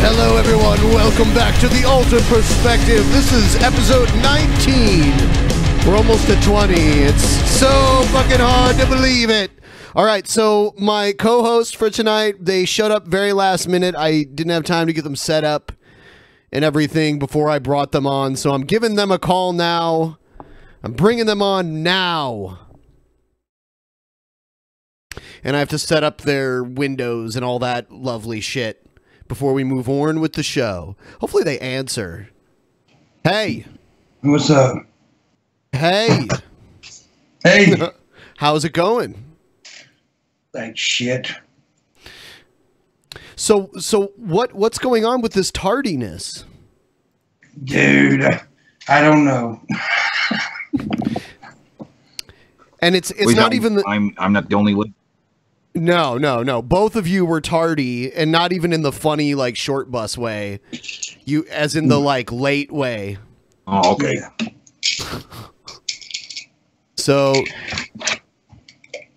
Hello everyone, welcome back to the Alter Perspective. This is episode 19. We're almost at 20. It's so fucking hard to believe it. Alright, so my co-host for tonight, they showed up very last minute. I didn't have time to get them set up and everything before I brought them on, so I'm giving them a call now. I'm bringing them on now. And I have to set up their windows and all that lovely shit before we move on with the show. Hopefully they answer. Hey. What's up? Hey. Hey. How's it going? Like shit. So what's going on with this tardiness? Dude, I don't know. And it's not even the, I'm not the only one. No. Both of you were tardy, and not even in the funny, like, short bus way. You, as in the, like, late way. Oh, okay. Yeah. So,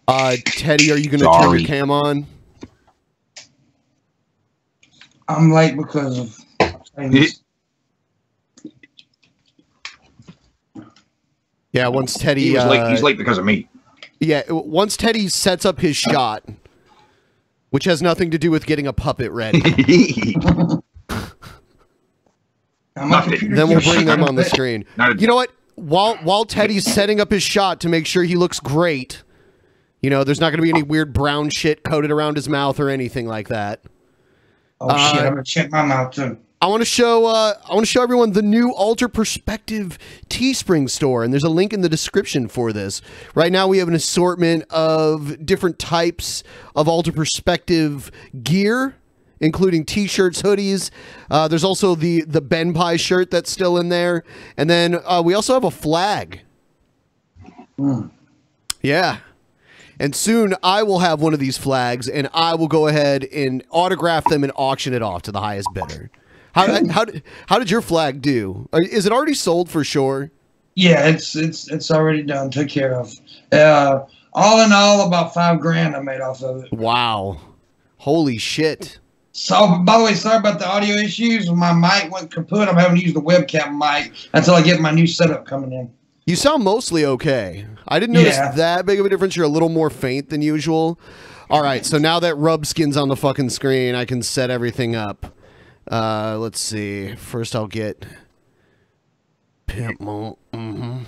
Teddy, are you going to turn your cam on? I'm late because of things. Yeah, once Teddy... He was late. He's late because of me. Yeah, once Teddy sets up his shot, which has nothing to do with getting a puppet ready, then we'll bring them on the screen. You know what? While Teddy's setting up his shot to make sure he looks great, you know, there's not going to be any weird brown shit coated around his mouth or anything like that. Oh shit! I'm gonna check my mouth too. I want to show everyone the new Alter Perspective Teespring store, and there's a link in the description for this. Right now we have an assortment of different types of Alter Perspective gear, including t-shirts, hoodies. There's also the Benpai shirt that's still in there, and then we also have a flag. Yeah. And soon I will have one of these flags, and I will go ahead and autograph them and auction it off to the highest bidder. How did your flag do? Is it already sold for sure? Yeah, it's already done. Took care of. All in all, about $5,000 I made off of it. Wow, holy shit! So, by the way, sorry about the audio issues. My mic went kaput. I'm having to use the webcam mic until I get my new setup coming in. You sound mostly okay. I didn't notice that big of a difference. You're a little more faint than usual. All right, so now that Rubskin's on the fucking screen, I can set everything up. Let's see. First, I'll get Pimp Mo. Do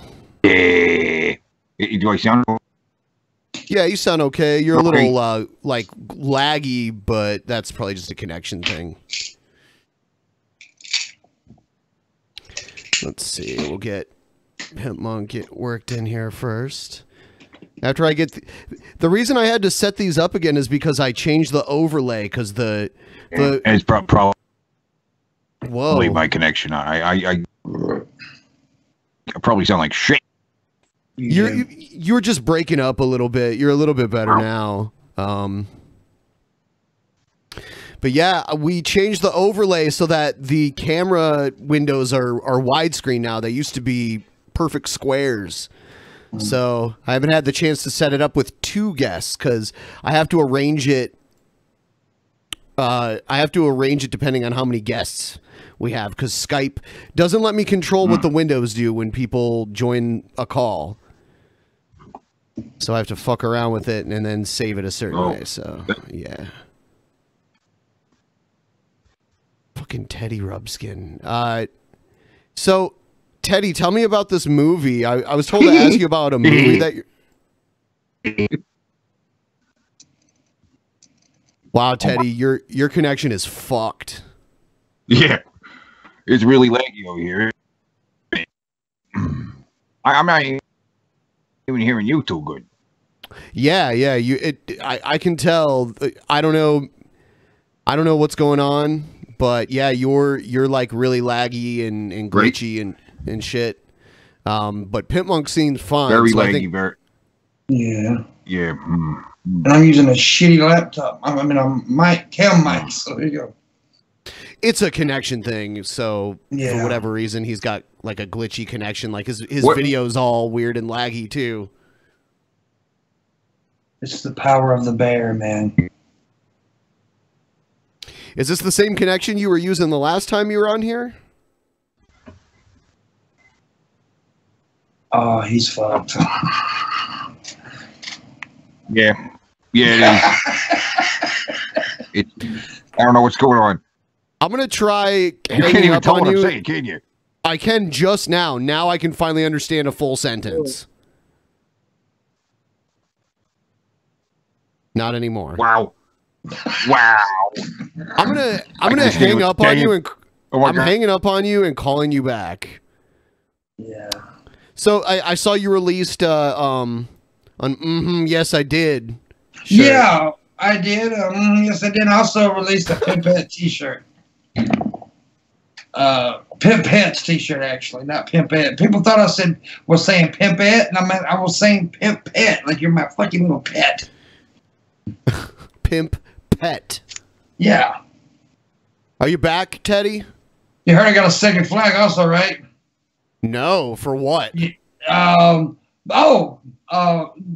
I sound? Yeah, you sound okay. You're a little like laggy, but that's probably just a connection thing. Let's see. We'll get Pimp Monk get worked in here first. After I get the reason I had to set these up again is because I changed the overlay because the it's probably whoa my connection. I probably sound like shit. You're just breaking up a little bit. You're a little bit better now. But yeah, we changed the overlay so that the camera windows are widescreen now. They used to be perfect squares. So I haven't had the chance to set it up with 2 guests because I have to arrange it. I have to arrange it depending on how many guests we have because Skype doesn't let me control what the windows do when people join a call. So I have to fuck around with it and then save it a certain way. So yeah. Fucking Teddy Rubskin. So Teddy, tell me about this movie. I was told to ask you about a movie that you're... Wow, Teddy, your connection is fucked. Yeah, it's really laggy over here. I'm not even hearing you too good. Yeah, I can tell. I don't know what's going on, but yeah, you're like really laggy and glitchy and shit. But Pimp Monk seems fine. Very so laggy, very. Yeah. Yeah. And I'm using a shitty laptop. I mean, I'm cam mic, so there you go. It's a connection thing, so yeah. For whatever reason, he's got like a glitchy connection. Like his video's all weird and laggy too. It's the power of the bear, man. Is this the same connection you were using the last time you were on here? Oh, he's fucked. Yeah, it is. I don't know what's going on. I'm gonna try. You can't even tell what I'm saying, can you? I can just now. Now I can finally understand a full sentence. Not anymore. Wow. I'm gonna hang up on you and I'm hanging up on you and calling you back. Yeah. So I saw you released yes I did. Sure. Yeah, I did. Yes, I did. I also released a Pimpette t-shirt. Pimpette's t-shirt, actually, not Pimpette. People thought I was saying Pimpette, and I was saying Pimpette, like you're my fucking little pet. Pimp pet. Yeah. Are you back, Teddy? You heard I got a second flag also, right? No, for what?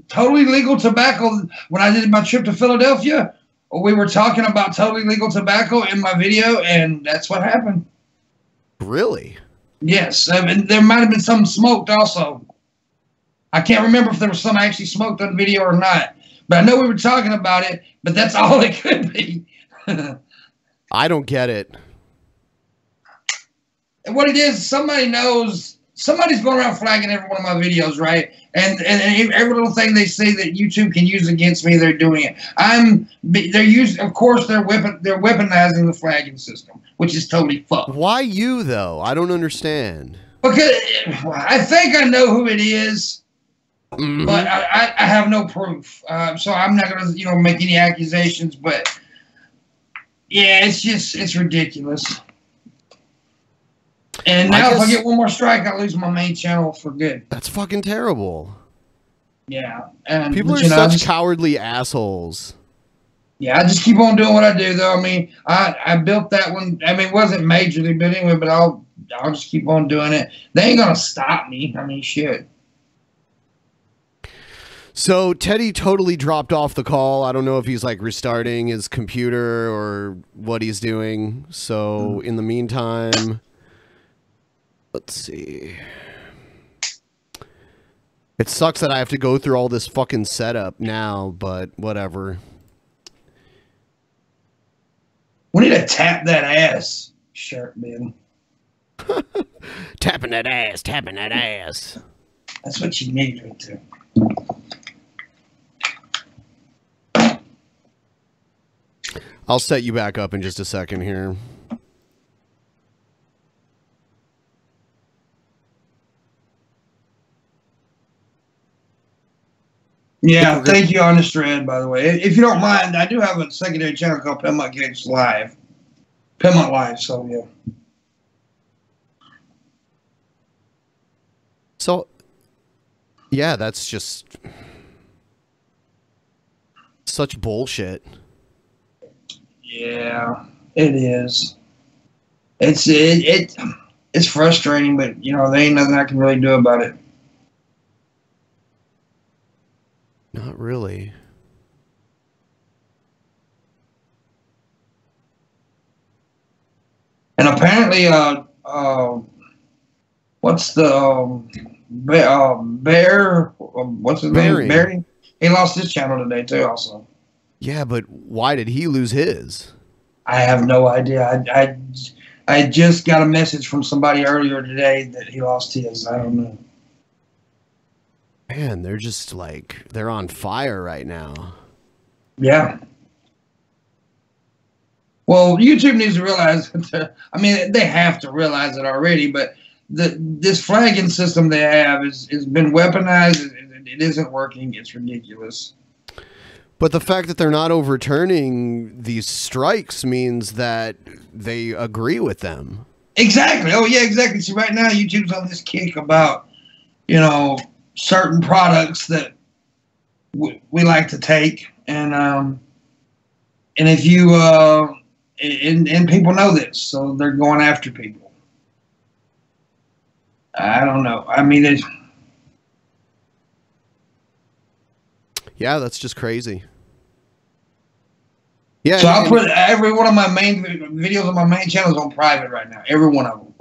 Totally legal tobacco. When I did my trip to Philadelphia, we were talking about totally legal tobacco in my video, and that's what happened. Really? Yes. I mean, there might have been some smoked also. I can't remember if there was some actually smoked on the video or not. But I know we were talking about it, but that's all it could be. I don't get it. And what it is, somebody knows, somebody's going around flagging every one of my videos, right? And every little thing they say that YouTube can use against me, they're doing it. Of course, they're weaponizing the flagging system, which is totally fucked. Why you though? I don't understand. Because I think I know who it is. Mm-hmm. But I have no proof, so I'm not gonna make any accusations. But yeah, it's ridiculous. And now if I get one more strike, I lose my main channel for good. That's fucking terrible. Yeah, and people are such cowardly assholes. Yeah, I just keep on doing what I do, though. I mean, I built that one. I mean, it wasn't majorly, but anyway. But I'll just keep on doing it. They ain't gonna stop me. I mean, shit. So Teddy totally dropped off the call. I don't know if he's like restarting his computer or what he's doing. So in the meantime, let's see. It sucks that I have to go through all this fucking setup now, but whatever. We need to tap that ass shirt, man. Tapping that ass, tapping that ass. That's what you need right there. I'll set you back up in just a second here. Yeah, thank you, Honest Red, by the way. If you don't mind, I do have a secondary channel called Penmont Games Live. Penmont Live, so yeah. So, yeah, that's just such bullshit. Yeah, it is. It's frustrating, but you know, there ain't nothing I can really do about it. Not really. And apparently, what's the Bear? What's his name? Barry. He lost his channel today too. Also. Yeah, but why did he lose his? I have no idea. I just got a message from somebody earlier today that he lost his. I don't know. Man, they're just like, they're on fire right now. Yeah. Well, YouTube needs to realize, I mean, they have to realize it already, but this flagging system they have has been weaponized. It isn't working. It's ridiculous. But the fact that they're not overturning these strikes means that they agree with them. Exactly. Oh, yeah, exactly. See, right now, YouTube's on this kick about, you know, certain products that we like to take. And if you, and people know this, so they're going after people. I don't know. I mean, yeah, that's just crazy. Yeah. So I put every one of my main videos on my main channel is on private right now. Every one of them.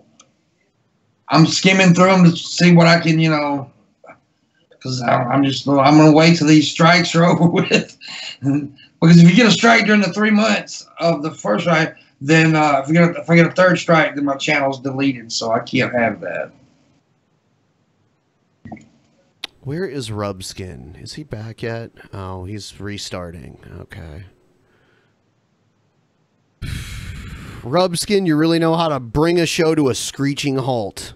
I'm skimming through them to see what I can, you know, because I'm going to wait till these strikes are over with. Because if you get a strike during the 3 months of the first strike, then if I get a third strike, then my channel's deleted. So I can't have that. Where is Rubskin? Is he back yet? Oh, he's restarting. Okay. Rubskin, you really know how to bring a show to a screeching halt.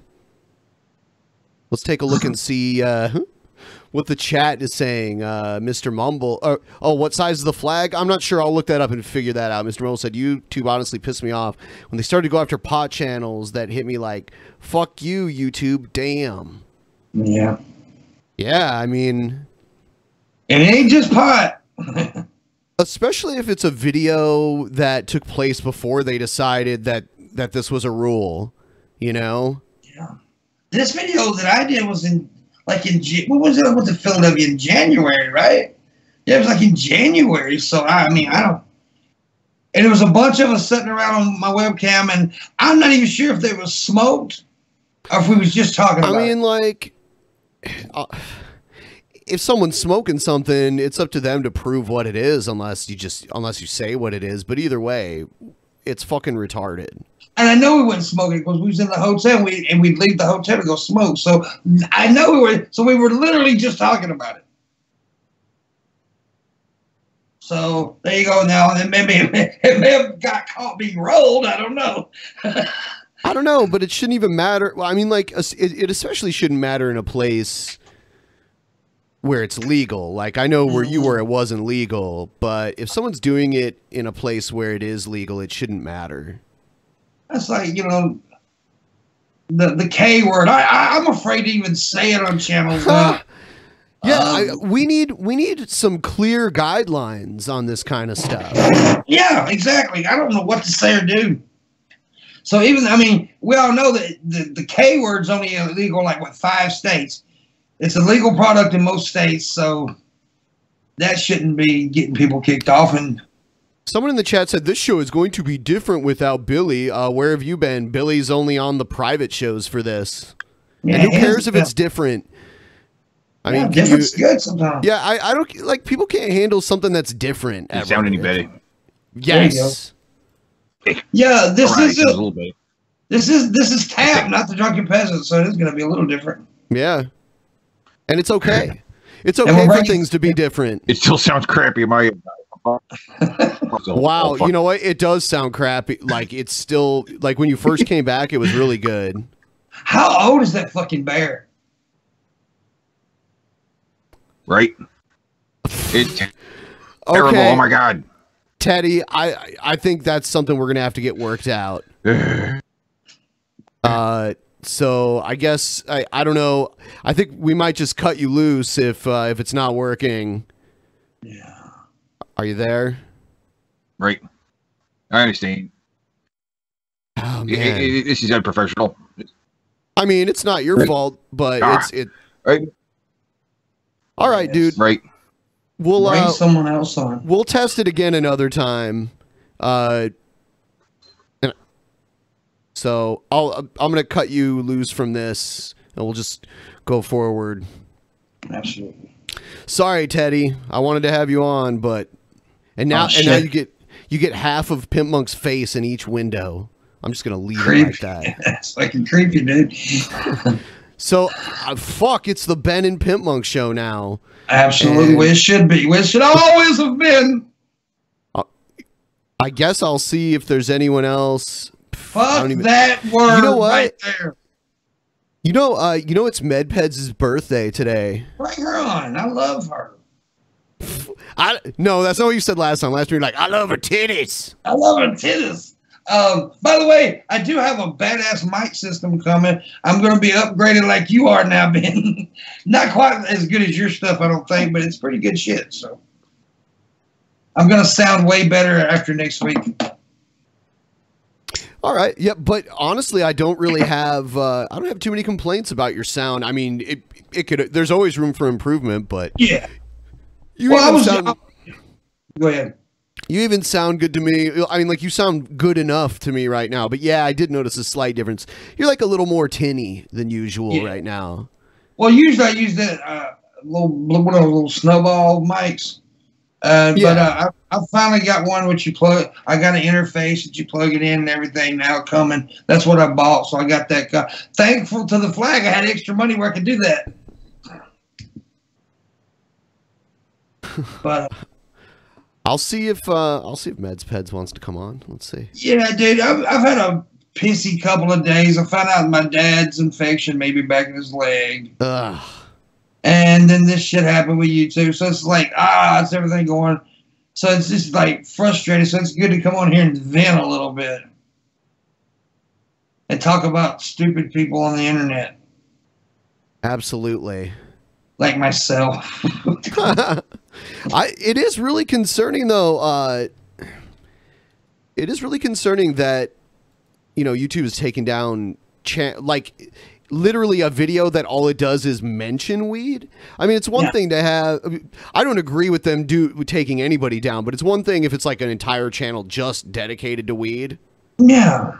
Let's take a look and see what the chat is saying. Mr. Mumble. Oh, what size is the flag? I'm not sure. I'll look that up and figure that out. Mr. Mumble said, YouTube honestly pissed me off. When they started to go after pot channels, that hit me like, fuck you, YouTube. Damn. Yeah. Yeah, I mean... It ain't just pot. Especially if it's a video that took place before they decided that this was a rule, you know? Yeah. This video that I did was what was it with the Philadelphia in January, right? Yeah, it was like in January. So I mean, and it was a bunch of us sitting around on my webcam, and I'm not even sure if they was smoked or if we was just talking about it. I mean, like, if someone's smoking something, it's up to them to prove what it is, unless you say what it is. But either way, it's fucking retarded. And I know we went smoking because we was in the hotel and we'd leave the hotel to go smoke. So I know we were literally just talking about it. So there you go now. And maybe it may have got caught being rolled. I don't know. I don't know, but it shouldn't even matter. Well, I mean, like, it especially shouldn't matter in a place where it's legal. Like, I know where you were, it wasn't legal, but if someone's doing it in a place where it is legal, it shouldn't matter. That's like, you know, the K word. I'm afraid to even say it on channels now. Yeah, we need some clear guidelines on this kind of stuff. Yeah, exactly. I don't know what to say or do. So even, I mean, we all know that the K word's only illegal like, what, 5 states. It's a legal product in most states, so that shouldn't be getting people kicked off. And someone in the chat said, this show is going to be different without Billy. Where have you been? Billy's only on the private shows for this. Yeah, and who cares if it's different? I mean, different's good sometimes. Yeah, I don't, like, people can't handle something that's different. Doesn't sound any better. Yes. Yeah, this is Tab, not the Drunken Peasants, so it is going to be a little different. Yeah. And it's okay. It's okay for things to be different. It still sounds crappy in my Wow, you know what? It does sound crappy. Like it's still like when you first came back, it was really good. How old is that fucking bear? Right? It's terrible. Okay. Oh my god. Teddy, I think that's something we're gonna have to get worked out. So I guess I don't know. I think we might just cut you loose if it's not working. Yeah. Are you there? Right. I understand. Oh man. This is unprofessional. I mean, it's not your fault, but it's Right. All right, dude. Right. We'll bring someone else on. We'll test it again another time. So I'm gonna cut you loose from this, and we'll just go forward. Absolutely. Sorry, Teddy. I wanted to have you on, but now you get half of Pimp Monk's face in each window. I'm just gonna leave it like that. It's fucking creepy, dude. So, fuck, it's the Ben and Pimp Monk show now. Absolutely, where it should be. Where it should always have been. I guess I'll see if there's anyone else. Fuck that word. You know what? Right there. You know it's MedPeds' birthday today. Bring her on. I love her. No, that's not what you said last time. Last time you were like, I love her titties. I love her titties. By the way, I do have a badass mic system coming. I'm going to be upgraded like you are now, Ben. Not quite as good as your stuff, I don't think, but it's pretty good shit. So I'm going to sound way better after next week. All right. Yeah, but honestly, I don't really have I don't have too many complaints about your sound. I mean, it could there's always room for improvement, but yeah. Go ahead. You even sound good to me. I mean, like you sound good enough to me right now. But yeah, I did notice a slight difference. You're like a little more tinny than usual right now. Well, usually I use that one of those little snowball mics. But I finally got one which you plug. I got an interface that you plug it in and everything now coming. That's what I bought, so I got that. Thankful to the flag, I had extra money where I could do that. But I'll see if MedsPeds wants to come on. Let's see. Yeah, dude, I've had a pissy couple of days. I found out my dad's infection may be back in his leg. Ugh. And then this shit happened with you too. So it's like, it's everything going. So it's just like frustrating. So it's good to come on here and vent a little bit. And talk about stupid people on the internet. Absolutely. Like myself. It is really concerning though. It is really concerning that, YouTube is taking down like literally a video that all it does is mention weed. I mean, it's one thing to have. I don't agree with them taking anybody down, but it's one thing if it's like an entire channel just dedicated to weed. Yeah,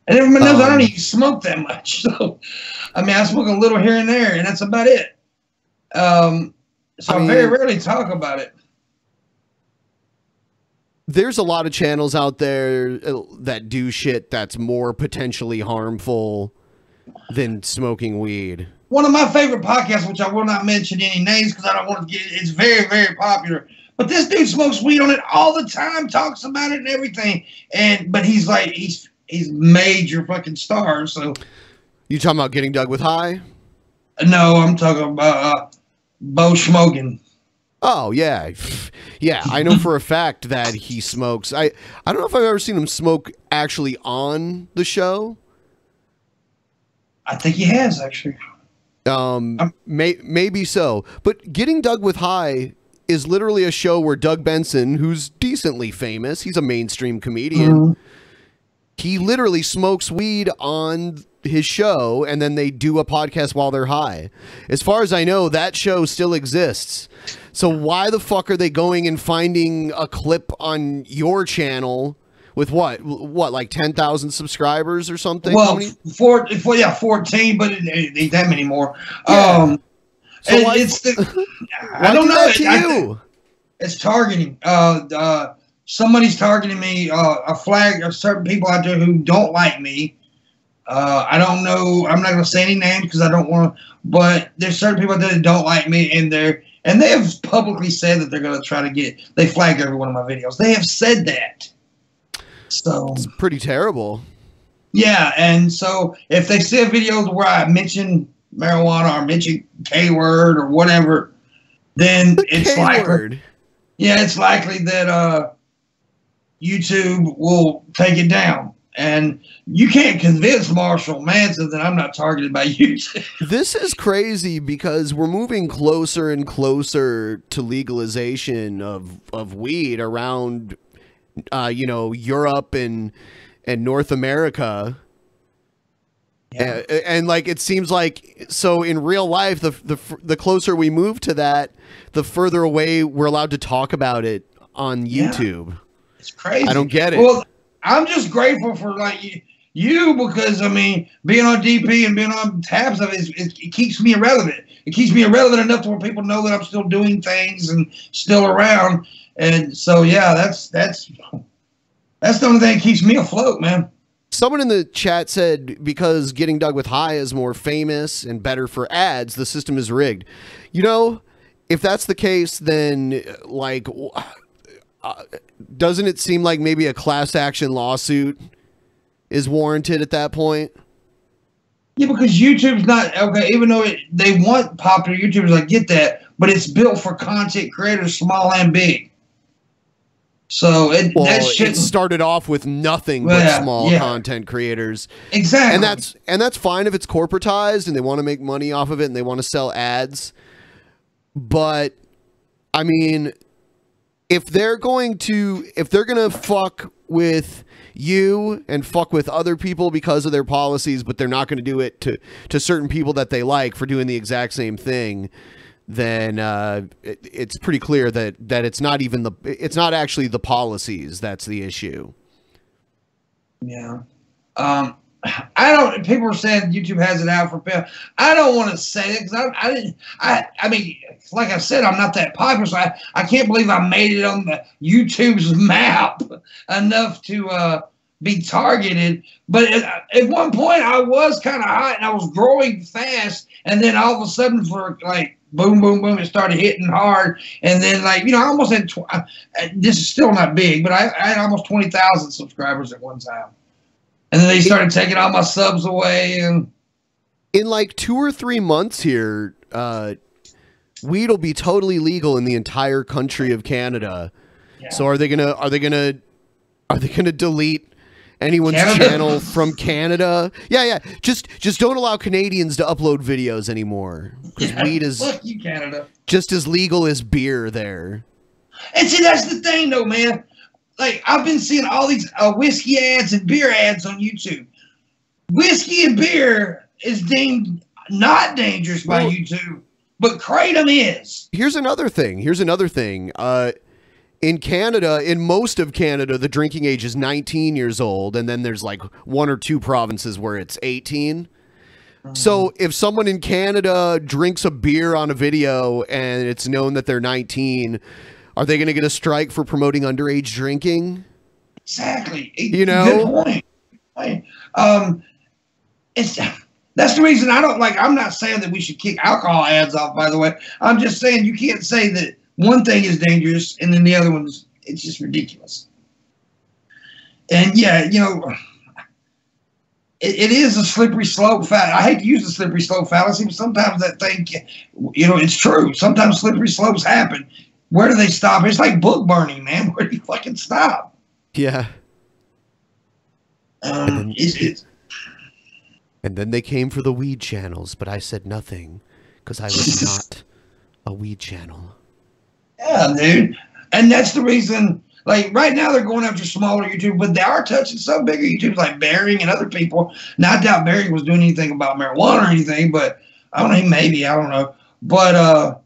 and everyone knows I don't even smoke that much. So, I mean, I smoke a little here and there, and that's about it. So I very rarely talk about it. There's a lot of channels out there that do shit that's more potentially harmful than smoking weed. One of my favorite podcasts, which I will not mention any names because I don't want to get it's very, very popular. But this dude smokes weed on it all the time, talks about it and everything. But he's like he's major fucking star. So you talking about Getting Dug with High? No, I'm talking about Bo Schmogan. Oh yeah. Yeah, I know for a fact that he smokes. I don't know if I've ever seen him smoke actually on the show. I think he has actually. Maybe so. But Getting Dug with High is literally a show where Doug Benson, who's decently famous, he's a mainstream comedian. He literally smokes weed on his show, and then they do a podcast while they're high. As far as I know, that show still exists. So why the fuck are they going and finding a clip on your channel with what like 10,000 subscribers or something? Well, 14, but it ain't that many more. Yeah. So I don't know. It's targeting. Somebody's targeting me. A flag of certain people out there who don't like me. I don't know. I'm not going to say any names because I don't want to. But there's certain people that don't like me, and they have publicly said that they're going to try to get. They flag every one of my videos. They have said that. So it's pretty terrible. Yeah, and so if they see a video where I mention marijuana or mention K-word or whatever, then it's likely. Yeah, it's likely that YouTube will take it down. And you can't convince Marshall Manson that I'm not targeted by YouTube. This is crazy because we're moving closer and closer to legalization of weed around, you know, Europe and North America. Yeah. And like it seems like, so in real life, the closer we move to that, the further away we're allowed to talk about it on YouTube. Yeah. It's crazy. I don't get it. Well, I'm just grateful for like you because I mean being on DP and being on tabs of it keeps me irrelevant. It keeps me irrelevant enough to where people know that I'm still doing things and still around. And so yeah, that's the only thing that keeps me afloat, man. Someone in the chat said because Getting Dug with High is more famous and better for ads, the system is rigged. You know, if that's the case, then like. Doesn't it seem like maybe a class action lawsuit is warranted at that point? Yeah, because YouTube's not okay. Even though they want popular YouTubers, I get that, but it's built for content creators, small and big. So it started off with nothing but small content creators. Exactly, and that's fine if it's corporatized and they want to make money off of it and they want to sell ads. But I mean, if they're gonna fuck with you and fuck with other people because of their policies, but they're not going to do it to certain people that they like for doing the exact same thing, then it's pretty clear that it's not actually the policies that's the issue. Yeah. People are saying YouTube has it out for people. I don't want to say it because I mean, like I said, I'm not that popular, so I can't believe I made it on the YouTube's map enough to be targeted. But at one point I was kind of hot and I was growing fast, and then all of a sudden for like boom, boom, boom, it started hitting hard. And then like, you know, I almost had, this is still not big, but I had almost 20,000 subscribers at one time. And then they started taking all my subs away. And in like 2 or 3 months here, weed will be totally legal in the entire country of Canada. Yeah. So are they gonna delete anyone's channel from Canada? Yeah. Just don't allow Canadians to upload videos anymore because weed is fuck you, Canada. Just as legal as beer there. And see, that's the thing, though, man. Like, I've been seeing all these whiskey ads and beer ads on YouTube. Whiskey and beer is deemed not dangerous by YouTube, but Kratom is. Here's another thing. In Canada, in most of Canada, the drinking age is 19 years old, and then there's like 1 or 2 provinces where it's 18. So if someone in Canada drinks a beer on a video and it's known that they're 19... are they going to get a strike for promoting underage drinking? Exactly. You know? Good point. That's the reason I don't like, I'm not saying that we should kick alcohol ads off, by the way. I'm just saying you can't say that one thing is dangerous and then the other one is, it's just ridiculous. And yeah, you know, it is a slippery slope. I hate to use the slippery slope fallacy, but sometimes that thing, you know, it's true. Sometimes slippery slopes happen. Where do they stop? It's like book burning, man. Where do you fucking stop? Yeah. And then they came for the weed channels, but I said nothing because I was not a weed channel. Yeah, dude. And that's the reason, like, right now they're going after smaller YouTube, but they are touching some bigger YouTubers like Bering and other people. Now, I doubt Bering was doing anything about marijuana or anything, but I don't know, maybe, I don't know. But,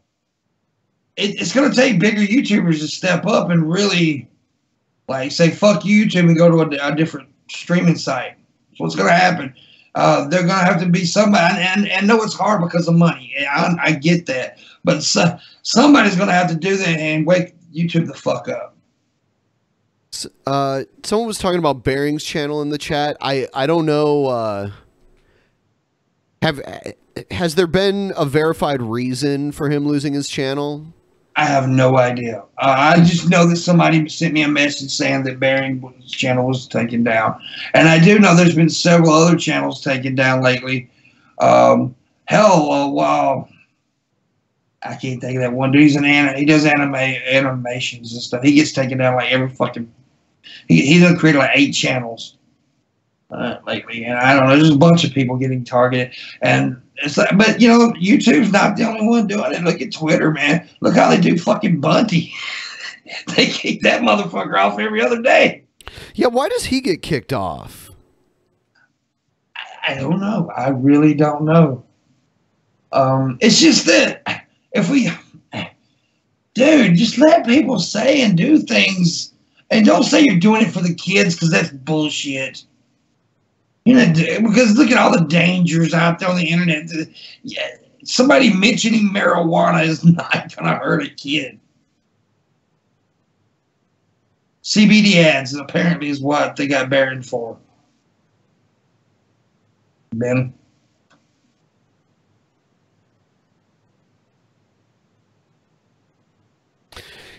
it's going to take bigger YouTubers to step up and really, like, say, fuck YouTube and go to a different streaming site. That's what's going to happen. They're going to have to be somebody, and know it's hard because of money. I get that. But somebody's going to have to do that and wake YouTube the fuck up. Someone was talking about Bering's channel in the chat. I don't know Has there been a verified reason for him losing his channel? I have no idea. I just know that somebody sent me a message saying that Barring's channel was taken down. And I do know there's been several other channels taken down lately. Wow. I can't think of that one dude. He does animations and stuff. He gets taken down like every fucking... He done created like 8 channels lately. And I don't know. There's a bunch of people getting targeted. And it's like, but you know, YouTube's not the only one doing it. Look at Twitter, man. Look how they do fucking Bunty. They kick that motherfucker off every other day. Yeah, why does he get kicked off? I don't know. I really don't know. It's just that if we, dude, just let people say and do things, and don't say you're doing it for the kids because that's bullshit. You know, because look at all the dangers out there on the internet. Yeah, somebody mentioning marijuana is not going to hurt a kid. CBD ads apparently is what they got buried for. Ben?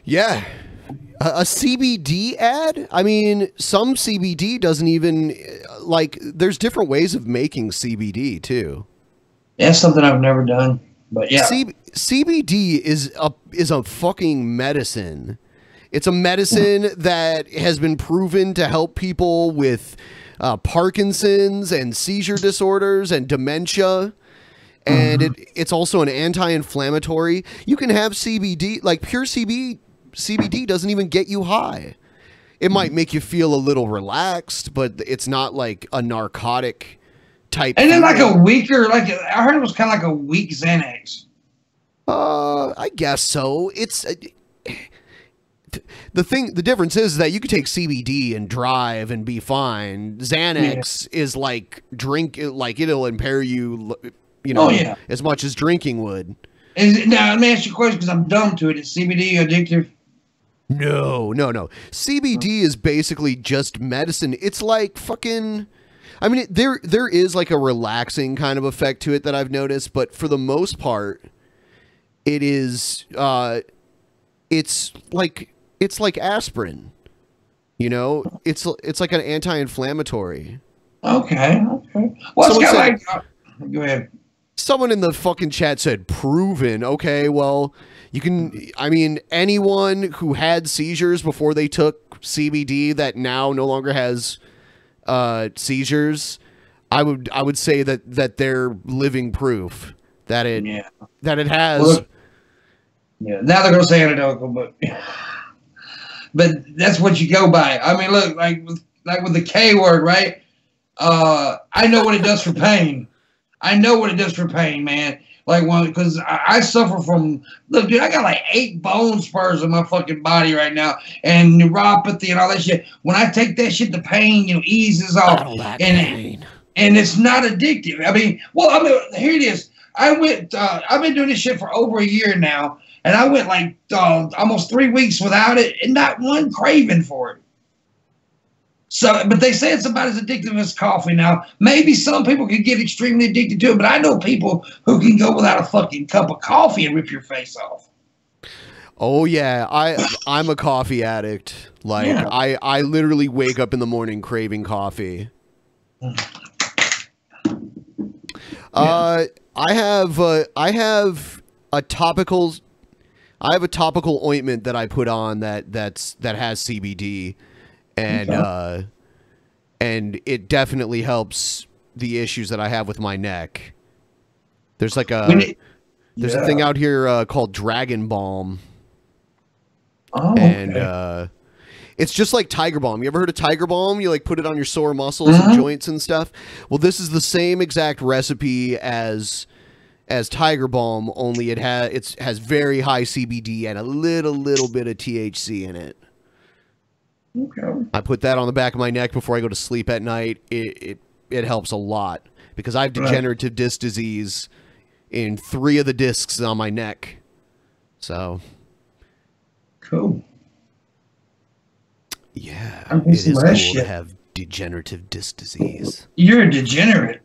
Yeah. A CBD ad? I mean, some CBD doesn't even, like, there's different ways of making CBD, too. Yeah, that's something I've never done, but yeah. CBD is a fucking medicine. It's a medicine that has been proven to help people with Parkinson's and seizure disorders and dementia. And it's also an anti-inflammatory. You can have CBD, like pure CBD doesn't even get you high. It might make you feel a little relaxed, but it's not like a narcotic type. And then like a weaker, like I heard it was kind of like a weak Xanax. I guess so. It's the difference is that you could take CBD and drive and be fine. Xanax is like like it'll impair you, you know, as much as drinking would. Now let me ask you a question because I'm dumb to it. Is CBD addictive? No. CBD is basically just medicine. It's like fucking, I mean, there is like a relaxing kind of effect to it that I've noticed, but for the most part, it is, it's like aspirin, you know, it's like an anti-inflammatory. Okay. Well, it's kind of like, go ahead. Someone in the fucking chat said proven. Okay, well, you can, I mean, anyone who had seizures before they took CBD that now no longer has seizures, I would say that they're living proof that it has. Well, yeah, now they're gonna say anecdotal, but that's what you go by. I mean, look, like with the K word, right? I know what it does for pain. I know what it does for pain, man. Like, because I suffer from, look, dude, I got like 8 bone spurs in my fucking body right now, and neuropathy and all that shit. When I take that shit, the pain, you know, eases off, and it's not addictive. I mean, here it is. I've been doing this shit for over a year now, and I went like almost 3 weeks without it, and not one craving for it. So, but they say it's about as addictive as coffee. Now, maybe some people can get extremely addicted to it, but I know people who can go without a fucking cup of coffee and rip your face off. Oh yeah, I'm a coffee addict. Like I literally wake up in the morning craving coffee. I have a topical ointment that I put on that has CBD. And and it definitely helps the issues that I have with my neck. There's like a thing out here called Dragon Balm. Oh, and okay. It's just like Tiger Balm. You ever heard of Tiger Balm? You like put it on your sore muscles and joints and stuff. Well, this is the same exact recipe as Tiger Balm, only it has very high CBD and a little bit of THC in it. Okay. I put that on the back of my neck before I go to sleep at night. It helps a lot because I have degenerative disc disease in 3 of the discs on my neck. So cool. Yeah, it is cool to have degenerative disc disease. You're a degenerate.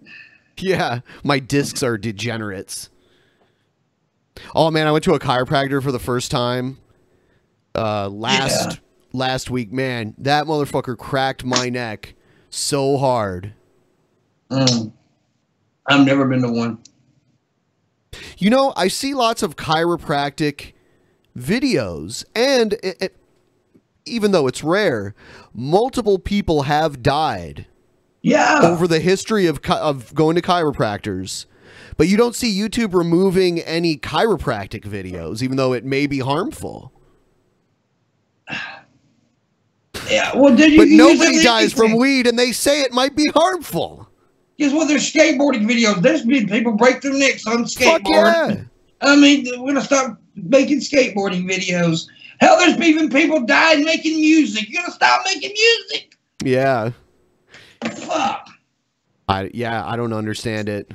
Yeah, my discs are degenerates. Oh man, I went to a chiropractor for the first time last week. Man, that motherfucker cracked my neck so hard. I've never been to one. You know, I see lots of chiropractic videos, and even though it's rare, multiple people have died. Yeah. Over the history of going to chiropractors. But you don't see YouTube removing any chiropractic videos, even though it may be harmful. Yeah, well, but nobody dies from weed, and they say it might be harmful. Guess what? There's skateboarding videos. There's been people break their necks on skateboard. Fuck yeah. I mean, we're gonna stop making skateboarding videos. Hell, there's even people dying making music. You're gonna stop making music. Yeah. Fuck. I don't understand it.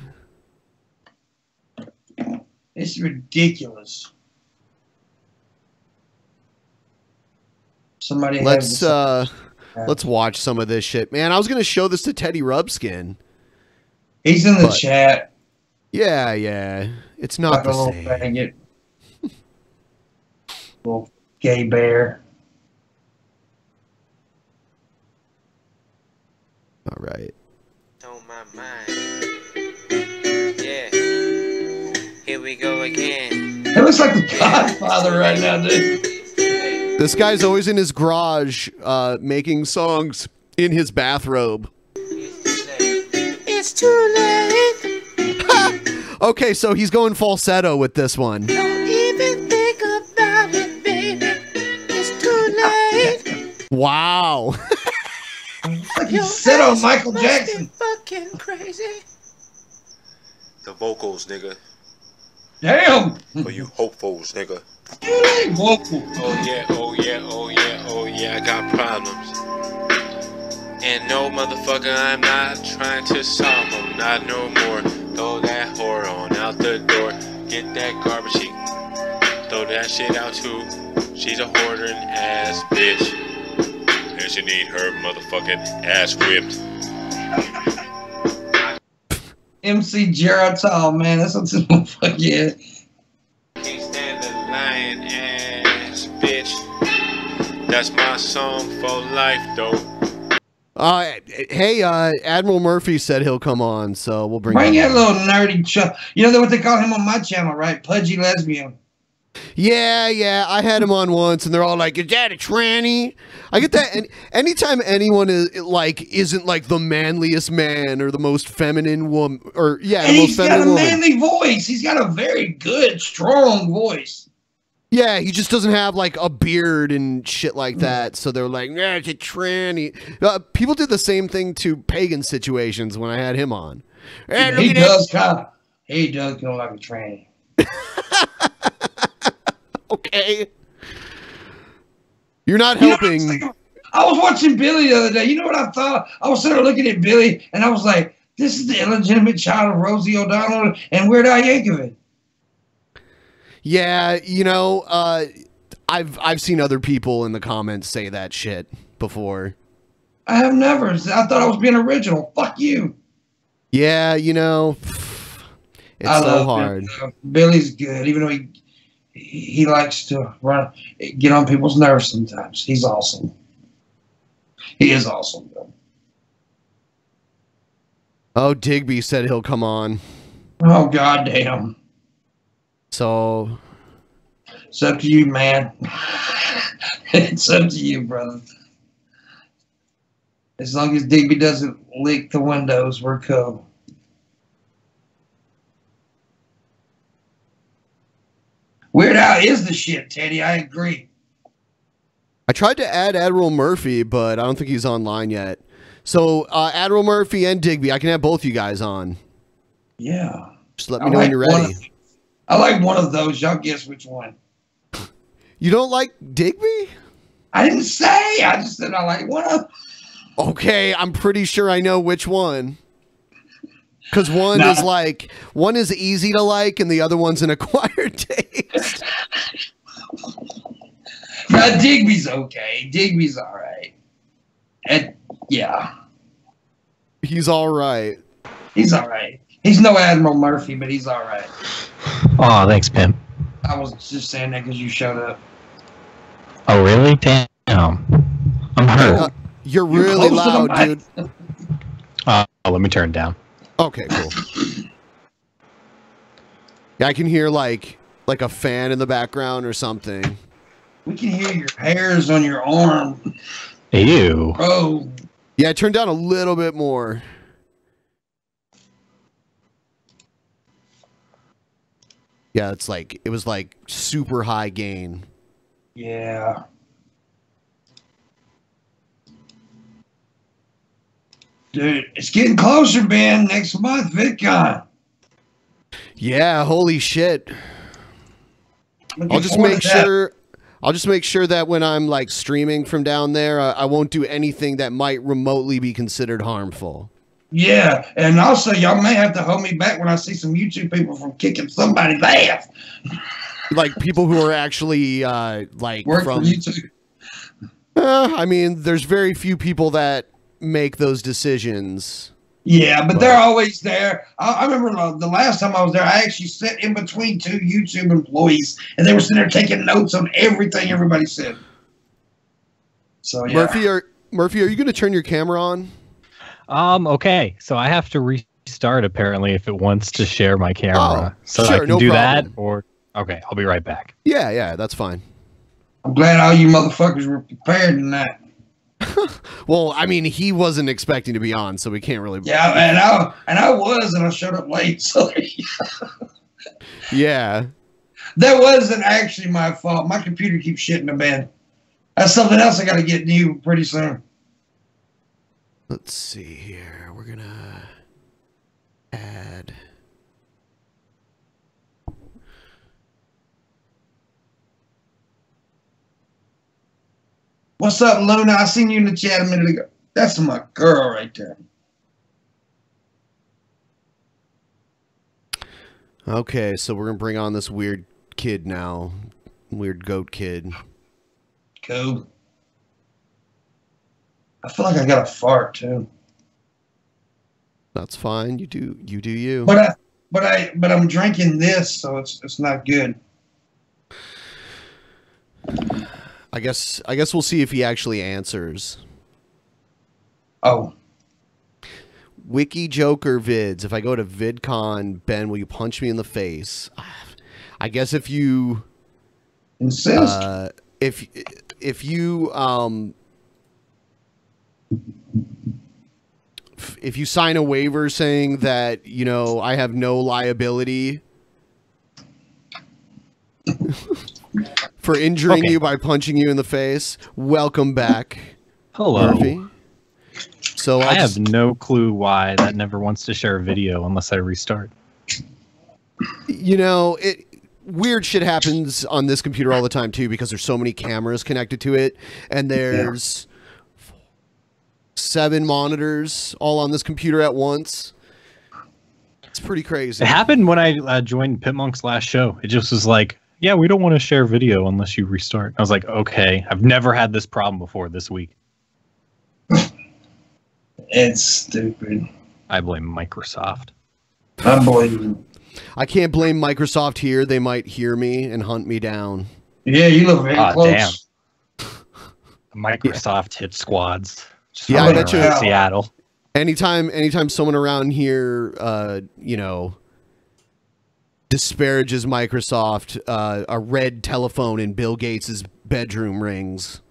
It's ridiculous. Somebody let's watch some of this shit. Man, I was gonna show this to Teddy Rubskin. He's in the chat. Yeah. It's not the same. Faggot. Little gay bear. All right. On my mind. Yeah. Here we go again. It looks like the Godfather right now, dude. This guy's always in his garage making songs in his bathrobe. It's too late. Okay, so he's going falsetto with this one. Don't even think about it, baby. It's too late. Wow. Like he said on Michael Jackson. Fucking crazy. The vocals, nigga. Damn. For you hopefuls, nigga. Vocal. Oh yeah, I got problems. And no, motherfucker, I'm not trying to solve them, not no more. Throw that whore on out the door. Get that garbage sheet. Throw that shit out too. She's a hoarding ass bitch. And she need her motherfucking ass whipped. MC Geritol, man, that's what's in my fuck yeah. Can't stand the lying ass bitch. That's my song for life, though. Hey, Admiral Murphy said he'll come on, so we'll bring that little nerdy chuck. You know what they call him on my channel, right? Pudgy lesbian. Yeah, I had him on once, and they're all like, "Is that a tranny?" I get that, and anytime anyone isn't like the manliest man or the most feminine woman, or the most feminine woman. He's got a manly voice. He's got a very good, strong voice. Yeah, he just doesn't have like a beard and shit like that. So they're like, "Yeah, it's a tranny." People did the same thing to pagan situations when I had him on. He does kind of like a tranny. Okay. You're not helping. I was watching Billy the other day. You know what I thought? I was sitting there looking at Billy, and I was like, this is the illegitimate child of Rosie O'Donnell and Weird Al Yankovic. Yeah, I've seen other people in the comments say that shit before. I have never. I thought I was being original. Fuck you. Yeah, it's so hard. Billy's good, even though he likes to get on people's nerves sometimes. He's awesome. He is awesome, though. Oh, Digby said he'll come on. Oh, goddamn. So. It's up to you, man. It's up to you, brother. As long as Digby doesn't leak the windows, we're cool. Weird Al is the shit, Teddy. I agree. I tried to add Admiral Murphy, but I don't think he's online yet. So, Admiral Murphy and Digby, I can have both you guys on. Yeah. Just let me know when you're ready. I like one of those. Y'all guess which one. You don't like Digby? I didn't say. I just said I like one of them. Okay, I'm pretty sure I know which one. Because one is easy to like, and the other one's an acquired taste. But Digby's okay. Digby's all right. And yeah, he's all right. He's all right. He's no Admiral Murphy, but he's all right. Oh, thanks, Pimp. I was just saying that because you showed up. Oh, really? Damn. I'm hurt. You're really close to the loud, dude. mic. Let me turn it down. Okay, cool. Yeah, I can hear like a fan in the background or something. We can hear your hairs on your arm. Ew. Bro. Yeah, turn down a little bit more. Yeah, it was like super high gain. Yeah. Dude, it's getting closer, Ben. Next month, VidCon. Yeah, holy shit. Looking I'll just forward make to that. sure that when I'm like streaming from down there, I won't do anything that might remotely be considered harmful. Yeah, and also y'all may have to hold me back when I see some YouTube people from kicking somebody's ass. Like people who are actually like Work from for YouTube. I mean, there's very few people that make those decisions. Yeah, but they're always there. I remember the last time I was there, I actually sat in between two YouTube employees, and they were sitting there taking notes on everything everybody said. So yeah. Murphy, are you going to turn your camera on? Okay. So I have to restart apparently if it wants to share my camera. So sure, I can no do problem. that or okay, I'll be right back. Yeah, that's fine. I'm glad all you motherfuckers were prepared in that. Well, I mean, he wasn't expecting to be on, so we can't really. Yeah, and I was, and I showed up late. So yeah, that wasn't actually my fault. My computer keeps shitting the bed. That's something else I got to get new pretty soon. Let's see here. We're gonna add. What's up, Luna? I seen you in the chat a minute ago. That's my girl right there. Okay, so we're gonna bring on this weird kid now, weird goat kid. Cool. I feel like I got a fart too. That's fine. You do you. But I'm drinking this, so it's not good. I guess we'll see if he actually answers. Oh. Wiki Joker vids. If I go to VidCon, Ben, will you punch me in the face? I guess if you insist. If you sign a waiver saying that, you know, I have no liability for injuring you by punching you in the face, welcome back. Hello. Murphy. So I have no clue why that never wants to share a video unless I restart. You know, weird shit happens on this computer all the time too, because there's so many cameras connected to it, and there's 7 monitors all on this computer at once. It's pretty crazy. It happened when I joined Pitmonk's last show. It just was like, yeah, we don't want to share video unless you restart. I was like, okay, I've never had this problem before this week. It's stupid. I blame Microsoft. I blame you. I can't blame Microsoft here. They might hear me and hunt me down. Yeah, you look very close. Damn. Microsoft hit squads. Just Yeah, I bet you. Seattle. Anytime someone around here, you know, disparages Microsoft, a red telephone in Bill Gates's bedroom rings.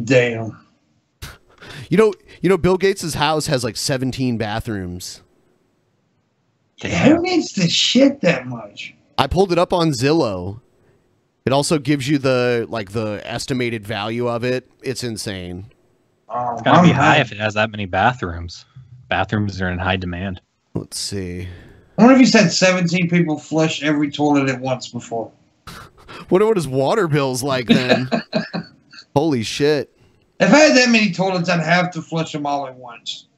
Damn. You know, Bill Gates's house has like 17 bathrooms. Who needs to shit that much? I pulled it up on Zillow. It also gives you the estimated value of it. It's insane. It's gotta be high if it has that many bathrooms. Bathrooms are in high demand. Let's see. I wonder if he's had 17 people flush every toilet at once before. Wonder what his water bill's like then. Holy shit. If I had that many toilets, I'd have to flush them all at once.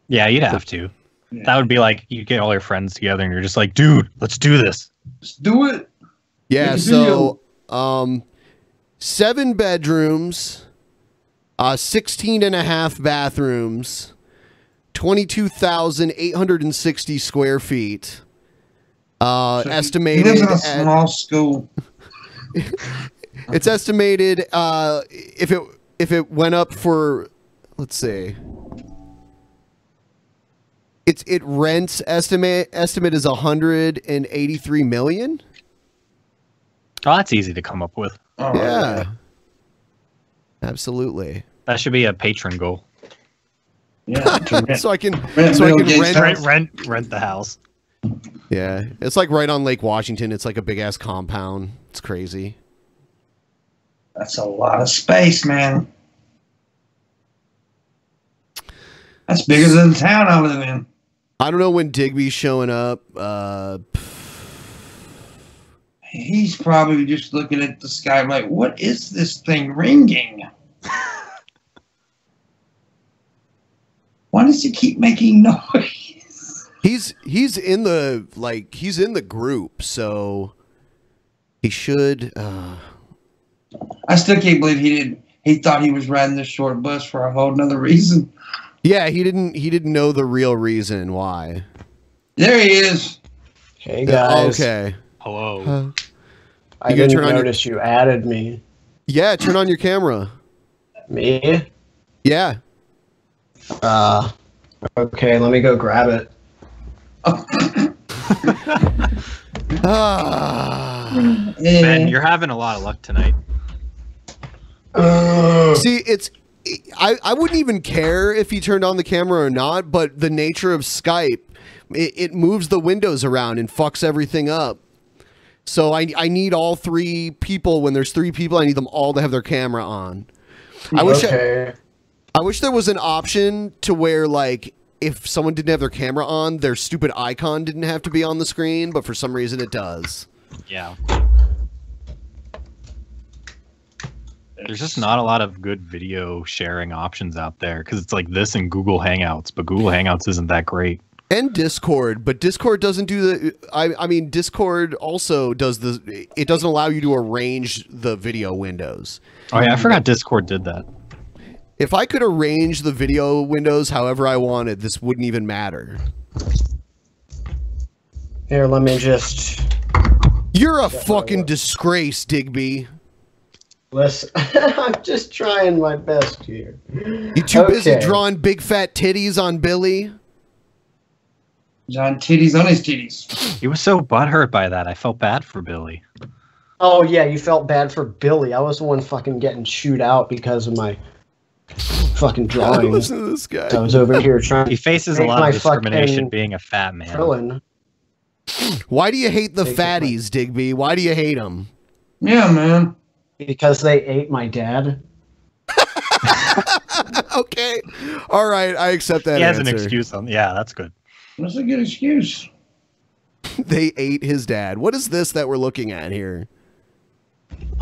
Yeah, you'd have to. Yeah. That would be like you get all your friends together and you're just like, dude, let's do this. Let's do it. Yeah, so 7 bedrooms, 16 and a half bathrooms, 22,860 square feet. So Estimated. He lives in a small school. It's estimated if it went up for, let's see. It rents estimate is 183 million. Oh, that's easy to come up with. Oh, Yeah. Absolutely. That should be a patron goal. Yeah. So I can Bill Gates' house. Rent the house. Yeah, it's like right on Lake Washington. It's like a big ass compound. It's crazy. That's a lot of space, man. That's bigger than the town I live in. I don't know when Digby's showing up. He's probably just looking at the sky like, what is this thing ringing? Why does he keep making noise? He's in the group, so he should. I still can't believe he thought he was riding this short bus for a whole nother reason. Yeah, he didn't know the real reason why. There he is. Hey guys. Okay. Hello. I didn't notice you added me. Yeah, turn on your camera. Me? Yeah. Okay, let me go grab it. Ben, you're having a lot of luck tonight. See, I wouldn't even care if he turned on the camera or not, but the nature of Skype, it moves the windows around and fucks everything up. So I need all three people. When there's three people, I need them all to have their camera on. I wish there was an option to where, like, if someone didn't have their camera on, their stupid icon didn't have to be on the screen, but for some reason it does. Yeah. There's just not a lot of good video sharing options out there because it's like this and Google Hangouts, but Google Hangouts isn't that great. And Discord, but Discord doesn't do the. I mean, Discord also does the. It doesn't allow you to arrange the video windows. Oh yeah, I forgot Discord did that. If I could arrange the video windows however I wanted, this wouldn't even matter. Here, let me just. You're a fucking disgrace, Digby. Listen, I'm just trying my best here. You too busy drawing big fat titties on Billy? John titties on his titties. He was so butthurt by that. I felt bad for Billy. Oh yeah, you felt bad for Billy. I was the one fucking getting chewed out because of my fucking drawing. Listen to this guy. I was over here trying. He faces a lot of discrimination being a fat man. Krillin. Why do you hate the fatties, Digby? Why do you hate them? Yeah, man. Because they ate my dad. Okay. All right, I accept that. He has answer. an excuse on. Yeah, that's good. That's a good excuse. They ate his dad. What is this that we're looking at here?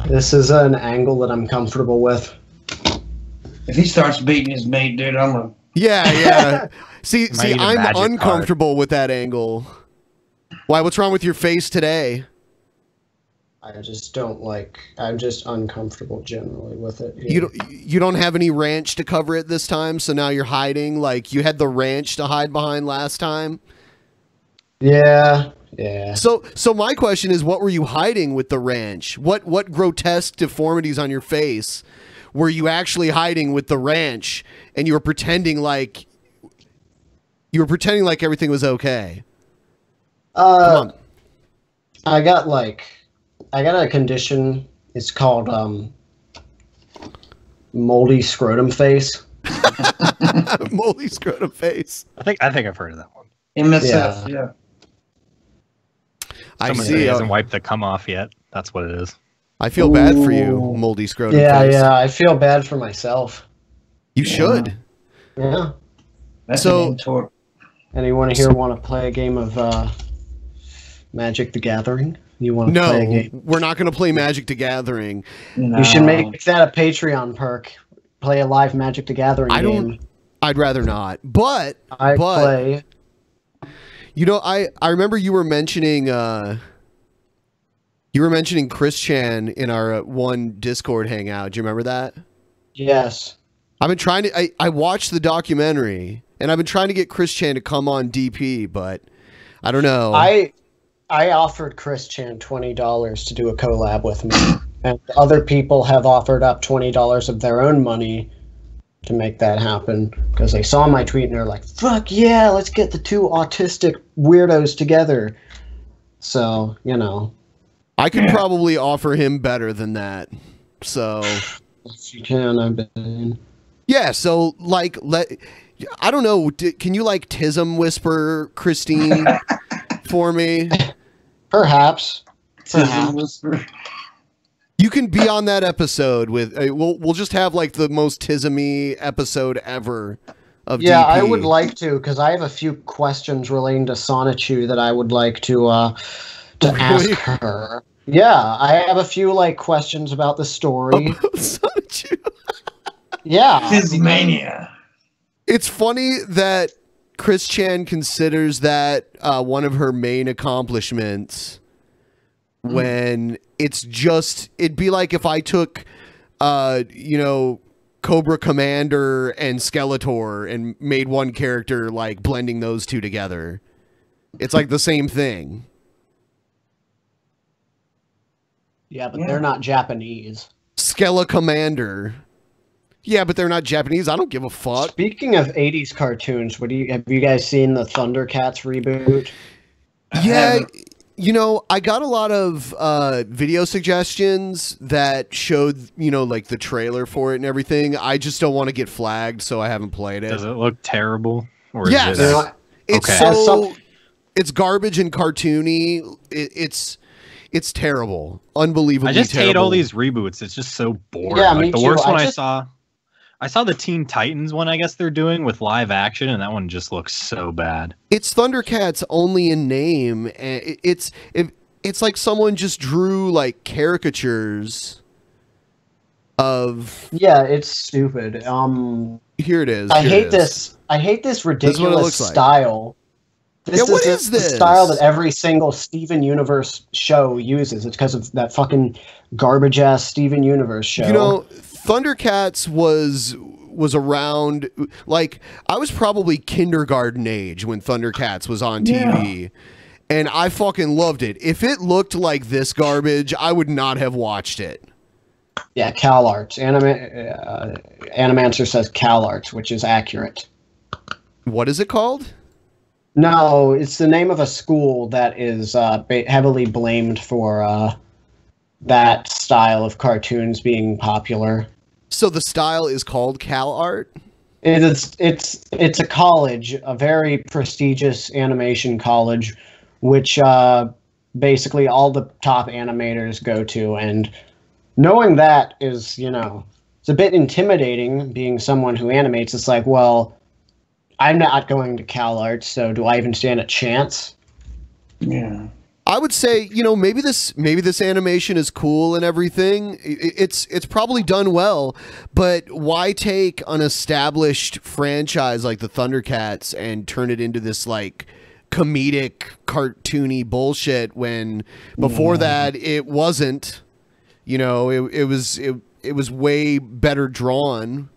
This is an angle that I'm comfortable with. If he starts beating his mate, dude, I'm gonna. Yeah. See, I'm magic uncomfortable with that angle. Why? What's wrong with your face today? I just don't like. I'm just uncomfortable generally with it. You don't have any ranch to cover it this time, so now you're hiding. Like you had the ranch to hide behind last time. Yeah. So my question is, what were you hiding with the ranch? What grotesque deformities on your face were you actually hiding with the ranch? And you were pretending like everything was okay. Come on. I got a condition. It's called moldy scrotum face. Moldy scrotum face. I think I've heard of that one. MSF, yeah. I Someone see. hasn't wiped the cum off yet. That's what it is. I feel bad for you, moldy scrotum face. Yeah. I feel bad for myself. You should. Yeah. That's So- Anyone here want to play a game of Magic the Gathering? You want to play a game? We're not going to play Magic the Gathering. No. You should make that a Patreon perk. Play a live Magic the Gathering game. I'd rather not. But I play. You know, I remember you were mentioning Chris Chan in our one Discord hangout. Do you remember that? Yes. I've been trying to. I watched the documentary, And I've been trying to get Chris Chan to come on DP, but I don't know. I offered Chris Chan $20 to do a collab with me, and other people have offered up $20 of their own money to make that happen because they saw my tweet and they're like, "Fuck yeah, let's get the two autistic weirdos together." So, you know, I could probably offer him better than that. So, if you can, I bet. Yeah, so like I don't know, can you like Tism whisper Christine for me? Perhaps. Tism whisper. You can be on that episode with we'll just have like the most Tism-y episode ever of Yeah, DP. I would like to, because I have a few questions relating to Sonichu that I would like to ask her. Yeah, I have a few like questions about the story. Sonichu. Yeah. Tismania. It's funny that Chris Chan considers that one of her main accomplishments when it'd be like if I took, you know, Cobra Commander and Skeletor and made one character, like blending those two together. It's like the same thing. Yeah, but they're not Japanese. Skele Commander. Yeah, but they're not Japanese. I don't give a fuck. Speaking of 80s cartoons, have you guys seen the Thundercats reboot? Yeah, you know, I got a lot of video suggestions that showed, you know, like the trailer for it and everything. I just don't want to get flagged, so I haven't played it. Does it look terrible? Or Yes. is it, It's okay. so it's garbage and cartoony. It's terrible, unbelievably. I just hate terrible. all these reboots. It's just so boring. Yeah, like me the too. worst one I saw the Teen Titans one. I guess they're doing with live action, and that one just looks so bad. It's Thundercats only in name, and it's like someone just drew like caricatures of. Yeah, it's stupid. Here it is. I Here hate it is. this. I hate this This is what it ridiculous looks like. style. Yeah, what is the this? style that every single Steven Universe show uses? It's because of that fucking garbage ass Steven Universe show. You know, Thundercats was around, like, I was probably kindergarten age when Thundercats was on TV. And I fucking loved it. If it looked like this garbage, I would not have watched it. Yeah, CalArts. Animancer says CalArts, which is accurate. What is it called? No, it's the name of a school that is heavily blamed for that style of cartoons being popular. So the style is called CalArt? It's a college, a very prestigious animation college, which basically all the top animators go to. And knowing that is, you know, it's a bit intimidating being someone who animates. It's like, well, I'm not going to CalArts, so do I even stand a chance? Yeah. I would say, you know, maybe this animation is cool and everything. It's probably done well, but why take an established franchise like the Thundercats and turn it into this like comedic, cartoony bullshit when before that it wasn't? You know, it was way better drawn.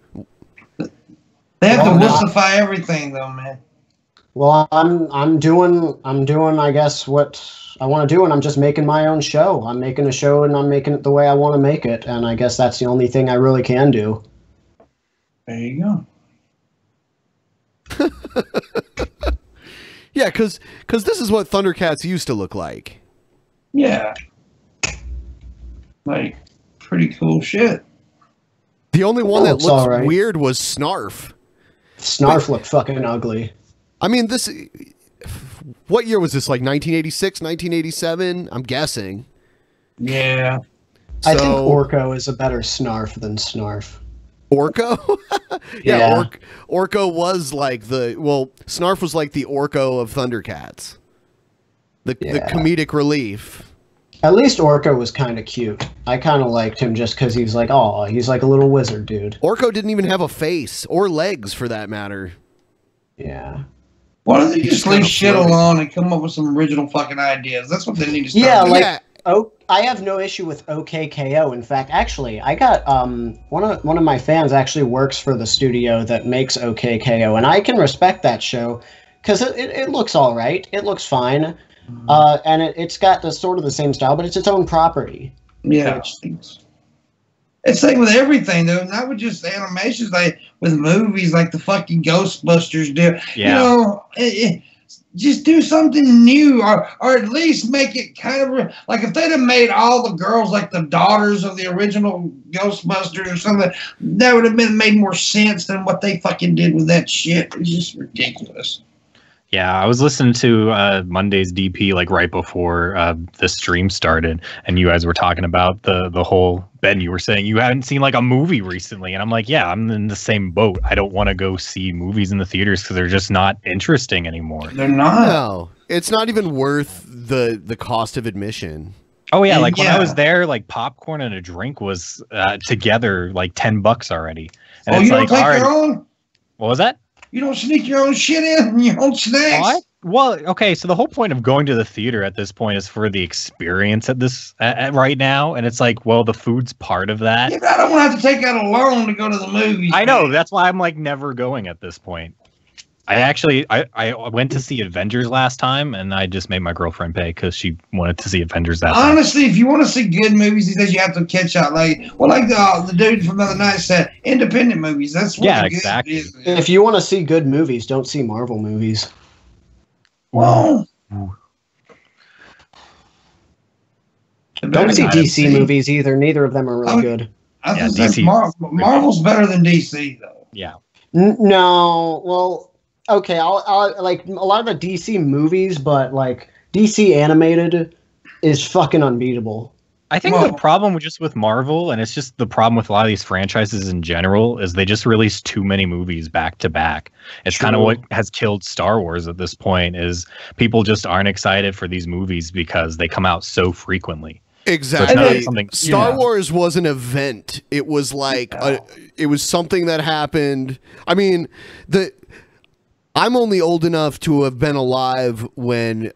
They have to wussify everything, though, man. Well, I'm doing I guess what I want to do, and I'm just making my own show. I'm making a show, and I'm making it the way I want to make it, and I guess that's the only thing I really can do. There you go. Yeah, because this is what Thundercats used to look like. Yeah. Like, pretty cool shit. The only one that looked right. weird was Snarf. Snarf looked fucking ugly. I mean, what year was this? Like 1986, 1987? I'm guessing. Yeah. I think Orko is a better Snarf than Snarf. Orko? Yeah. Orko was like Snarf was like the Orko of Thundercats. The comedic relief. At least Orko was kind of cute. I kind of liked him just because he's like, oh, he's like a little wizard dude. Orko didn't even have a face or legs for that matter. Yeah. Why don't they just leave shit alone and come up with some original fucking ideas? That's what they need to start doing. I I have no issue with OKKO. In fact, actually, I got one of my fans actually works for the studio that makes OKKO, and I can respect that show because it looks all right. It looks fine, and it's got the sort of the same style, but it's its own property. Yeah. It's like with everything, though, not with just animations, like with movies, like the fucking Ghostbusters do. Yeah. Just do something new, or at least make it kind of like if they'd have made all the girls like the daughters of the original Ghostbusters or something, that would have made more sense than what they fucking did with that shit. It's just ridiculous. Yeah, I was listening to Monday's DP like right before the stream started, and you guys were talking about the whole, Ben, you were saying you hadn't seen like a movie recently, and I'm like, yeah, I'm in the same boat. I don't want to go see movies in the theaters because they're just not interesting anymore. They're not. No, it's not even worth the cost of admission. Oh yeah, like when I was there, like popcorn and a drink was together like $10 already. And you don't take your own? What was that? You don't sneak your own shit in, your own snacks. What? Well, okay, so the whole point of going to the theater at this point is for the experience at right now, and it's like, well, the food's part of that. Yeah, I don't want to have to take out a loan to go to the movies. I know, that's why I'm like never going at this point. I went to see Avengers last time, and I just made my girlfriend pay because she wanted to see Avengers that time. Honestly, if you want to see good movies these days, you have to catch up. Like the dude from the other night said, independent movies. That's what exactly. Is. If you want to see good movies, don't see Marvel movies. Well, don't see DC movies either. Neither of them are really good. I think Marvel's better than DC, though. Yeah. No, well, okay. I'll like a lot of the DC movies, but like DC animated is fucking unbeatable. I think the problem with Marvel, and it's just the problem with a lot of these franchises in general, is they just release too many movies back to back. It's kind of what has killed Star Wars at this point, is people just aren't excited for these movies because they come out so frequently. Exactly. So Star Wars was an event. It was like it was something that happened. I mean, I'm only old enough to have been alive when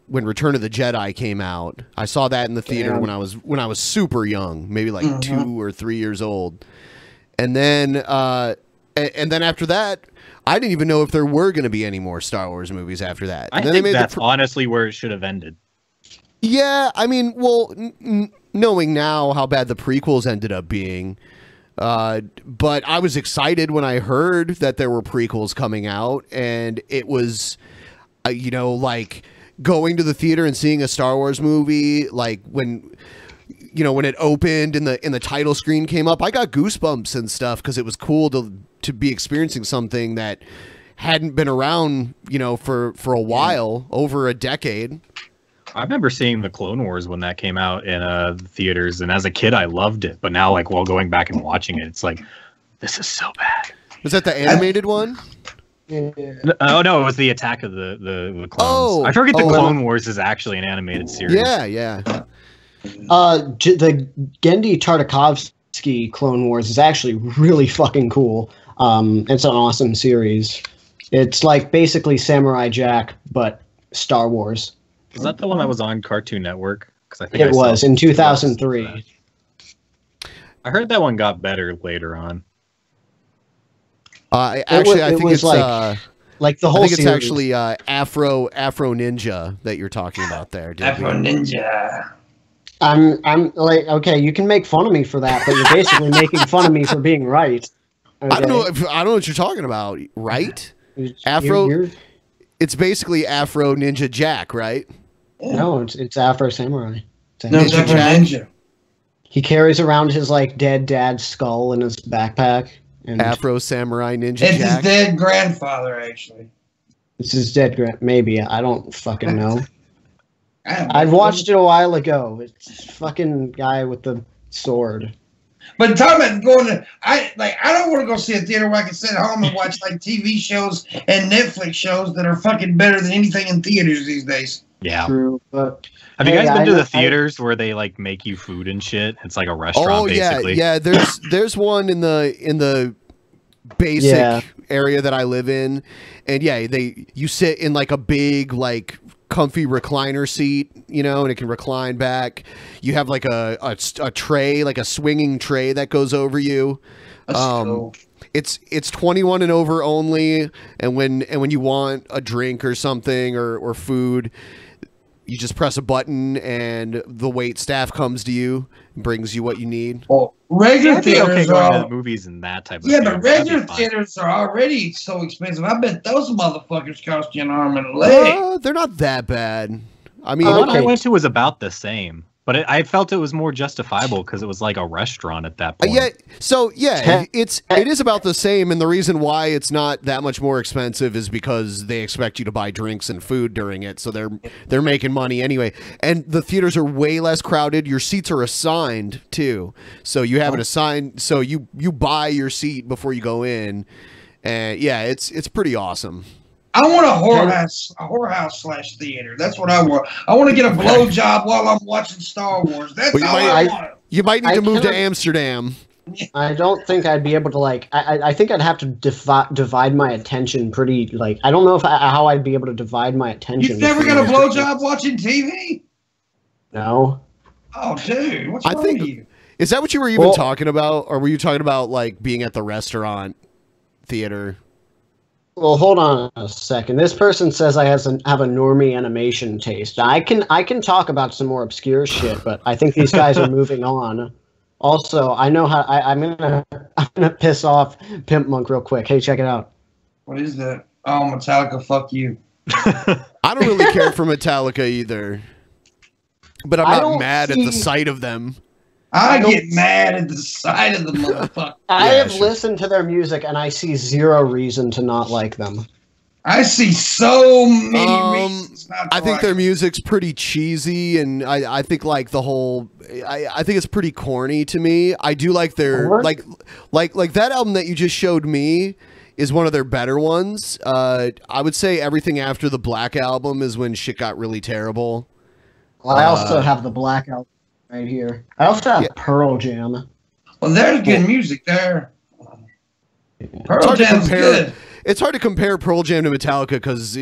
Return of the Jedi came out. I saw that in the theater when I was super young, maybe like 2 or 3 years old. And then after that, I didn't even know if there were going to be any more Star Wars movies after that. I think that's honestly where it should have ended. Yeah, I mean, well, knowing now how bad the prequels ended up being, but I was excited when I heard that there were prequels coming out, and it was, like going to the theater and seeing a Star Wars movie, like when it opened and the title screen came up, I got goosebumps and stuff because it was cool to be experiencing something that hadn't been around, for a while, over a decade. I remember seeing the Clone Wars when that came out in the theaters, and as a kid, I loved it. But now, like, while going back and watching it, it's like, this is so bad. Was that the animated one? Oh no, it was the Attack of the Clones. I forget the Clone Wars is actually an animated series. Yeah. The Genndy Tartakovsky Clone Wars is actually really fucking cool. It's an awesome series. It's like basically Samurai Jack, but Star Wars. Was that the one that was on Cartoon Network? Because I think it was in 2003. I heard that one got better later on. I think it's like the whole. I think it's series. actually Afro Ninja that you're talking about there. Afro Ninja. I'm like, okay, you can make fun of me for that, but you're basically making fun of me for being right. Okay? I don't know what you're talking about. Right? Afro. It's basically Afro Ninja Jack, right? No, it's Afro Samurai. No, it's Afro Ninja. He carries around his like dead dad's skull in his backpack. And Afro Samurai Ninja Jack. It's his dead grandfather, actually. It's his dead maybe. I don't fucking know. I watched it a while ago. It's fucking guy with the sword. But talking about going to, I don't want to go see a theater where I can sit at home and watch like TV shows and Netflix shows that are fucking better than anything in theaters these days. Yeah. True, but have you guys been to the theaters where they like make you food and shit? It's like a restaurant, basically. Yeah. There's one in the basic area that I live in, and you sit in like a big like comfy recliner seat, you know, and it can recline back. You have like a tray, like a swinging tray that goes over you. That's cool. It's 21 and over only, and when you want a drink or something or food, you just press a button and the wait staff comes to you and brings you what you need. Well, regular theaters going to are the movies and that type of yeah, theater. but regular theaters are already so expensive. I bet those motherfuckers cost you an arm and a leg. They're not that bad. I mean, The one I went to was about the same, but I felt it was more justifiable because it was like a restaurant at that point. It is about the same, and the reason why it's not that much more expensive is because they expect you to buy drinks and food during it, so they're making money anyway. And the theaters are way less crowded. Your seats are assigned too, so you have it assigned. So you buy your seat before you go in, and yeah, it's pretty awesome. I want a whorehouse / theater. That's what I want. I want to get a blowjob while I'm watching Star Wars. That's all I want. You might need to move to Amsterdam. I don't think I'd be able to like. I think I'd have to divide my attention pretty. Like I don't know how I'd be able to divide my attention. You've never got a blowjob watching TV? No. Oh, dude, what's wrong with you? Is that what you were even talking about, or were you talking about like being at the restaurant theater? Well, hold on a second. This person says I have a normie animation taste. I can talk about some more obscure shit, but I think these guys are moving on. Also, I know how I'm gonna piss off Pimp Monk real quick. Hey, check it out. What is that? Oh, Metallica, fuck you. I don't really care for Metallica either, but I'm not mad at the sight of them. I get mad at the sight of the motherfucker. I have listened to their music and I see zero reason to not like them. I see so many reasons not to I think like their music's pretty cheesy, and I think like the whole I think it's pretty corny to me. I do like their like that album that you just showed me is one of their better ones. I would say everything after the Black Album is when shit got really terrible. Well, I also have the Black Album right here. I also have Pearl Jam. Well, there's good music there. Pearl Jam's good. It's hard to compare Pearl Jam to Metallica because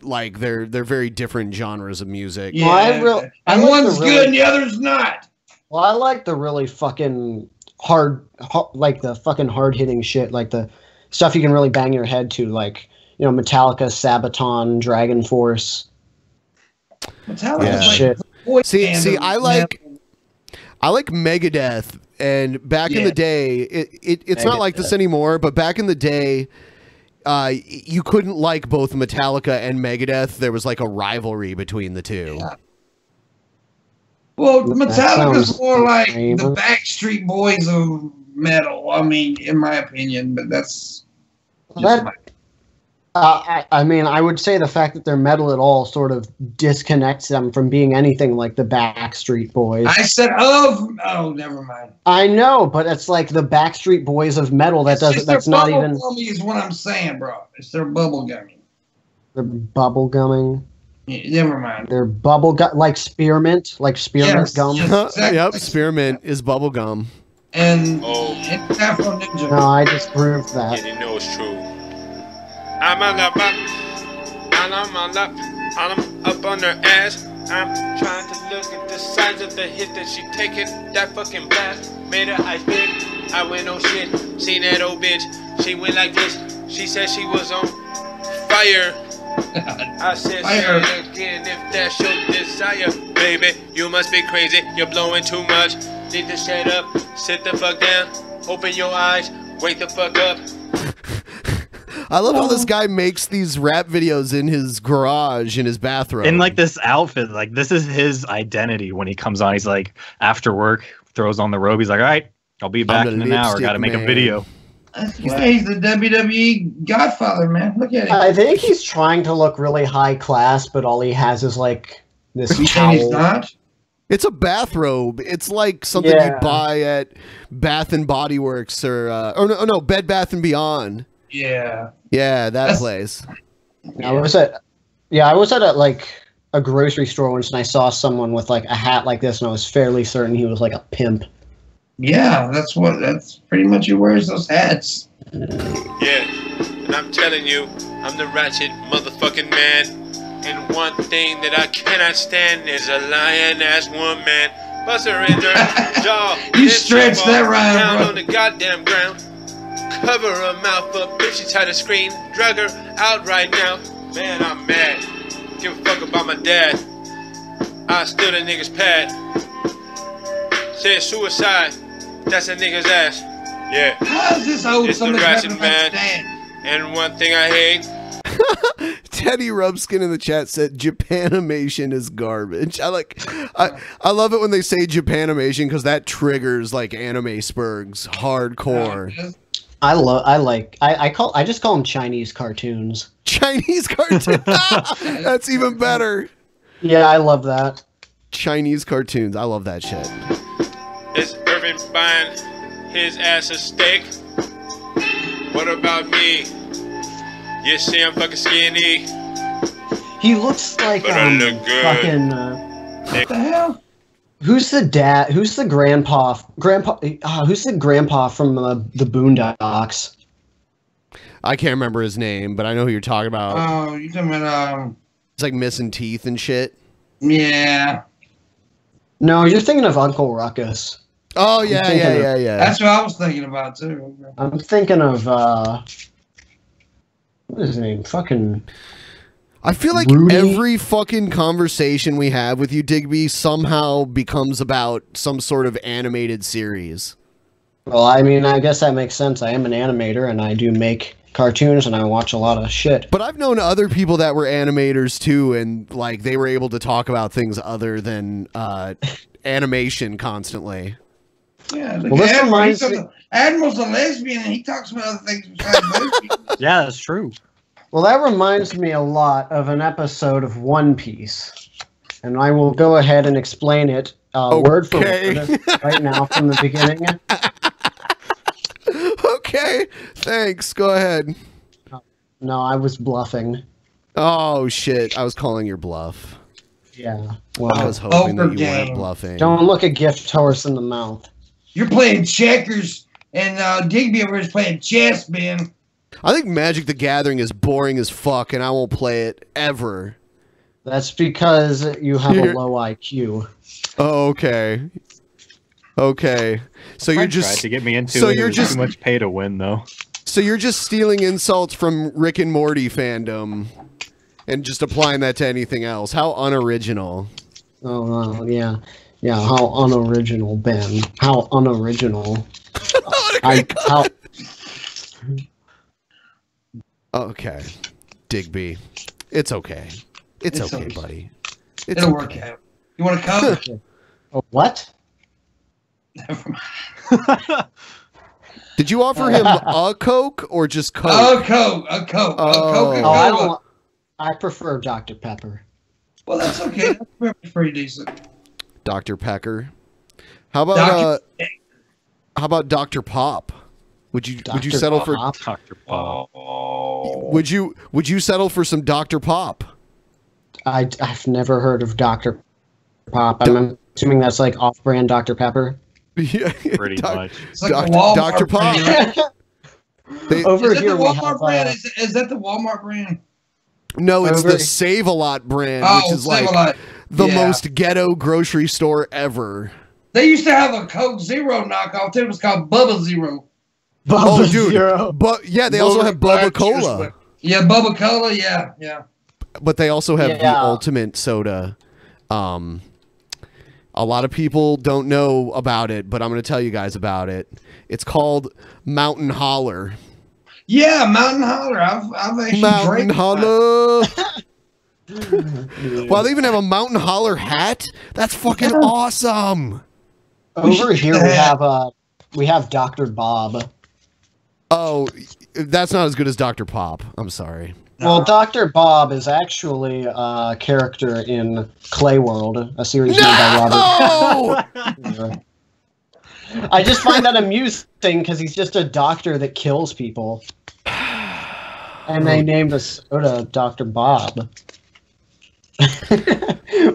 like they're very different genres of music. Yeah, and one's good and the other's not. Well, I like the really fucking hard like the fucking hard hitting shit, like the stuff you can really bang your head to, like Metallica, Sabaton, Dragon Force. Metallica. See, I like Megadeth, and back in the day, it's not like this anymore. But back in the day, you couldn't like both Metallica and Megadeth. There was like a rivalry between the two. Yeah. Well, Metallica's more like the Backstreet Boys of metal. I mean, in my opinion, but that's just my. I mean, I would say the fact that they're metal at all sort of disconnects them from being anything like the Backstreet Boys. I said oh, never mind. I know, but it's like the Backstreet Boys of metal. That's not even. Bubblegummy is what I'm saying, bro. It's their bubblegummy. They're bubblegumming. Yeah, never mind. They're like spearmint, gum. Yes, exactly. Yep, spearmint is bubblegum. And Afro Ninja. No, I just proved that. Yeah, you know it's true. I'm on the I'm up on her ass. I'm trying to look at the size of the hit that she taking. That fucking blast made her eyes big. I went oh shit, seen that old bitch. She went like this. She said she was on fire. I said say it again if that's your desire, baby. You must be crazy. You're blowing too much. Need to shut up. Sit the fuck down. Open your eyes. Wake the fuck up. I love how this guy makes these rap videos in his garage, in his bathroom. In like this outfit, like this is his identity when he comes on. He's like, after work, throws on the robe. He's like, all right, I'll be back in an hour. Got to make a video. That's why he's the WWE Godfather, man. Look at him. I think he's trying to look really high class, but all he has is like this towel. He's not? It's a bathrobe. It's like something you'd buy at Bath and Body Works or no, Bed Bath and Beyond. Yeah. Yeah, that's place. I was at like a grocery store once, and I saw someone with like a hat like this, and I was fairly certain he was like a pimp. Yeah, that's pretty much who wears those hats. Yeah, and I'm telling you, I'm the Ratchet motherfucking man. And one thing that I cannot stand is a lion-ass woman. Bust her in her jaw. You stretch that rhyme, down bro. on the goddamn ground. Cover her mouth up if she tried to scream. Drag her out right now. Man, I'm mad. Give a fuck about my dad. I steal the nigga's pad. Said suicide. That's a nigga's ass. Yeah. How is this old? It's the Somebody's Ratchet having man. a stand. And one thing I hate. Teddy Rubskin in the chat said Japanimation is garbage. I love it when they say Japanimation because that triggers like anime spurgs hardcore. I just call them Chinese cartoons. Chinese cartoons. That's even better. Yeah, I love that. Chinese cartoons. I love that shit. Is Irvin buying his ass a steak? What about me? You see I'm fucking skinny. He looks like But I look good. fucking. What the hell? Who's the dad? Who's the grandpa? Who's the grandpa from the Boondocks? I can't remember his name, but I know who you're talking about. Oh, you talking about It's like missing teeth and shit. Yeah. No, you're thinking of Uncle Ruckus. Oh yeah. That's what I was thinking about too. I'm thinking of what is his name? Fucking. I feel like Rudy? every fucking conversation we have with you, Digby, somehow becomes about some sort of animated series. Well, I mean, I guess that makes sense. I am an animator, and I do make cartoons, and I watch a lot of shit. But I've known other people that were animators too, and like they were able to talk about things other than animation constantly. Yeah. Well, this reminds me. Admiral's a lesbian, and he talks about other things besides movies. Yeah, that's true. Well, that reminds me a lot of an episode of One Piece, and I will go ahead and explain it word for word right now from the beginning. Okay, thanks. Go ahead. No, I was bluffing. Oh shit! I was calling your bluff. Yeah. Well, I was hoping that you Overgame. weren't bluffing. don't look a gift horse in the mouth. You're playing checkers, and Digby over here is playing chess, Ben. I think Magic the Gathering is boring as fuck, and I won't play it ever. That's because you have a low IQ. Oh, okay. Okay. So you're Tried just to get me into so it. you're It was just too much pay to win, though. so you're just stealing insults from Rick and Morty fandom and just applying that to anything else. How unoriginal. Oh, yeah. Yeah, how unoriginal, Ben. How unoriginal. Okay. Digby. It's okay. It's okay, okay. buddy. It's It'll okay. work out. You want to come? Oh, what? Never mind. Did you offer him a Coke or just Coke? A Coke. A Coke. Oh. A Coca-Cola. Oh, I don't. I prefer Dr. Pepper. Well, that's okay. That's pretty decent. Dr. Pecker. How about Dr. Pop? Would you settle for Dr. Pop. Oh. Would you settle for some Dr. Pop? I've never heard of Dr. Pop. I'm assuming that's like off-brand Dr. Pepper. Yeah, Pretty much. It's like the Walmart Dr. Pop. brand. Over Is that here the we Walmart have. brand? Is that the Walmart brand? No, it's Over- the Save-A-Lot brand, Oh, which is like Save-A-Lot. the Yeah. most ghetto grocery store ever. They used to have a Coke Zero knockoff too. It was called Bubba Zero. Oh, Bubba dude. Zero. But yeah, they also have Bubba Cola. Yeah, Bubba Cola. Yeah. But they also have the Yeah. ultimate soda. A lot of people don't know about it, but I'm going to tell you guys about it. It's called Mountain Holler. Yeah, Mountain Holler. I've actually Mountain drank Holler. Well, they even have a Mountain Holler hat. That's fucking awesome. Over here we have Dr. Bob. Oh, that's not as good as Dr. Pop. I'm sorry. Well, Dr. Bob is actually a character in Clay World, a series made by Robert. Oh! I just find that amusing because he's just a doctor that kills people. And they named the soda Dr. Bob.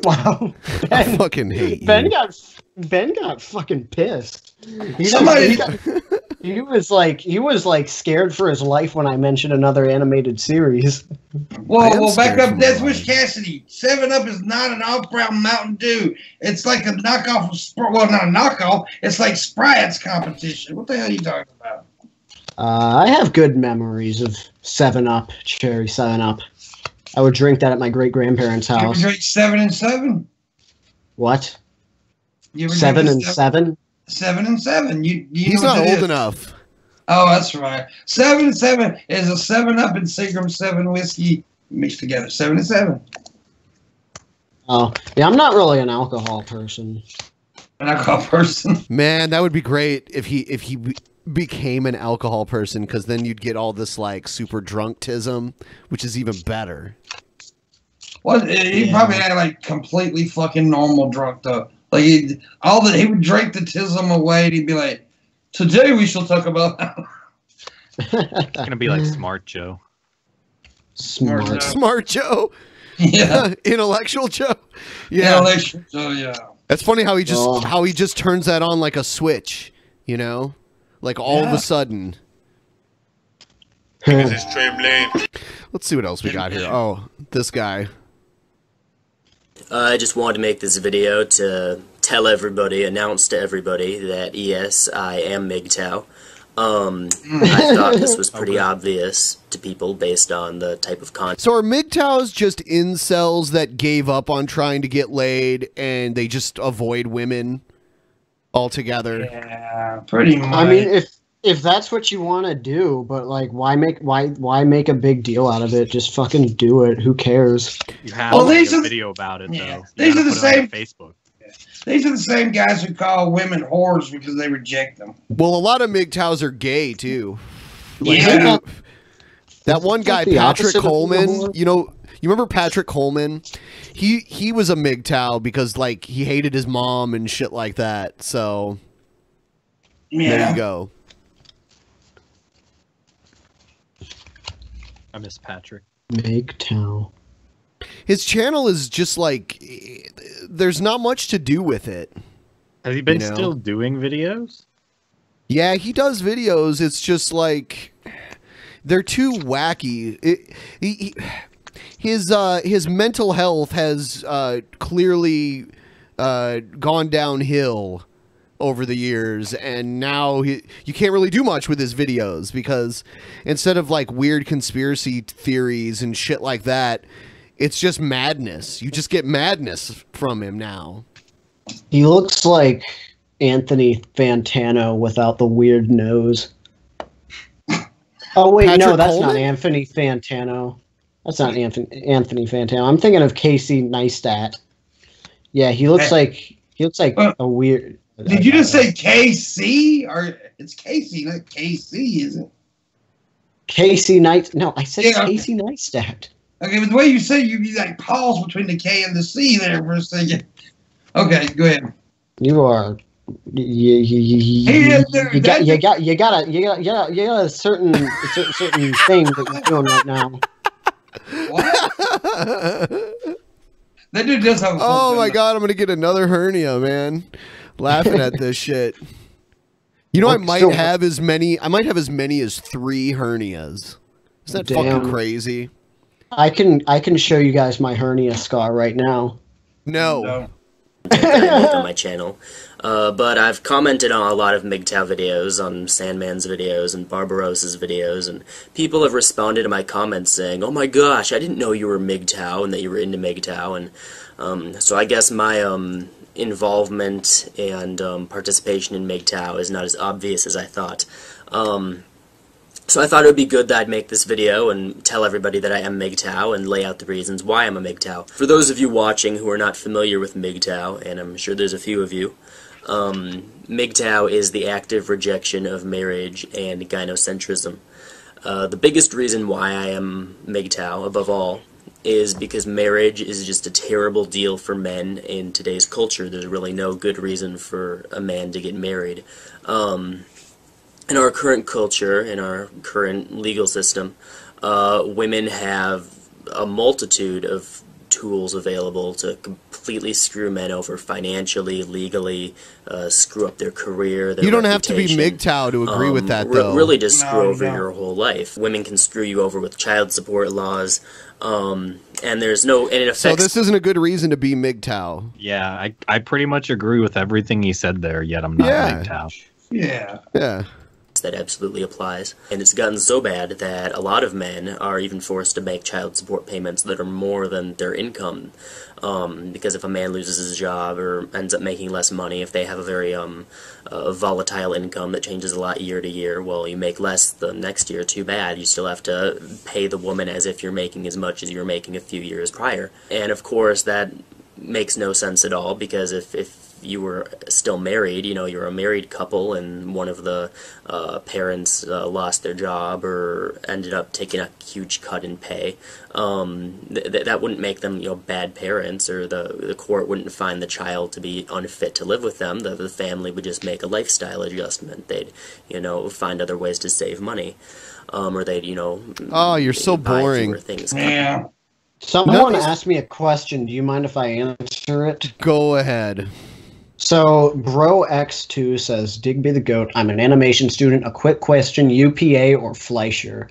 Wow. I fucking hate you. Ben got fucking pissed. Somebody- He was like scared for his life when I mentioned another animated series. Well, back scared up for my Death Wish life. Cassidy. 7-Up is not an off-brand Mountain Dew. It's like a knockoff of Sprite. Well, not a knockoff. It's like Sprite's competition. What the hell are you talking about? I have good memories of 7-Up, cherry 7-Up. I would drink that at my great-grandparents' You ever house. drink 7 and 7? What? You ever 7 drink and 7? 7 and 7. You He's know what not that old is? enough. Oh, that's right. 7 and 7 is a 7-Up and Seagram 7 whiskey mixed together. 7 and 7. Oh, yeah, I'm not really an alcohol person. An alcohol person. Man, that would be great if he became an alcohol person, because then you'd get all this like super drunktism, which is even better. Well, he probably had like completely fucking normal drunk though. Like he would drink the tism away and he'd be like, "Today we shall talk about." It's gonna be like Smart Joe. Smart. Smart Joe. Yeah. Intellectual Joe. Yeah. Intellectual. So yeah. That's funny how he just turns that on like a switch, you know? Like all of a sudden. Niggas is trembling. Let's see what else we got here. Oh, this guy. I just wanted to make this video to tell everybody, announce to everybody that yes, I am MGTOW. I thought this was pretty obvious to people based on the type of content. So are MGTOWs just incels that gave up on trying to get laid and they just avoid women altogether? Yeah, pretty much. I mean, if that's what you want to do, but like, why make a big deal out of it? Just fucking do it. Who cares? You have Well, like, these a are- video about it, Yeah. though. These You are the gotta put it on same- Facebook. These are the same guys who call women whores because they reject them. Well, a lot of MGTOWs are gay too. Like, Yeah. that one guy, the Patrick opposite of being a Coleman, whore? you remember Patrick Coleman? He was a MGTOW because like he hated his mom and shit like that. So Yeah. there you go. I miss Patrick. MGTOW. His channel is just like there's not much to do with it. Has he been You know? still doing videos? Yeah, he does videos. It's just like they're too wacky. His mental health has clearly gone downhill over the years, and now you can't really do much with his videos because instead of like weird conspiracy theories and shit like that, it's just madness. You just get madness from him now. He looks like Anthony Fantano without the weird nose. Oh wait, no, Patrick that's Coleman? not Anthony Fantano. That's not Anthony Fantano. I'm thinking of Casey Neistat. Yeah, he looks like a weird. Did you just say KC? Or it's Casey, not KC, is it? Casey Neistat? No, I said Yeah. Casey Neistat. Okay, but the way you said you like pause between the K and the C there for a second. Okay, go ahead. You are. You got a certain thing that you're doing right now. What? That dude does have a Oh full my thing. god, I'm gonna get another hernia, man. Laughing at this shit. You know, I might have as many as 3 hernias. Is that Damn. fucking crazy? I can show you guys my hernia scar right now. No. that I make on my channel. But I've commented on a lot of MGTOW videos, on Sandman's videos and Barbarossa's videos, and people have responded to my comments saying, "Oh my gosh, I didn't know you were MGTOW and that you were into MGTOW." And so I guess my involvement and participation in MGTOW is not as obvious as I thought. So I thought it would be good that I'd make this video and tell everybody that I am MGTOW and lay out the reasons why I'm a MGTOW. For those of you watching who are not familiar with MGTOW, and I'm sure there's a few of you, MGTOW is the active rejection of marriage and gynocentrism. The biggest reason why I am MGTOW, above all, is because marriage is just a terrible deal for men in today's culture. There's really no good reason for a man to get married. In our current culture, in our current legal system, women have a multitude of tools available to completely screw men over financially, legally, screw up their career, their You don't have to be reputation. MGTOW to agree with that, though. Really just screw No, you over don't. your whole life. Women can screw you over with child support laws, and there's no, and it affects. So this isn't a good reason to be MGTOW. Yeah, I pretty much agree with everything he said there, yet I'm not Yeah. MGTOW. Yeah. Yeah. that absolutely applies. And it's gotten so bad that a lot of men are even forced to make child support payments that are more than their income. Because if a man loses his job or ends up making less money, if they have a very volatile income that changes a lot year to year, well, you make less the next year, too bad. You still have to pay the woman as if you're making as much as you were making a few years prior. And of course, that makes no sense at all, because if you were still married, you know, you're a married couple and one of the parents lost their job or ended up taking a huge cut in pay, that wouldn't make them, you know, bad parents, or the court wouldn't find the child to be unfit to live with them. The family would just make a lifestyle adjustment. They'd, you know, find other ways to save money, or they'd, you know, oh, you're so buy boring. fewer things. Yeah. Someone asked me a question. Do you mind if I answer it? Go ahead. So, BroX2 says, Digbythegoat, I'm an animation student. A quick question, UPA or Fleischer?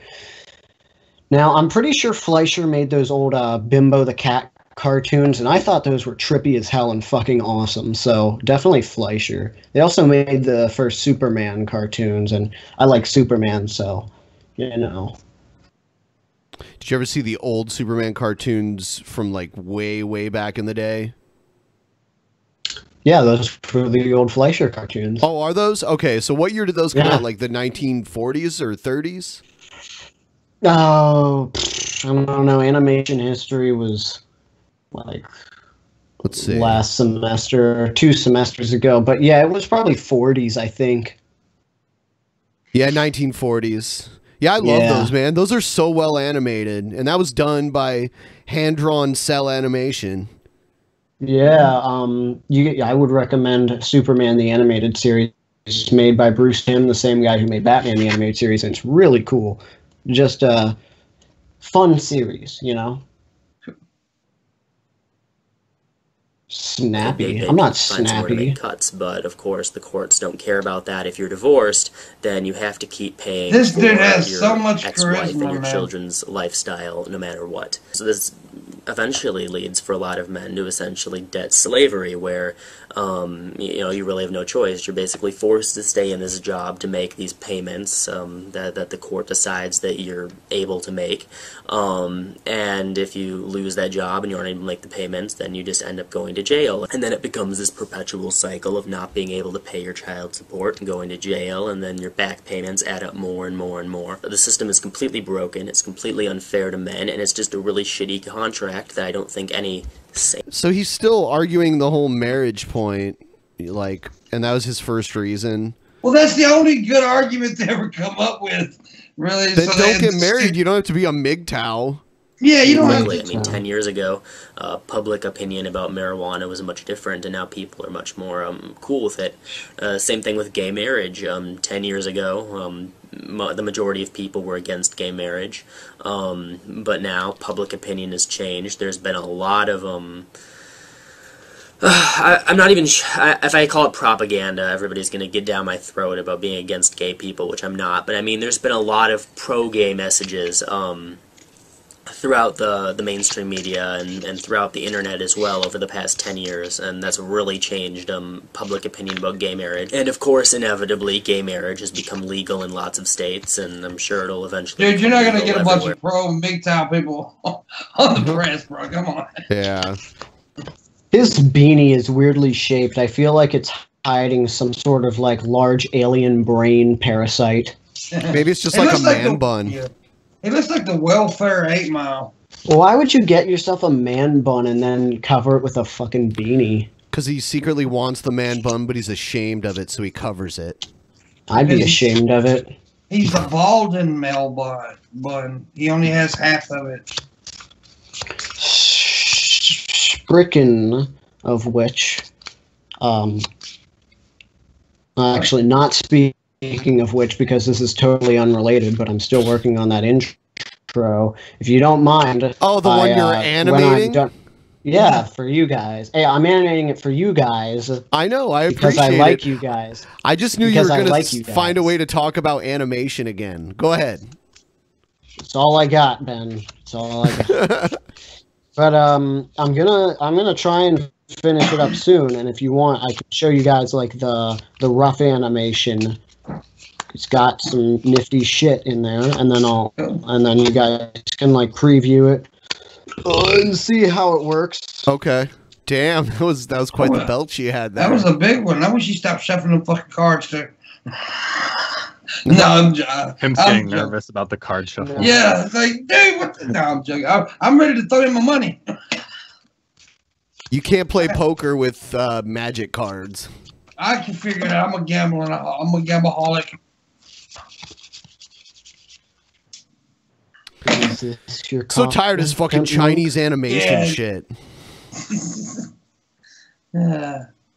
Now, I'm pretty sure Fleischer made those old Bimbo the Cat cartoons, and I thought those were trippy as hell and fucking awesome, so definitely Fleischer. They also made the first Superman cartoons, and I like Superman, so, you know. Did you ever see the old Superman cartoons from, like, way, way back in the day? Yeah, those were the old Fleischer cartoons. Oh, are those? Okay, so what year did those come Yeah. out? Like the 1940s or 30s? Oh, I don't know. Animation history was like Let's see. last semester or 2 semesters ago. But yeah, it was probably 40s, I think. Yeah, 1940s. Yeah, I love Yeah. those, man. Those are so well animated. And that was done by hand-drawn cell animation. Yeah, I would recommend Superman the Animated Series. It's made by Bruce Timm, the same guy who made Batman the Animated Series, and it's really cool. Just a fun series, you know? Snappy. They I'm not find somewhere to snappy. make cuts, but of course the courts don't care about that. If you're divorced, then you have to keep paying This for dude has your so much ex-wife and charisma, your man. children's lifestyle, no matter what. So this eventually leads for a lot of men to essentially debt slavery, where you know, you really have no choice. You're basically forced to stay in this job to make these payments that the court decides that you're able to make. And if you lose that job and you're unable to make the payments, then you just end up going to jail. And then it becomes this perpetual cycle of not being able to pay your child support and going to jail, and then your back payments add up more and more and more. The system is completely broken, it's completely unfair to men, and it's just a really shitty contract that I don't think any sane... So he's still arguing the whole marriage point, like, and that was his first reason. Well, that's the only good argument they ever come up with, really. Then So don't they- get married. You don't have to be a MGTOW. Yeah, you don't have Exactly. to. I mean, 10 years ago, public opinion about marijuana was much different, and now people are much more cool with it. Same thing with gay marriage. 10 years ago, the majority of people were against gay marriage, but now public opinion has changed. There's been a lot of... I'm not even... if I call it propaganda, everybody's going to get down my throat about being against gay people, which I'm not. But I mean, there's been a lot of pro-gay messages throughout the mainstream media and throughout the internet as well over the past 10 years, and that's really changed public opinion about gay marriage. And of course, inevitably, gay marriage has become legal in lots of states, and I'm sure it'll eventually... Dude, you're not going to become get a bunch legal of pro-MGTOW people on the press, bro. Come on. Yeah. His beanie is weirdly shaped. I feel like it's hiding some sort of like large alien brain parasite. Maybe it's just It like a looks like man the- bun. yeah. It looks like the welfare 8 Mile. Why would you get yourself a man bun and then cover it with a fucking beanie? Because he secretly wants the man bun, but he's ashamed of it, so he covers it. I'd be Because ashamed of it. He's the balding male bun. He only has half of it. Stricken of which, actually not speaking of which, because this is totally unrelated, but I'm still working on that intro. If you don't mind. Oh, the one you're when I'm animating? done- Yeah, for you guys. Hey, I'm animating it for you guys. I know. I because appreciate I like it. you guys. I just knew you Because were I going like to you find a guys. way to talk about animation again. Go ahead. It's all I got, Ben. It's all I got. But I'm gonna try and finish it up soon. And if you want, I can show you guys like the rough animation. It's got some nifty shit in there, and then you guys can like preview it and see how it works. Okay. Damn, that was quite the belt she had there. That was a big one. I wish she stopped shuffling them fucking cards too. No, I'm Him getting nervous about the card shuffle. Yeah, it's like, dude, what the? No, I'm joking. I'm ready to throw in my money. You can't play poker with magic cards. I can figure it out. I'm a gambler. I'm a gambaholic. Is this your So tired of this fucking Chinese animation shit.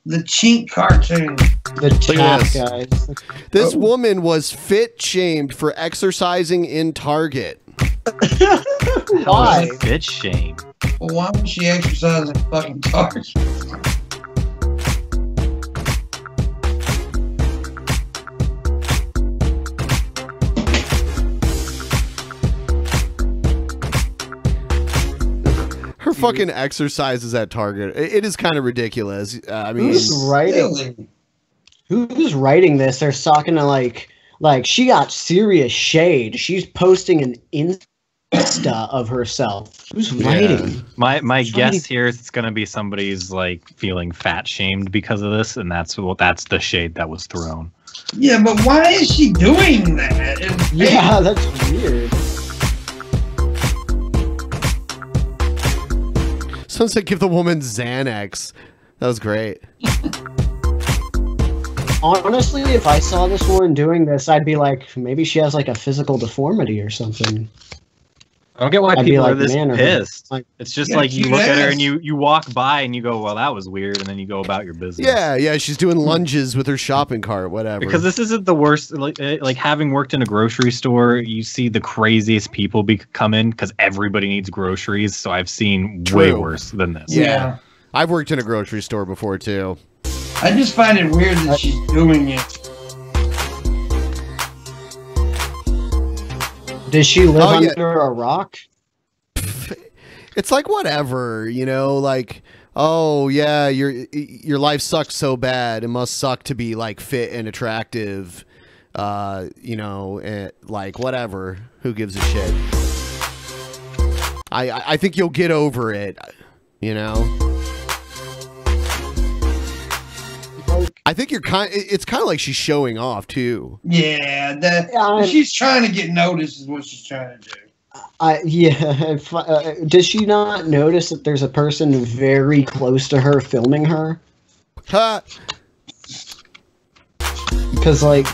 The chink cartoon. The Look at this. chat, guys. This woman was fit shamed for exercising in Target. Why? Bitch shame. Well, why would she exercise in fucking Target? Her fucking exercises at Target. It is kind of ridiculous. I mean, Who's writing? Who's writing this? They're talking to like she got serious shade. She's posting an Insta of herself. Who's writing? My guess here is it's gonna be somebody's like feeling fat shamed because of this, and that's the shade that was thrown. Yeah, but why is she doing that? Yeah, that's weird. someone said give the woman Xanax. That was great. Honestly, if I saw this woman doing this, I'd be like, maybe she has like a physical deformity or something. I don't get why I'd be people are like, this man, pissed. like- It's just Yeah, like you cute look at her ass. and you walk by and you go, well, that was weird, and then you go about your business. Yeah, she's doing lunges with her shopping cart, whatever. Because this isn't the worst. Like having worked in a grocery store, you see the craziest people come in because everybody needs groceries. So I've seen way True. worse than this. Yeah. I've worked in a grocery store before too. I just find it weird that she's doing it. Does she live Oh, yeah. under a rock? It's like whatever, like, oh yeah, your life sucks so bad. It must suck to be like fit and attractive, like whatever. Who gives a shit? I think you'll get over it, I think it's kind of like she's showing off too. Yeah, she's trying to get noticed is what she's trying to do. Does she not notice that there's a person very close to her filming her? Because, like...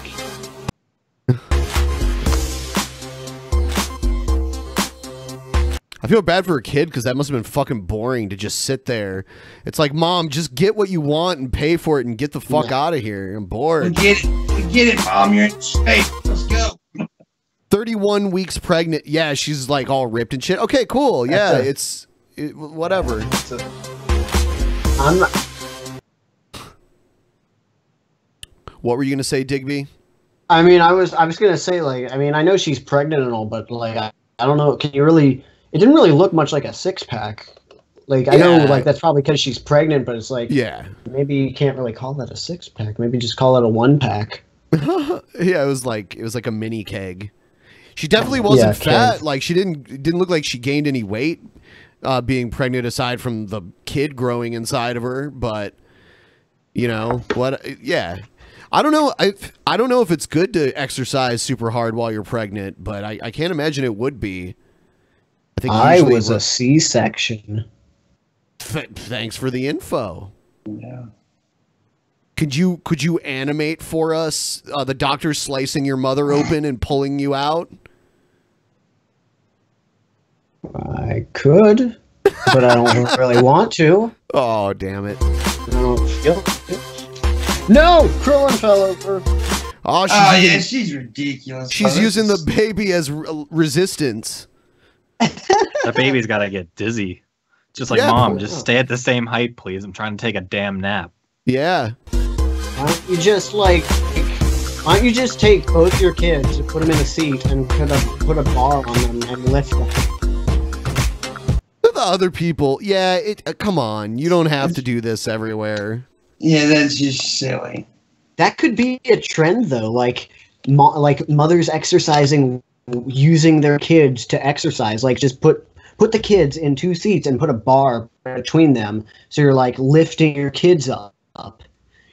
I feel bad for her kid because that must have been fucking boring to just sit there. It's like, Mom, just get what you want and pay for it and get the fuck out of here. I'm bored. Get it, Mom. You're in shape. Let's go. 31 weeks pregnant. Yeah, she's like all ripped and shit. Okay, cool. Yeah, whatever. I'm not... What were you gonna say, Digby? I mean, I was gonna say, like, I mean, I know she's pregnant and all, but like, I don't know. Can you really? It didn't really look much like a 6-pack. Like, I know, like, that's probably because she's pregnant, but it's like, maybe you can't really call that a 6-pack. Maybe just call it a 1-pack. Yeah, it was like a mini keg. She definitely wasn't fat. Keg. Like, she didn't look like she gained any weight being pregnant, aside from the kid growing inside of her. But what? Yeah. I don't know. I don't know if it's good to exercise super hard while you're pregnant, but I can't imagine it would be. I was a C-section. Thanks for the info. Yeah. Could you animate for us the doctor slicing your mother open and pulling you out? I could, but I don't really want to. Oh, damn it. I don't feel it. No! Krillin fell over. Oh, she's ridiculous. She's using the baby as resistance. That baby's got to get dizzy. Just like, Yeah. Mom, just stay at the same height, please. I'm trying to take a damn nap. Yeah. Why don't you just why don't you just take both your kids and put them in a seat and put a bar on them and lift them? The other people, yeah, come on. You don't have to do this everywhere. Yeah, that's just silly. That could be a trend, though. Like mothers exercising using their kids to exercise. Like, just put the kids in 2 seats and put a bar between them, so you're like lifting your kids up.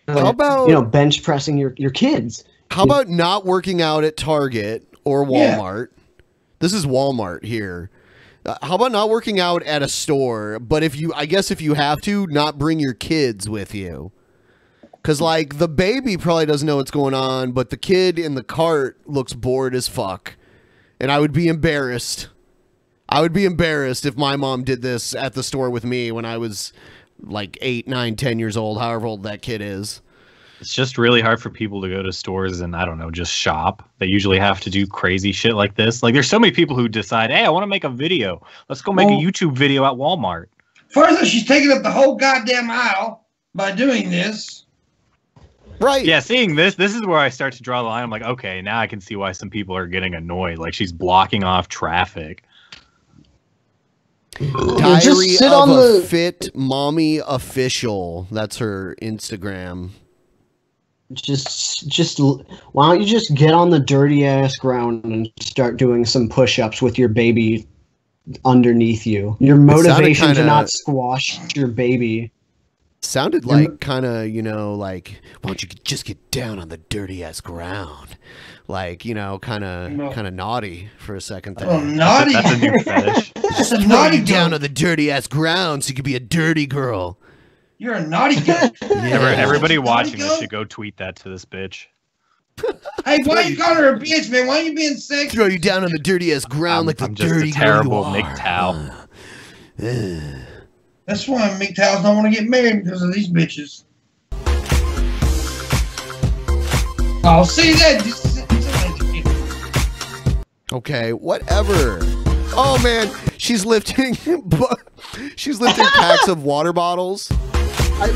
How about bench pressing your kids? How about not working out at Target or Walmart? Yeah. This is Walmart here. How about not working out at a store, but if you have to, not bring your kids with you? Because, like, the baby probably doesn't know what's going on, but the kid in the cart looks bored as fuck. And I would be embarrassed. I would be embarrassed if my mom did this at the store with me when I was, like, 8, 9, 10 years old, however old that kid is. It's just really hard for people to go to stores and, I don't know, just shop. They usually have to do crazy shit like this. Like, there's so many people who decide, hey, I want to make a video. Let's go make a YouTube video at Walmart. First, she's taking up the whole goddamn aisle by doing this. Right. Yeah, seeing this is where I start to draw the line. I'm like, okay, now I can see why some people are getting annoyed. Like, she's blocking off traffic. Diary of a Fit Mommy Official. That's her Instagram. Just why don't you just get on the dirty ass ground and start doing some push-ups with your baby underneath you? Your motivation to not squash your baby sounded like kind of, like, why don't you just get down on the dirty ass ground? Like, kind of naughty for a second there. Oh, naughty. That's a new fetish. Just a naughty down on the dirty ass ground so you could be a dirty girl. You're a naughty girl. Yeah. Everybody watching this should go tweet that to this bitch. Hey, why you calling her a bitch, man? Why are you being sick? Throw you down on the dirty ass ground like the dirty just a terrible girl you MGTOW. That's why MGTOWs don't want to get married, because of these bitches. Oh, see that? Okay, whatever. Oh man, she's lifting packs of water bottles. I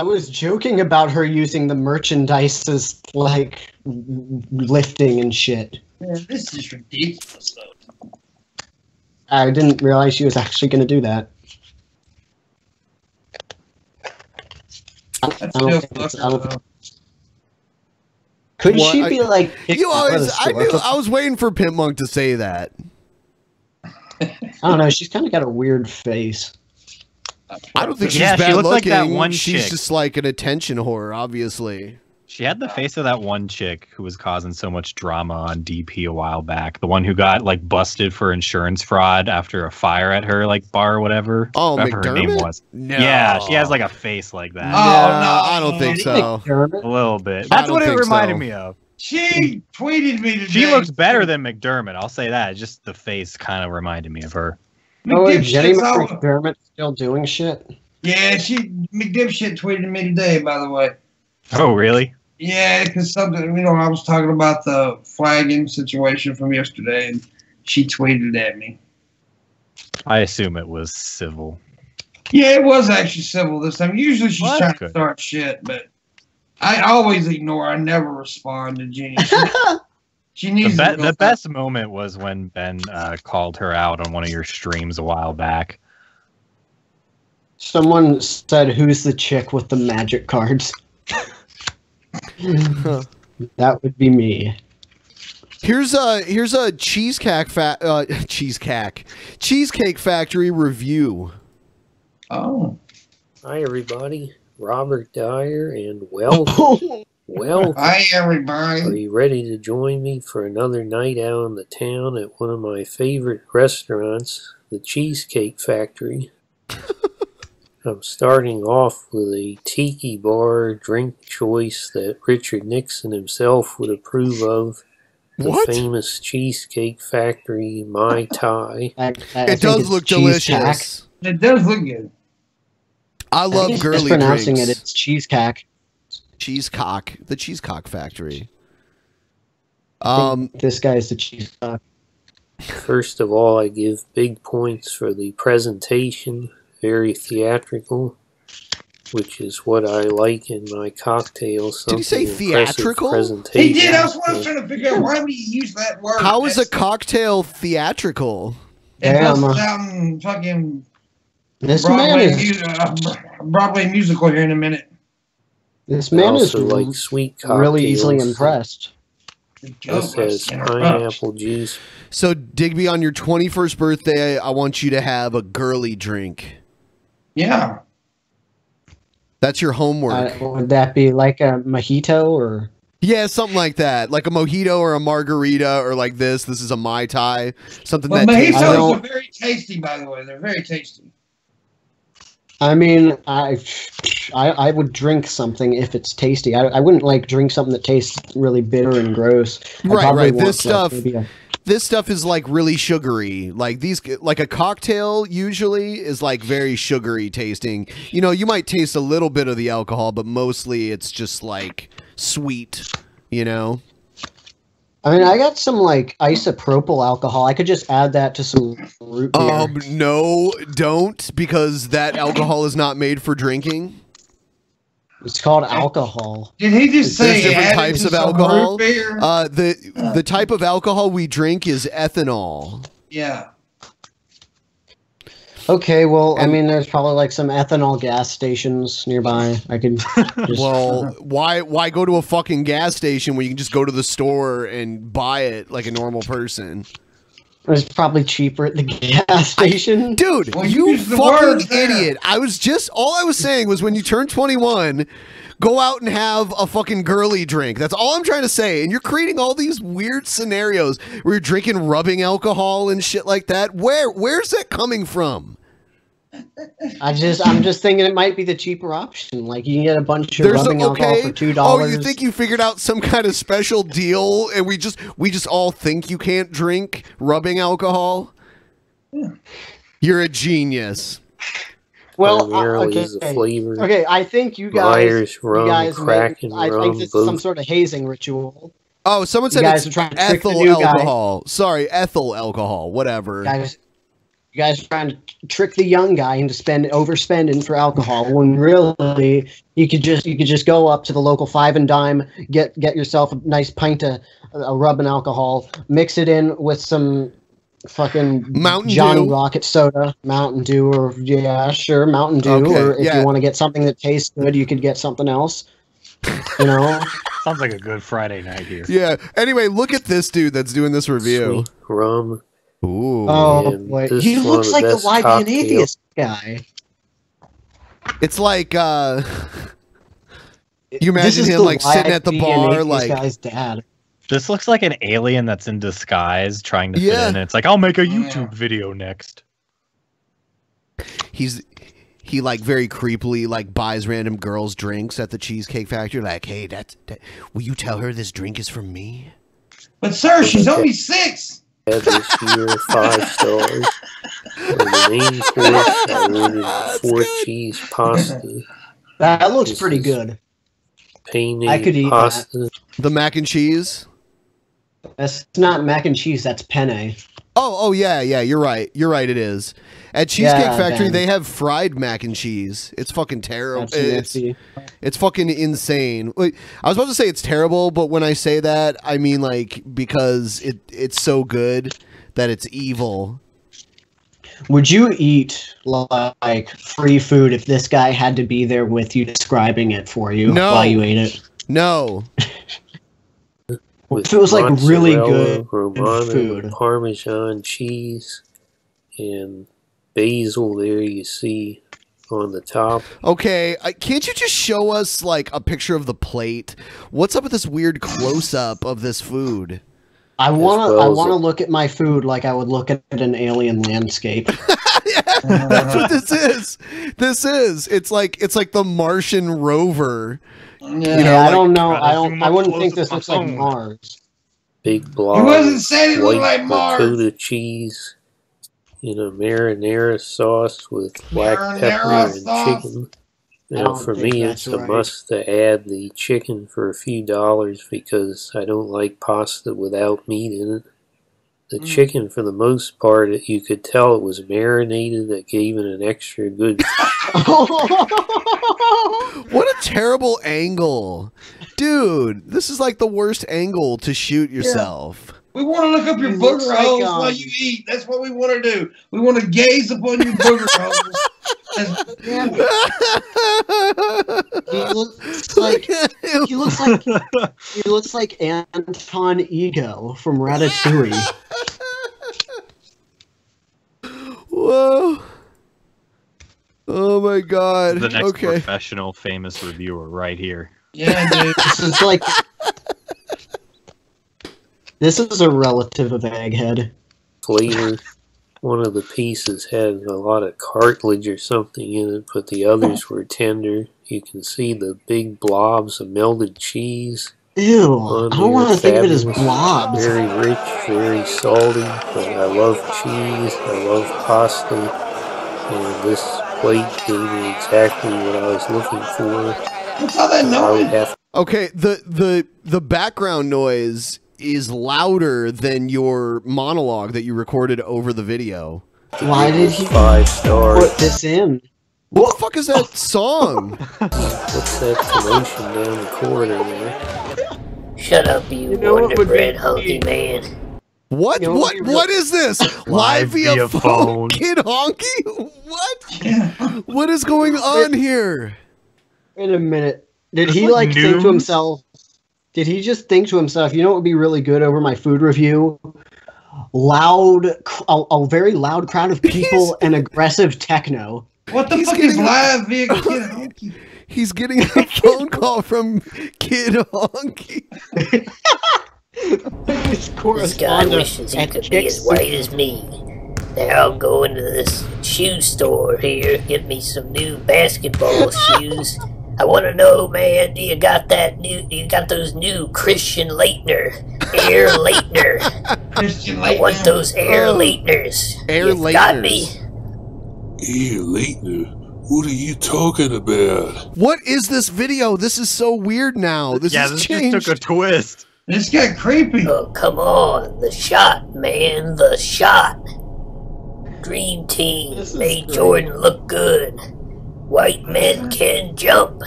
was joking about her using the merchandise as, like, lifting and shit. Man, this is ridiculous, though. I didn't realize she was actually going to do that. Could she be like? I was waiting for Pimp Monk to say that. I don't know. She's kind of got a weird face. I don't think she's bad looking. Like that one she's chick. Just like an attention whore, obviously. She had the face of that one chick who was causing so much drama on DP a while back. The one who got, like, busted for insurance fraud after a fire at her, like, bar or whatever. Oh, whatever her name was. No. Yeah, she has like a face like that. Oh, no, I don't think so. A little bit. That's what it reminded me of. She tweeted me today. She looks better than McDermott. I'll say that. Just the face kind of reminded me of her. Oh, is Jenny McDermott still doing shit? Yeah, McDipshit tweeted me today, by the way. Oh, really? Yeah, because I was talking about the flagging situation from yesterday, and she tweeted at me. I assume it was civil. Yeah, it was actually civil this time. Usually she's trying to good. start shit, but I always ignore. I never respond to Jenny. She needs the best moment was when Ben called her out on one of your streams a while back. Someone said, "Who's the chick with the magic cards?" That would be me. Here's a cheesecake factory review. Oh, hi everybody, Robert Dyer, and welcome. Hi everybody. Are you ready to join me for another night out in the town at one of my favorite restaurants, the Cheesecake Factory? I'm starting off with a tiki bar drink choice that Richard Nixon himself would approve of. The famous Cheesecake Factory Mai Tai. It does look delicious. It does look good. I love girly pronouncing drinks. It's cheesecake. Cheesecock. The Cheesecock Factory. This guy is the cheesecock. First of all, I give big points for the presentation, very theatrical, which is what I like in my cocktails. Did he say theatrical? He did. That's what I was trying to figure out. Why would he use that word? How is a cocktail theatrical? It busts down fucking This Broadway, man is Broadway musical here in a minute. this man is like sweet cocktails. really easily impressed. This has pineapple juice. So, Digby, on your 21st birthday, I want you to have a girly drink. Yeah. That's your homework. Would that be like a mojito or? Yeah, something like that. Like a mojito or a margarita or like this. This is a Mai Tai. Something Well, that tastes mojitos are very tasty, by the way. They're very tasty. I mean, I would drink something if it's tasty. I wouldn't like drink something that tastes really bitter and gross. Right. This stuff is like really sugary. Like like a cocktail usually is like very sugary tasting. You know, you might taste a little bit of the alcohol, but mostly it's just like sweet, you know? I mean, I got some like isopropyl alcohol. I could just add that to some root beer. No, don't, because that alcohol is not made for drinking. It's called alcohol. Did he just say there's different types of alcohol? Root beer? The type of alcohol we drink is ethanol. Yeah. Okay, well, I mean, there's probably like some ethanol gas stations nearby. I could. Just, well, why go to a fucking gas station when you can just go to the store and buy it like a normal person? It's probably cheaper at the gas station. Dude, well, you fucking idiot. All I was saying was when you turn 21, go out and have a fucking girly drink. That's all I'm trying to say. And you're creating all these weird scenarios where you're drinking rubbing alcohol and shit like that. Where's that coming from? I'm just thinking it might be the cheaper option. Like you can get a bunch of rubbing alcohol for $2. Oh, you think you figured out some kind of special deal, and we just all think you can't drink rubbing alcohol? Yeah. You're a genius. Well, flavor. Okay, I think you guys. Myers, rum, I think this is some both. sort of hazing ritual. Oh, someone said it's ethyl alcohol. Sorry, ethyl alcohol. Whatever. You guys are trying to trick the young guy into overspending for alcohol when really you could just go up to the local 5 and dime, get yourself a nice pint of rubbing alcohol, mix it in with some fucking Mountain Johnny Dew. Rocket soda, Mountain Dew, or Mountain Dew, Okay, or if you want to get something that tastes good, you could get something else. You know, sounds like a good Friday night here. Yeah. Anyway, look at this dude that's doing this review. Sweet rum. Ooh. Oh boy, he looks like the Why Be an Atheist guy. It's like you imagine him like sitting at the bar, like guy's dad. This looks like an alien that's in disguise trying to fit in. And it's like, I'll make a YouTube video next. He like very creepily like buys random girls drinks at the Cheesecake Factory. Like, hey, will you tell her this drink is from me? But sir, she's only 6. Had this year 5 stars. For the main course, I ordered 4 cheese pasta. That looks pretty good. Penne I could eat pasta. that. The mac and cheese? That's not mac and cheese. That's penne. Oh yeah. You're right. It is. At Cheesecake Factory, Ben. they have fried mac and cheese. It's fucking terrible. It's fucking insane. Wait, I was about to say it's terrible, but when I say that, I mean like because it's so good that it's evil. Would you eat like free food if this guy had to be there with you describing it for you while you ate it? No. If it was like really good Romano, food. Parmesan cheese, and basil there you see on the top. Okay, can't you just show us like a picture of the plate? What's up with this weird close-up of this food? I want to look at my food like I would look at an alien landscape. That's what this is. It's like the Martian rover. Yeah, I don't know. I wouldn't think this looks like Mars. Big blob. He wasn't saying it looked like Mars. Ricotta cheese in a marinara sauce with black pepper and chicken. Now, for me, it's a must to add the chicken for a few dollars because I don't like pasta without meat in it. The chicken, for the most part, you could tell it was marinated. That gave it an extra good. What a terrible angle. Dude, this is like the worst angle to shoot yourself. We want to look up your booger holes while you eat. That's what we want to do. We want to gaze upon your booger holes. He looks like Anton Ego from Ratatouille. Whoa. Oh my god. The next professional famous reviewer right here. Yeah, dude. This is a relative of Egghead. Flavor. One of the pieces had a lot of cartilage or something in it, but the others were tender. You can see the big blobs of melted cheese. Ew, I don't want to think of it as blobs. Very rich, very salty. But I love cheese. I love pasta. And this plate gave me exactly what I was looking for. What's all that noise? Okay, the background noise is louder than your monologue that you recorded over the video. Why did he 5 stars. put this in? What the fuck is that song? What's that commotion down the corridor there? Shut up, you Wonder Bread hunky man. What? What is this? Live via phone? Kid Honky? What? What is going on here? Wait a minute. Did he like think to himself? Did he just think to himself, you know what would be really good over my food review? A very loud crowd of people and aggressive techno. What the fuck is live via Kid Honky? He's getting a phone call from Kid Honky. This guy wishes he could be as white as me. Now I'll go into this shoe store here, get me some new basketball shoes. I want to know, man, do you got those new Christian Leitner, Air Leitner? Christian I want those Air Leitners. Air Leitners. Got me? Air Leitner? What are you talking about? What is this video? This is so weird now. This just took a twist. This got creepy. Oh, come on. The shot, man. The shot. Dream team made Jordan look good. White men can jump.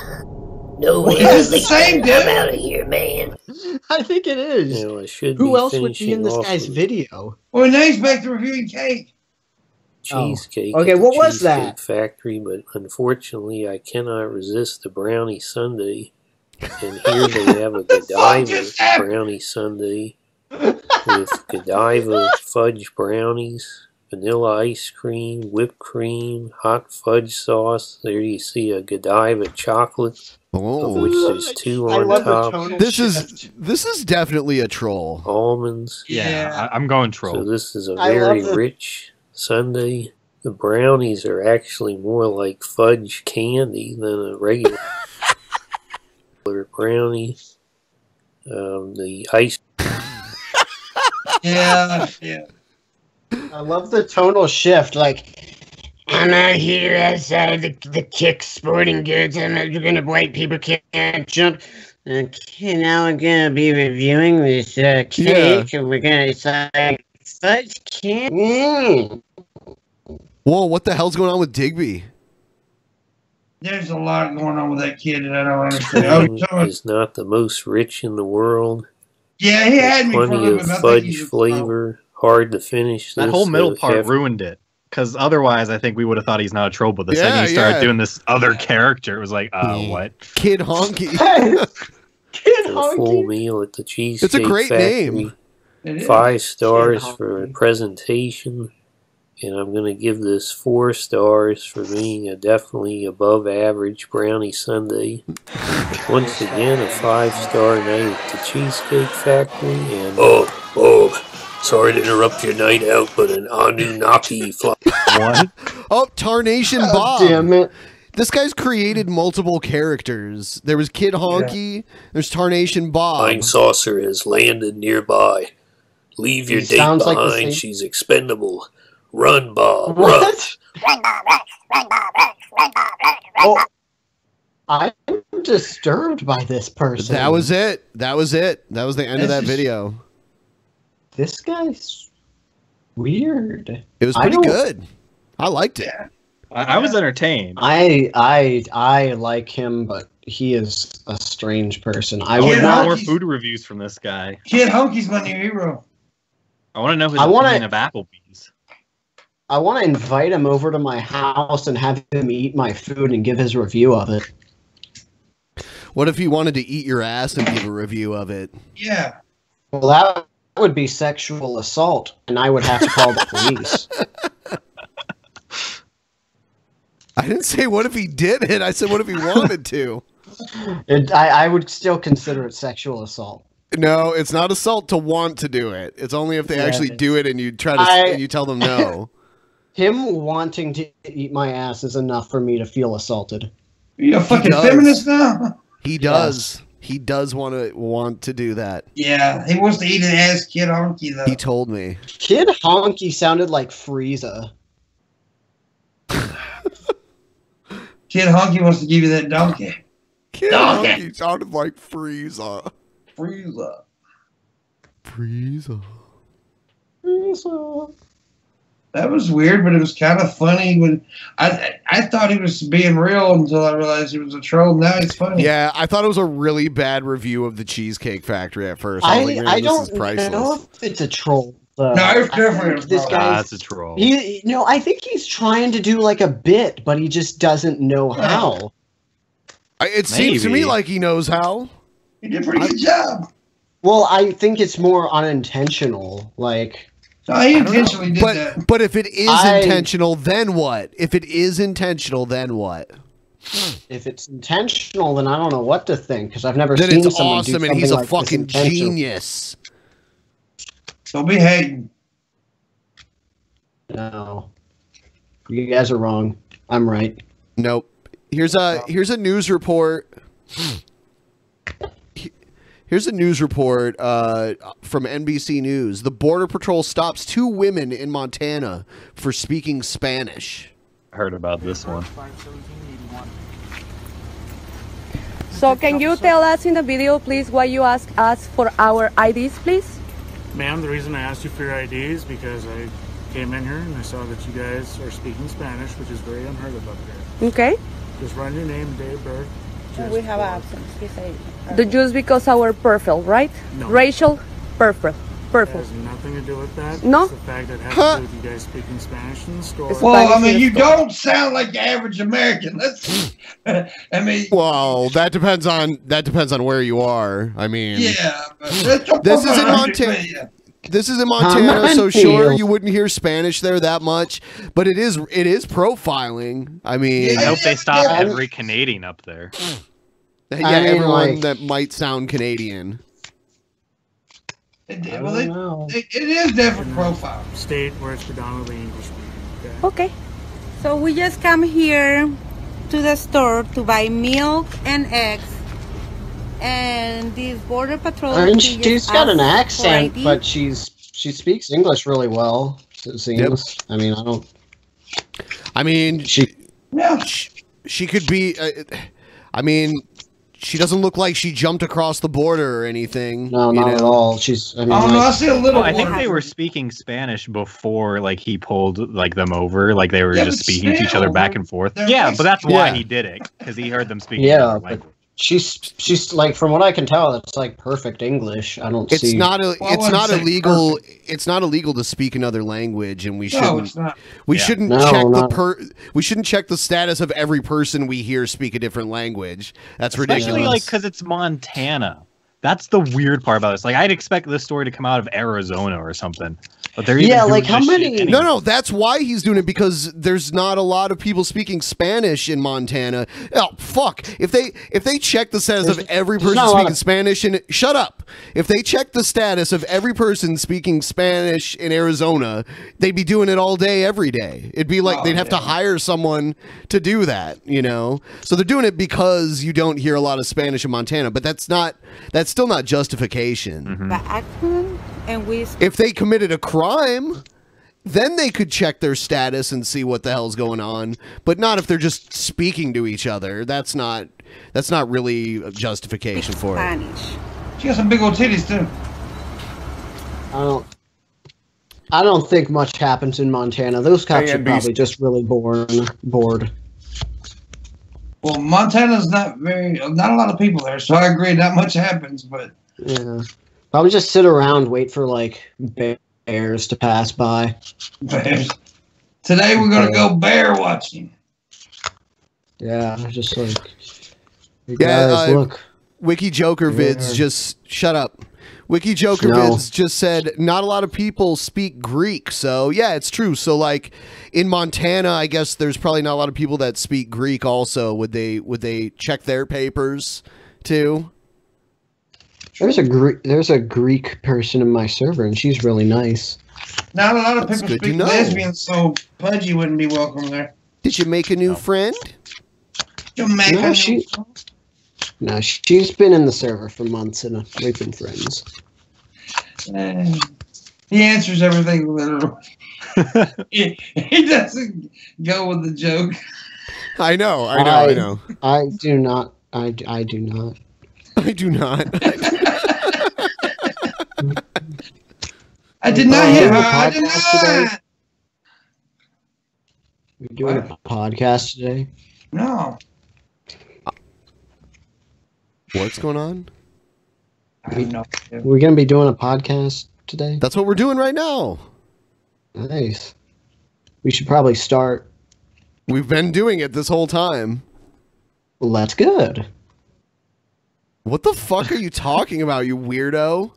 No way. It's the same, dude. I'm out of here, man. I think it is. You know, I should Who be else would be in this finishing guy's off video? Well, now he's back to reviewing cake. cheesecake. Okay, at the what was Cheesecake that? Factory, but unfortunately, I cannot resist the brownie sundae. And here they have a Godiva brownie sundae with Godiva fudge brownies, vanilla ice cream, whipped cream, hot fudge sauce. There you see a Godiva chocolate, of which there's 2 on top. This is definitely a troll. Almonds. Yeah, I'm going troll. So this is a very rich sundae. The brownies are actually more like fudge candy than a regular brownie. The ice. Yeah. I love the tonal shift. Like, I'm out here outside the Kick Sporting Goods, and white people can't jump. Okay, now we're gonna be reviewing this cake, and we're gonna decide fudge candy. Whoa, what the hell's going on with Digby? There's a lot going on with that kid that I don't understand. Is not the most rich in the world. Yeah, he had me for a plenty little of bit. fudge flavor. Hard to finish. That whole middle part ruined it. Because otherwise, I think we would have thought he's not a troll. But the second he started doing this other character, it was like, what? Kid Honky. Kid Honky. Full meal at the Cheesecake It's a great Factory. name. 5 stars for presentation. And I'm going to give this 4 stars for being a definitely above average brownie sundae. Once again, a 5-star night at the Cheesecake Factory. And sorry to interrupt your night out, but an Anunnaki fly. What? Oh, Tarnation Bob. damn it. This guy's created multiple characters. There was Kid Honky. There's Tarnation Bob. Flying saucer has landed nearby. Leave your date behind. Like She's expendable. Run, Bob. What? Run, Bob, run, run, Bob, run, run, Bob, run. Oh, I'm disturbed by this person. That was it. That was it. That was the end of that video. This guy's Weird. It was pretty good. I liked it. I was entertained. I like him, but he is a strange person. I would want not more food reviews from this guy. Kid Hunky's my new hero. I want to know his opinion of Applebee's. I want to invite him over to my house and have him eat my food and give his review of it. What if he wanted to eat your ass and give a review of it? Yeah. Well, that would be sexual assault, and I would have to call the police. I didn't say what if he did it. I said what if he wanted to. I would still consider it sexual assault. No, it's not assault to want to do it. It's only if they actually do it and you try to and you tell them no. Him wanting to eat my ass is enough for me to feel assaulted. You a fucking feminist now? He does. Yes. He does want to do that. Yeah, he wants to eat an ass, Kid Honky, though. He told me. Kid Honky sounded like Frieza. Kid Honky wants to give you that donkey. Kid Honky sounded like Frieza. Frieza. That was weird, but it was kind of funny when I thought he was being real until I realized he was a troll. Now it's funny. Yeah, I thought it was a really bad review of the Cheesecake Factory at first. I don't know if it's a troll. No, it's definitely this guy. That's a troll. I think he's trying to do like a bit, but he just doesn't know how. It seems to me like he knows how. He did a pretty good job. Well, I think it's more unintentional. Like. No, he intentionally did that. But if it is intentional, then what? If it is intentional, then what? If it's intentional, then I don't know what to think because I've never then seen it's someone awesome, do something and he's a like fucking genius. Don't be hating. No, you guys are wrong. I'm right. Nope. Here's a news report. Here's a news report from NBC News. The Border Patrol stops 2 women in Montana for speaking Spanish. I heard about this one. So can you tell us in the video, please, why you asked us for our IDs, please? Ma'am, the reason I asked you for your ID is because I came in here and I saw that you guys are speaking Spanish, which is very unheard of up here. Okay. Just run your name, date of birth. We have absence. Just because our profile, right? No. Racial profile. It has nothing to do with that. No. It's the fact that it has to do with you guys speaking Spanish in the store. Well, I mean, you don't sound like the average American. Let's. I mean. Well, that depends on where you are. I mean. Yeah. This is in Montana. This is in Montana, so sure you wouldn't hear Spanish there that much, but it is profiling. I mean, I hope they stop every Canadian up there. Yeah, everyone that might sound Canadian. It is different profile. State where it's predominantly English speaking. Okay. So we just come here to the store to buy milk and eggs. And this border patrol. I mean, she's got an accent, but she speaks English really well. It seems. Yep. I mean, I don't. I mean, she could be. I mean, she doesn't look like she jumped across the border or anything. No, not at all. She's. I mean, I see a little. I think they were speaking Spanish before, like he pulled them over, like they were just speaking to each other back and forth. Yeah, but that's why he did it, because he heard them speaking. Yeah, but she's like, from what I can tell, it's like perfect English. I don't see. It's not illegal. Perfect. It's not illegal to speak another language, and we shouldn't. We shouldn't we shouldn't check the status of every person we hear speak a different language. That's ridiculous. Especially like because it's Montana. That's the weird part about this. Like, I'd expect this story to come out of Arizona or something. But they're even doing how many? No, that's why he's doing it, because there's not a lot of people speaking Spanish in Montana. Oh, fuck! If they check the status of every person speaking Spanish shut up! If they check the status of every person speaking Spanish in Arizona, they'd be doing it all day, every day. It'd be like they'd have to hire someone to do that, you know. So they're doing it because you don't hear a lot of Spanish in Montana, but that's still not justification. Mm-hmm. If they committed a crime, then they could check their status and see what the hell's going on, but not if they're just speaking to each other. That's not really a justification for it. She got some big old titties too. I don't think much happens in Montana. Those cops are probably just really bored. Well, Montana's not a lot of people there, so I agree. Not much happens, but yeah, probably just sit around, wait for like bears to pass by. Bears. Today we're gonna go bear watching. Yeah, just like guys, look. Wiki Joker vids just shut up. Wiki Joker vids just said not a lot of people speak Greek, so yeah, it's true. So like in Montana, I guess there's probably not a lot of people that speak Greek. Also, would they check their papers too? There's a Greek person in my server, and she's really nice. Not a lot of people speak lesbian, so Pudgy wouldn't be welcome there. Did you make a new friend? No, she's been in the server for months, and we've been friends. He answers everything literally. he doesn't go with the joke. I know. I do not. I do not. I do not. I did not hit her. I did not. We're doing a podcast today. No. What's going on? We're going to be doing a podcast today? That's what we're doing right now. Nice. We should probably start. We've been doing it this whole time. Well, that's good. What the fuck are you talking about, you weirdo?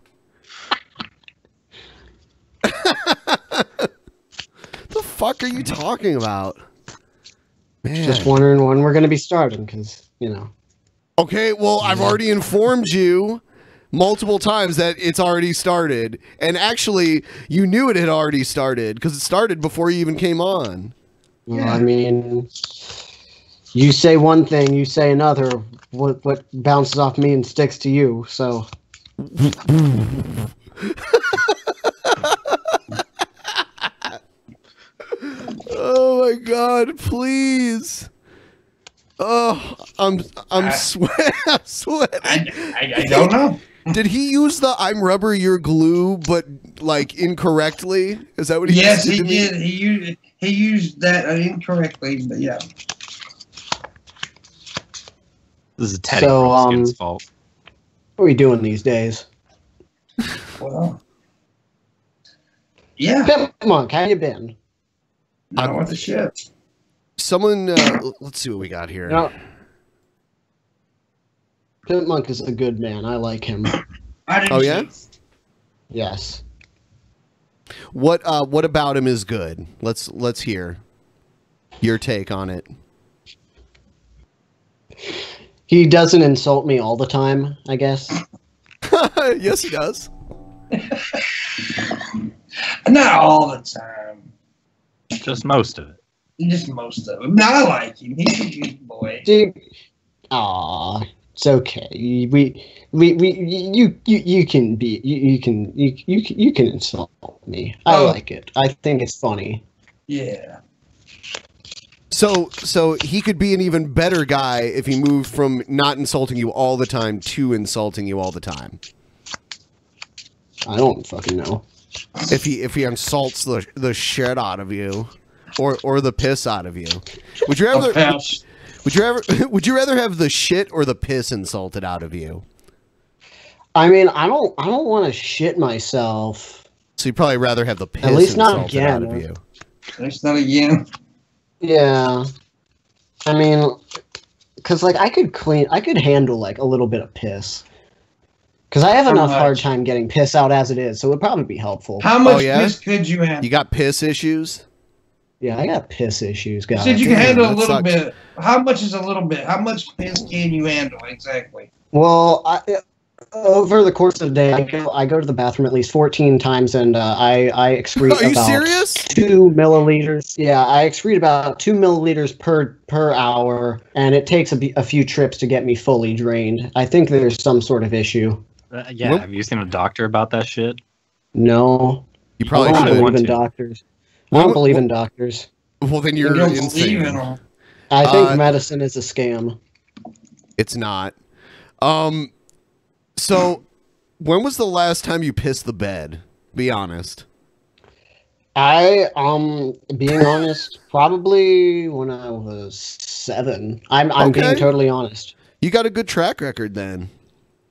The fuck are you talking about? Man. Just wondering when we're going to be starting, because, you know. Okay, well, I've already informed you multiple times that it's already started. And actually, you knew it had already started, because it started before you even came on. Well, I mean, you say one thing, you say another. What bounces off me and sticks to you, so... Oh my god, please. Oh, I'm sweating. I'm sweating. I don't know. Did he use the "I'm rubber, you're glue," but like incorrectly? Is that what he? Yes, he did. He used that incorrectly, but yeah. This is Teddy Ruxpin's fault. What are we doing these days? Well, yeah. Pimp Monk, how you been? Not with the shit. Someone, let's see what we got here. No. Pimp Monk is a good man. I like him. Oh yeah. Yes. What about him is good? Let's hear your take on it. He doesn't insult me all the time, I guess. Yes, he does. Not all the time. Just most of it. Just most of it. No, I like him. He's a good boy. Dude, aw, it's okay. You can insult me. I like it. I think it's funny. Yeah. So he could be an even better guy if he moved from not insulting you all the time to insulting you all the time. I don't fucking know. If he insults the shit out of you, or the piss out of you, would you rather have the shit or the piss insulted out of you? I mean, I don't want to shit myself. So you'd probably rather have the piss at least not insulted again. out of you. At least not again. Yeah, I mean, because like I could handle like a little bit of piss. Because I have enough hard time getting piss out as it is, so it would probably be helpful. How much piss could you handle? You got piss issues? Yeah, I got piss issues, guys. You said you can handle a little bit. How much is a little bit? How much piss can you handle exactly? Well, over the course of the day, I go to the bathroom at least 14 times, and I excrete Are you about serious? 2 milliliters. Yeah, I excrete about 2 milliliters per hour, and it takes a few trips to get me fully drained. I think there's some sort of issue. Yeah, have you seen a doctor about that shit? No. You probably I don't should. believe in doctors. I don't believe in doctors. Well, then you're insane. I think medicine is a scam. It's not. So, when was the last time you pissed the bed? Be honest. Being honest, probably when I was 7. I'm being totally honest. You got a good track record then.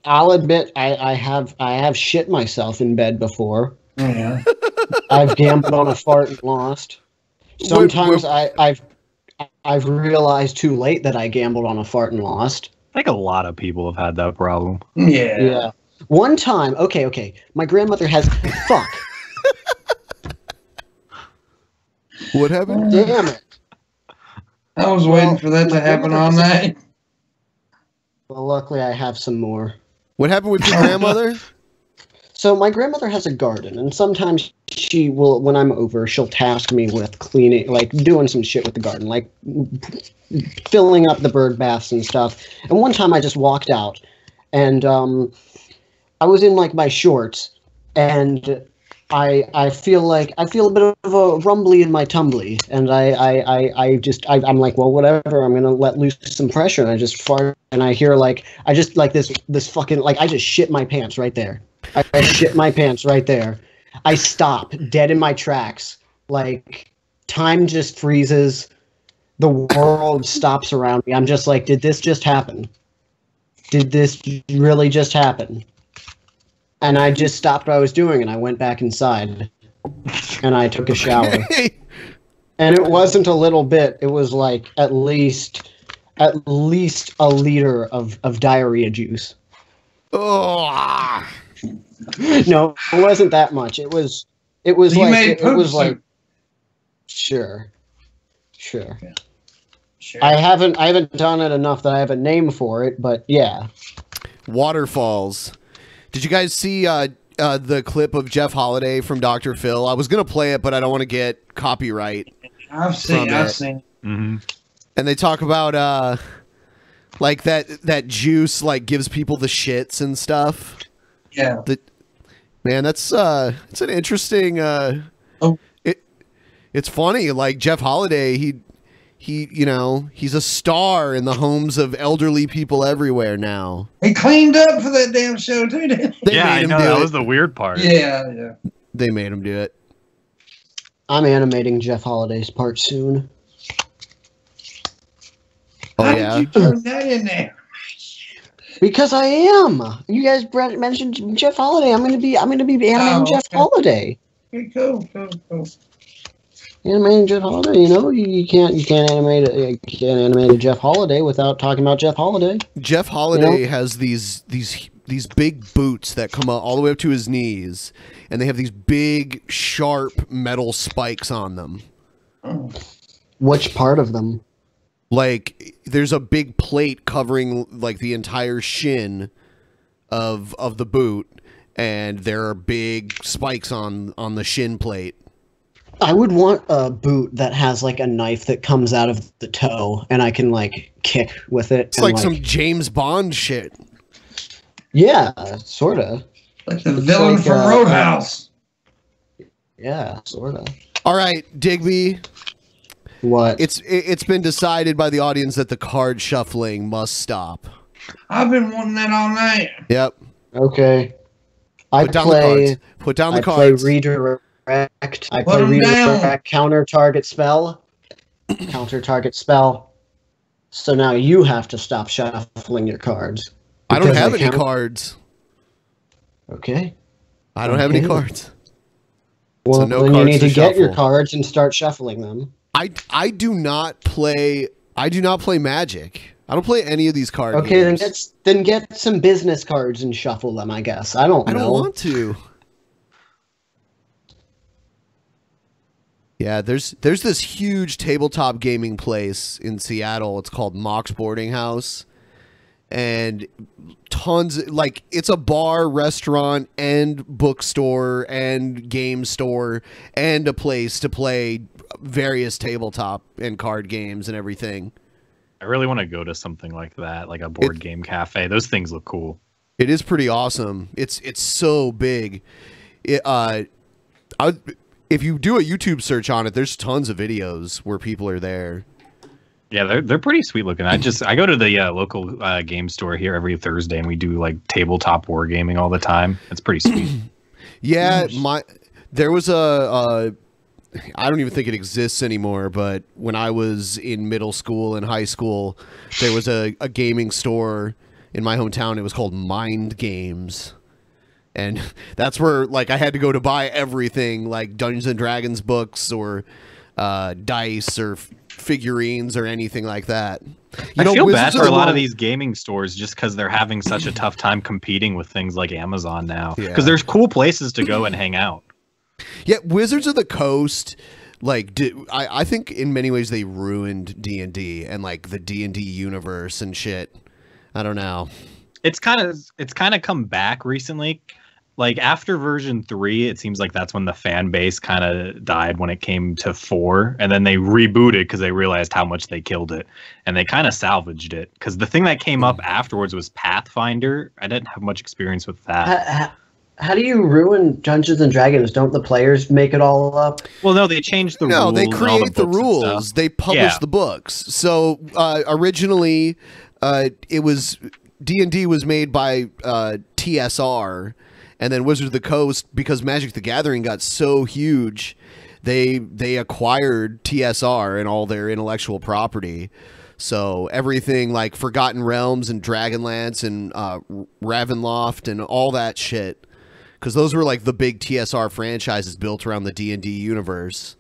I'll admit I have shit myself in bed before. Yeah. I've gambled on a fart and lost. Sometimes I've realized too late that I gambled on a fart and lost. I think a lot of people have had that problem. Yeah. One time, okay. My grandmother has fuck. What happened? Damn it. I was waiting for that to happen all night. Well, luckily I have some more. What happened with your grandmother? So my grandmother has a garden, and sometimes she will, when I'm over, she'll task me with cleaning, like doing some shit with the garden, like filling up the bird baths and stuff. And one time I just walked out, and I was in like my shorts, and I feel a bit of a rumbly in my tumbly, and I'm like, well, whatever, I'm gonna let loose some pressure, and I just fart, and I hear this fucking, like, I just shit my pants right there. I shit my pants right there. I stop dead in my tracks, like time just freezes, the world stops around me. I'm just like, did this just happen? Did this really just happen? And I just stopped what I was doing, and I went back inside, and I took a shower. And it wasn't a little bit. It was like at least a liter of diarrhea juice. Oh. No, it wasn't that much. It was You like made it was poop like soup. sure. Sure. I haven't done it enough that I have a name for it, but yeah. Waterfalls. Did you guys see the clip of Jeff Holiday from Dr. Phil? I was gonna play it, but I don't want to get copyright. I've seen. Mm-hmm. And they talk about like that juice like gives people the shits and stuff. Yeah. Man, it's an interesting. It's funny. Like Jeff Holiday, he he's a star in the homes of elderly people everywhere now. He cleaned up for that damn show too, didn't he? They made him do that it. was the weird part. Yeah. They made him do it. I'm animating Jeff Holiday's part soon. Oh How yeah. did you turn that in there? Because I am. You guys mentioned Jeff Holiday. I'm gonna be animating Jeff Holiday. Okay, cool. Animating Jeff Holiday. You can't animate a Jeff Holiday without talking about Jeff Holiday. Jeff Holiday has these big boots that come all the way up to his knees, and they have these big, sharp metal spikes on them. Which part of them? Like, there's a big plate covering like the entire shin of the boot, and there are big spikes on the shin plate. I would want a boot that has like a knife that comes out of the toe, and I can like kick with it. It's like some James Bond shit. Yeah, sorta. Like the villain from Roadhouse. Yeah, sorta. All right, Digby. What? It's been decided by the audience that the card shuffling must stop. I've been wanting that all night. Yep. Okay. Put down the cards. Put down the cards. I play redirect. I Put play 'em redirect. down. Counter target spell. Counter target spell. So now you have to stop shuffling your cards. I don't Because have any count- cards. Okay. I don't have any Okay. cards. Well, So no then you cards need to to get your shuffle. cards and start shuffling them. I do not play Magic. I don't play any of these card Okay, games. then get some business cards and shuffle them, I guess. I don't know. I don't want to. Yeah, there's this huge tabletop gaming place in Seattle. It's called Mox Boarding House. And tons, like, it's a bar, restaurant, and bookstore, and game store, and a place to play various tabletop and card games and everything. I really want to go to something like that, like a board game cafe. Those things look cool. It is pretty awesome. It's so big. If you do a YouTube search on it, there's tons of videos where people are there. Yeah, they're pretty sweet looking. I go to the local game store here every Thursday, and we do like tabletop wargaming all the time. It's pretty sweet. Yeah, there was I don't even think it exists anymore, but when I was in middle school and high school, there was a gaming store in my hometown. It was called Mind Games. And that's where, like, I had to go to buy everything, like Dungeons and Dragons books or dice or figurines or anything like that. I feel bad for a lot of these gaming stores just because they're having such a tough time competing with things like Amazon now. Because there's cool places to go and hang out. Yeah, Wizards of the Coast, like, I think in many ways they ruined D&D and, like, the D&D universe and shit. I don't know. It's kind of come back recently. Like after version 3, it seems like that's when the fan base kind of died when it came to 4, and then they rebooted because they realized how much they killed it, and they kind of salvaged it. Because the thing that came up afterwards was Pathfinder. I didn't have much experience with that. How do you ruin Dungeons and Dragons? Don't the players make it all up? Well, no, they changed the rules. No, they create the rules. They publish the books. So originally, it was D&D was made by TSR. And then Wizards of the Coast, because Magic the Gathering got so huge, they acquired TSR and all their intellectual property. So everything like Forgotten Realms and Dragonlance and Ravenloft and all that shit, because those were like the big TSR franchises built around the D&D universe.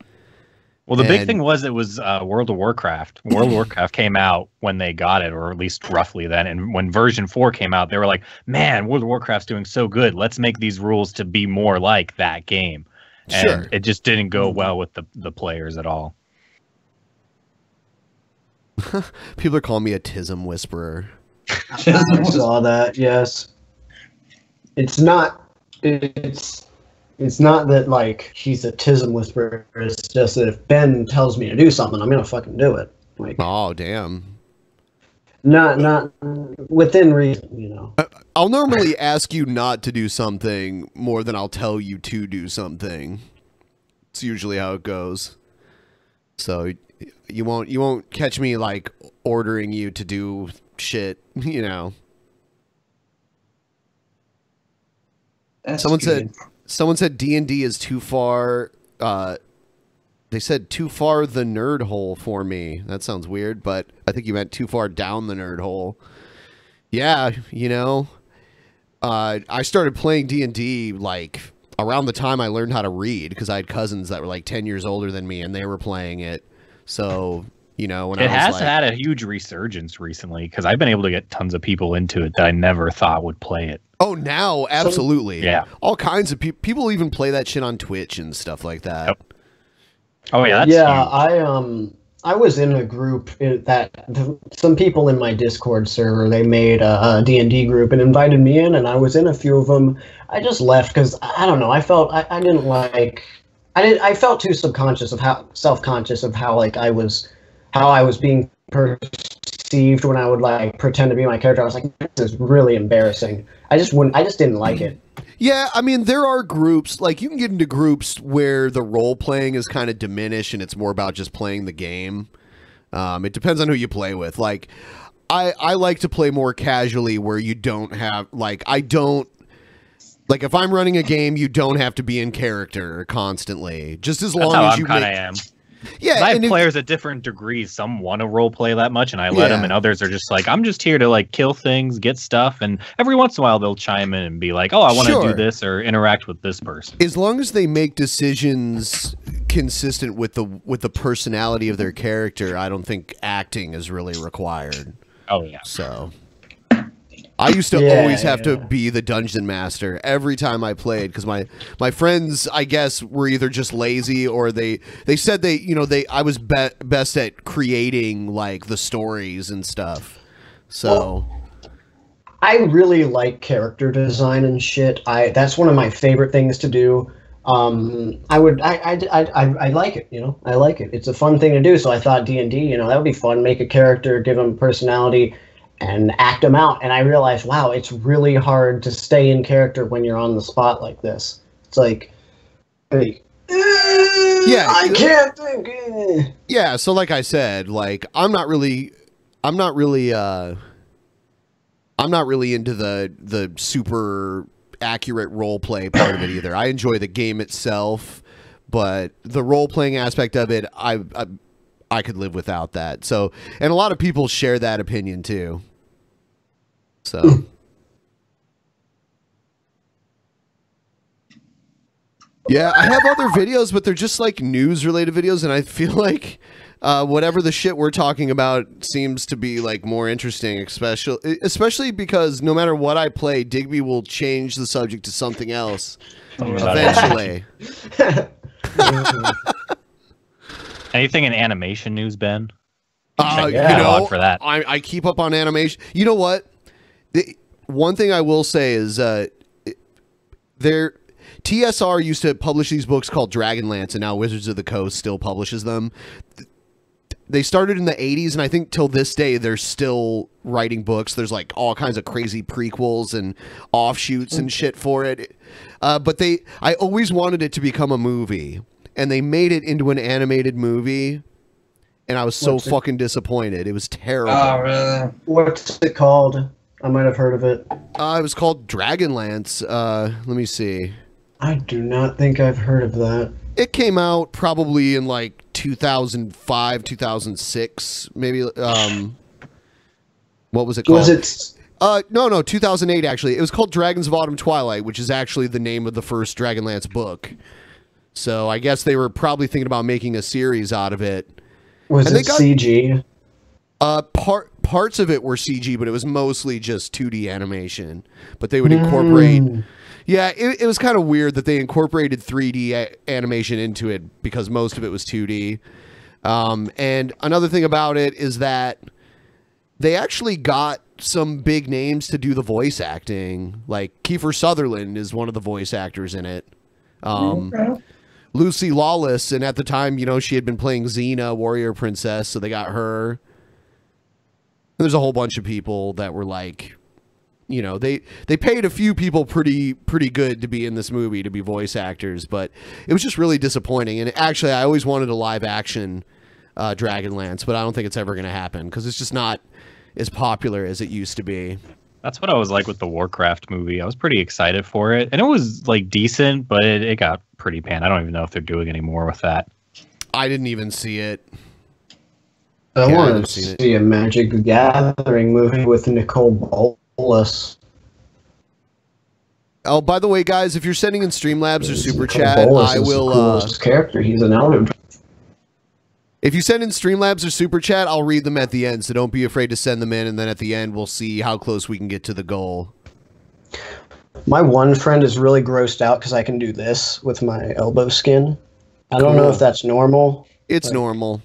Well, the big thing was it was World of Warcraft. World of Warcraft came out when they got it, or at least roughly then. And when version 4 came out, they were like, man, World of Warcraft's doing so good. Let's make these rules to be more like that game. And it just didn't go well with the players at all. People are calling me a Tism whisperer. I saw that, yes. It's not that, like, he's a tism whisperer. It's just that if Ben tells me to do something, I'm going to fucking do it. Like, oh, damn. Not within reason, you know. I'll normally ask you not to do something more than I'll tell you to do something. It's usually how it goes. So you won't catch me, like, ordering you to do shit, you know. That's Someone said D&D is too far. They said too far the nerd hole for me. That sounds weird, but I think you meant too far down the nerd hole. Yeah, you know, I started playing D&D like around the time I learned how to read, because I had cousins that were like 10 years older than me and they were playing it. So, you know, when it has had a huge resurgence recently, because I've been able to get tons of people into it that I never thought would play it. Oh, now, absolutely. Yeah. All kinds of people even play that shit on Twitch and stuff like that. Yep. Oh, yeah, that's huge. I was in a group some people in my Discord server, they made a D&D group and invited me in, and I was in a few of them. I just left because, I don't know, I felt I felt too self-conscious of how like I was being perceived when I would like pretend to be my character. I was like, this is really embarrassing. I just didn't like it. Yeah, I mean, there are groups, like, you can get into groups where the role-playing is kind of diminished and it's more about just playing the game. It depends on who you play with. Like, I like to play more casually where you don't have, like, like, if I'm running a game, you don't have to be in character constantly. Just as long as you kind of am. Yeah, I have players at different degrees. Some want to role play that much, and I let them, and others are just like, I'm just here to like kill things, get stuff, and every once in a while they'll chime in and be like, oh, I want to do this or interact with this person. As long as they make decisions consistent with the personality of their character, I don't think acting is really required. Oh yeah. So I used to always have to be the dungeon master every time I played, because my friends, I guess, were either just lazy or they said I was best at creating like the stories and stuff. So well, I really like character design and shit. That's one of my favorite things to do. I like it, you know. I like it. It's a fun thing to do. So I thought D&D, you know, that would be fun. Make a character, give them personality, and act them out. And I realized, wow, it's really hard to stay in character when you're on the spot like this. It's like I can't think. Yeah, so like I said, like I'm not really into the super accurate role play part of it either. I enjoy the game itself, but the role playing aspect of it, I could live without that. So, and a lot of people share that opinion too. So. Yeah, I have other videos, but they're just like news-related videos, and I feel like whatever the shit we're talking about seems to be like more interesting, especially because no matter what I play, Digby will change the subject to something else eventually. Anything in animation news, Ben? For that. I keep up on animation. You know what? One thing I will say is TSR used to publish these books called Dragonlance, and now Wizards of the Coast still publishes them. They started in the 80s, and I think till this day they're still writing books. There's like all kinds of crazy prequels and offshoots and shit for it. But I always wanted it to become a movie, and they made it into an animated movie, and I was so fucking disappointed. It was terrible. Oh, really? What's it called? I might have heard of it. It was called Dragonlance. Let me see. I do not think I've heard of that. It came out probably in like 2005, 2006, maybe. What was it called? Was it? No, 2008 actually. It was called Dragons of Autumn Twilight, which is actually the name of the first Dragonlance book. So I guess they were probably thinking about making a series out of it. Was it CG? Parts of it were CG, but it was mostly just 2D animation. But they would incorporate. Yeah, it was kind of weird that they incorporated 3D animation into it because most of it was 2D. And another thing about it is that they actually got some big names to do the voice acting. Like Kiefer Sutherland is one of the voice actors in it. Lucy Lawless, and at the time, she had been playing Xena, Warrior Princess, so they got her. And there's a whole bunch of people that were like... they paid a few people pretty good to be in this movie, to be voice actors, but it was just really disappointing. And actually, I always wanted a live action Dragonlance, but I don't think it's ever going to happen because it's just not as popular as it used to be. That's what I was like with the Warcraft movie. I was pretty excited for it, and it was like decent, but it got pretty panned. I don't even know if they're doing any more with that. I didn't even see it. I wanted to see a Magic the Gathering movie with Nicole Bolas. Oh, by the way, guys, if you're sending in Streamlabs or Super Chat, I will. Character, he's an elder. If you send in Streamlabs or Super Chat, I'll read them at the end. So don't be afraid to send them in, and then at the end, we'll see how close we can get to the goal. My one friend is really grossed out because I can do this with my elbow skin. I don't know if that's normal. It's normal.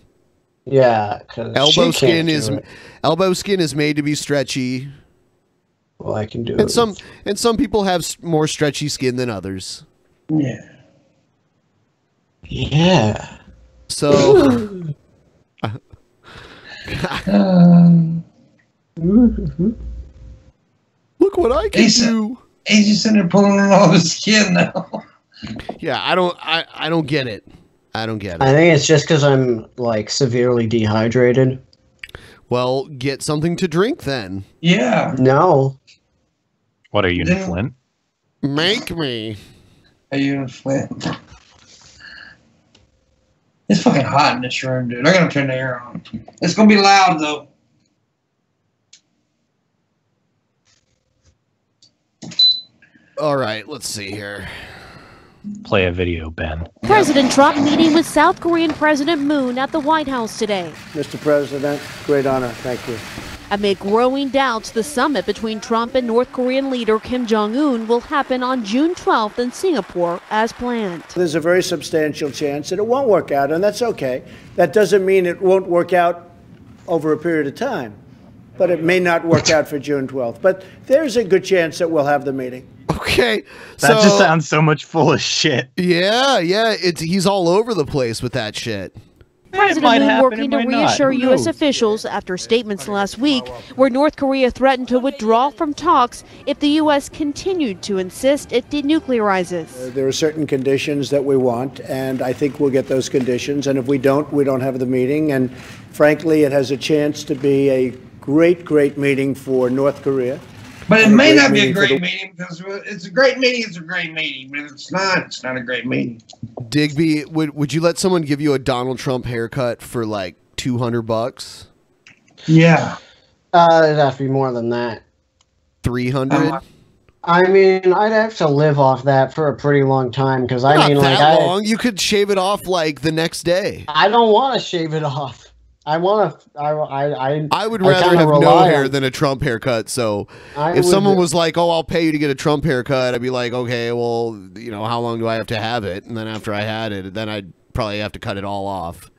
Yeah, elbow skin is made to be stretchy. Well, I can do it. And some people have more stretchy skin than others. Yeah. Yeah. So. Look what I can do. He's just sitting there pulling on all his skin now. Yeah, I don't get it. I don't get it. I think it's just because I'm like severely dehydrated. Well, get something to drink then. Yeah. No. What are you, in Flint? Make me. Are you in Flint? It's fucking hot in this room, dude. I gotta turn the air on. It's gonna be loud though. All right, let's see here. Play a video, Ben. President Trump meeting with South Korean President Moon at the White House today. Mr. President, great honor. Thank you. Amid growing doubts, the summit between Trump and North Korean leader Kim Jong-un will happen on June 12th in Singapore as planned. There's a very substantial chance that it won't work out, and that's okay. That doesn't mean it won't work out over a period of time, but it may not work out for June 12th. But there's a good chance that we'll have the meeting. Okay. That just sounds so much full of shit. Yeah. He's all over the place with that shit. President Moon working to reassure U.S. officials after statements last week where North Korea threatened to withdraw from talks if the U.S. continued to insist it denuclearizes. There are certain conditions that we want, and I think we'll get those conditions. And if we don't have the meeting. And frankly, it has a chance to be a great, great meeting for North Korea. But it And may not be a meeting for great the- meeting because it's a great meeting. It's a great meeting, but if it's not a great meeting. Digby, would you let someone give you a Donald Trump haircut for like $200? Yeah. It'd have to be more than that. 300? I mean, I'd have to live off that for a pretty long time because I Not mean, that like, long. You could shave it off like the next day. I don't want to shave it off. I want to. I would rather have no hair than a Trump haircut. So if someone was like, "Oh, I'll pay you to get a Trump haircut," I'd be like, "Okay, well, you know, how long do I have to have it?" And then after I had it, then I'd probably have to cut it all off.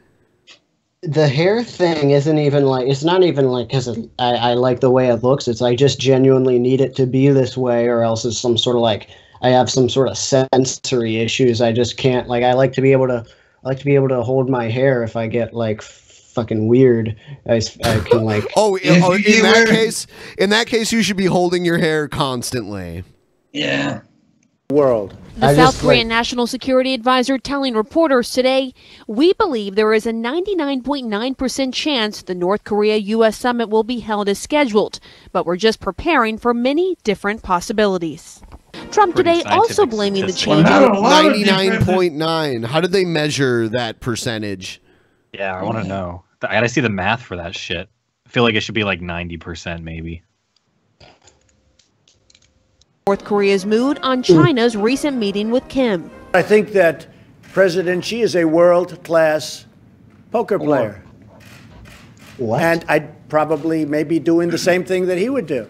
The hair thing isn't even like, it's not even like because I like the way it looks. It's I just genuinely need it to be this way, or else it's some sort of like I have some sort of sensory issues. I just can't, like, I like to be able to hold my hair if I get like fucking weird. I can like in that case you should be holding your hair constantly. Yeah. World. The South Korean National Security Advisor telling reporters today, "We believe there is a 99.9% chance the North Korea-U.S. summit will be held as scheduled, but we're just preparing for many different possibilities." Trump today also blaming the change. 99.9. How did they measure that percentage? Yeah, I want to know. I gotta see the math for that shit. I feel like it should be like 90% maybe. North Korea's mood on China's recent meeting with Kim. I think that President Xi is a world-class poker player. What? And I'd probably maybe doing the same thing that he would do.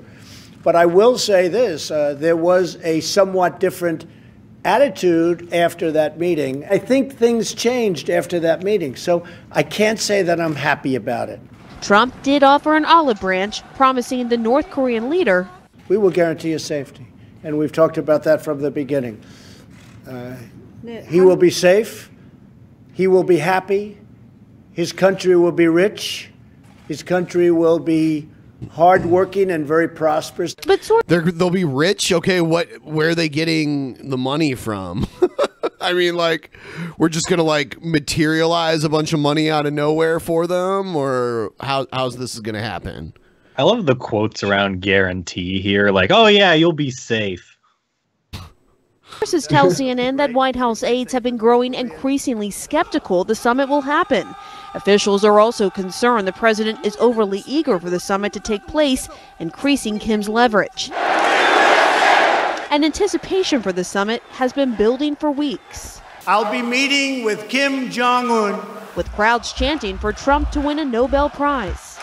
But I will say this, there was a somewhat different attitude after that meeting. I think things changed after that meeting, so I can't say that I'm happy about it. Trump did offer an olive branch, promising the North Korean leader, "We will guarantee his safety." And we've talked about that from the beginning. He will be safe. He will be happy. His country will be rich. His country will be hardworking and very prosperous. But they'll be rich. Okay, where are they getting the money from? I mean, like, we're just gonna like materialize a bunch of money out of nowhere for them, or how's this gonna happen? I love the quotes around guarantee here, like, "Oh yeah, you'll be safe." Sources tell CNN that White House aides have been growing increasingly skeptical the summit will happen. Officials are also concerned the president is overly eager for the summit to take place, increasing Kim's leverage. And anticipation for the summit has been building for weeks. I'll be meeting with Kim Jong-un. With crowds chanting for Trump to win a Nobel Prize.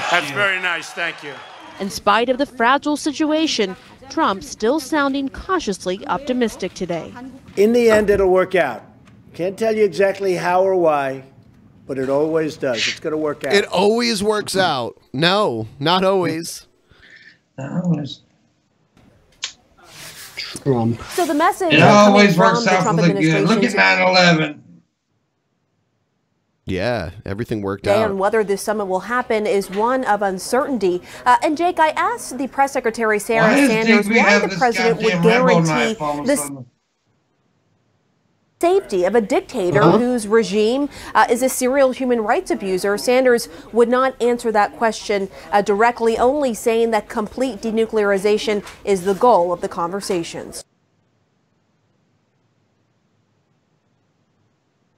That's very nice, thank you. In spite of the fragile situation, Trump still sounding cautiously optimistic today. In the end, it'll work out. Can't tell you exactly how or why, but it always does. It's going to work out. It always works out. No, not always. Not always. Trump. So the message It always works out for the good. Look at 9/11. Yeah, everything worked Today out. on whether this summit will happen is one of uncertainty. And Jake, I asked the press secretary Sarah Sanders why the president would guarantee the safety of a dictator whose regime is a serial human rights abuser. Sanders would not answer that question directly, only saying that complete denuclearization is the goal of the conversations.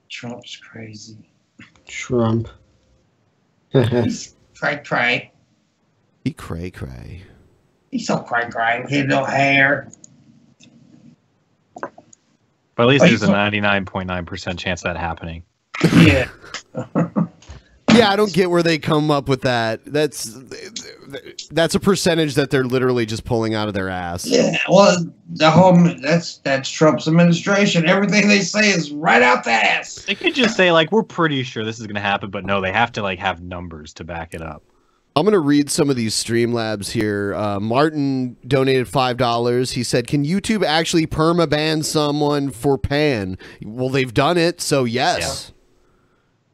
Trump's crazy. Trump. He's cray-cray. He cray-cray. He's so cray-cray. He had no hair. But at least there's a 99.9% chance of that happening. Yeah. Yeah, I don't get where they come up with that. That's a percentage that they're literally just pulling out of their ass. Yeah, well, that's Trump's administration. Everything they say is right out the ass. They could just say, like, we're pretty sure this is going to happen, but no, they have to, like, have numbers to back it up. I'm going to read some of these Streamlabs here. Martin donated $5. He said, "Can YouTube actually perma-ban someone for pan?" Well, they've done it, so yes. Yeah.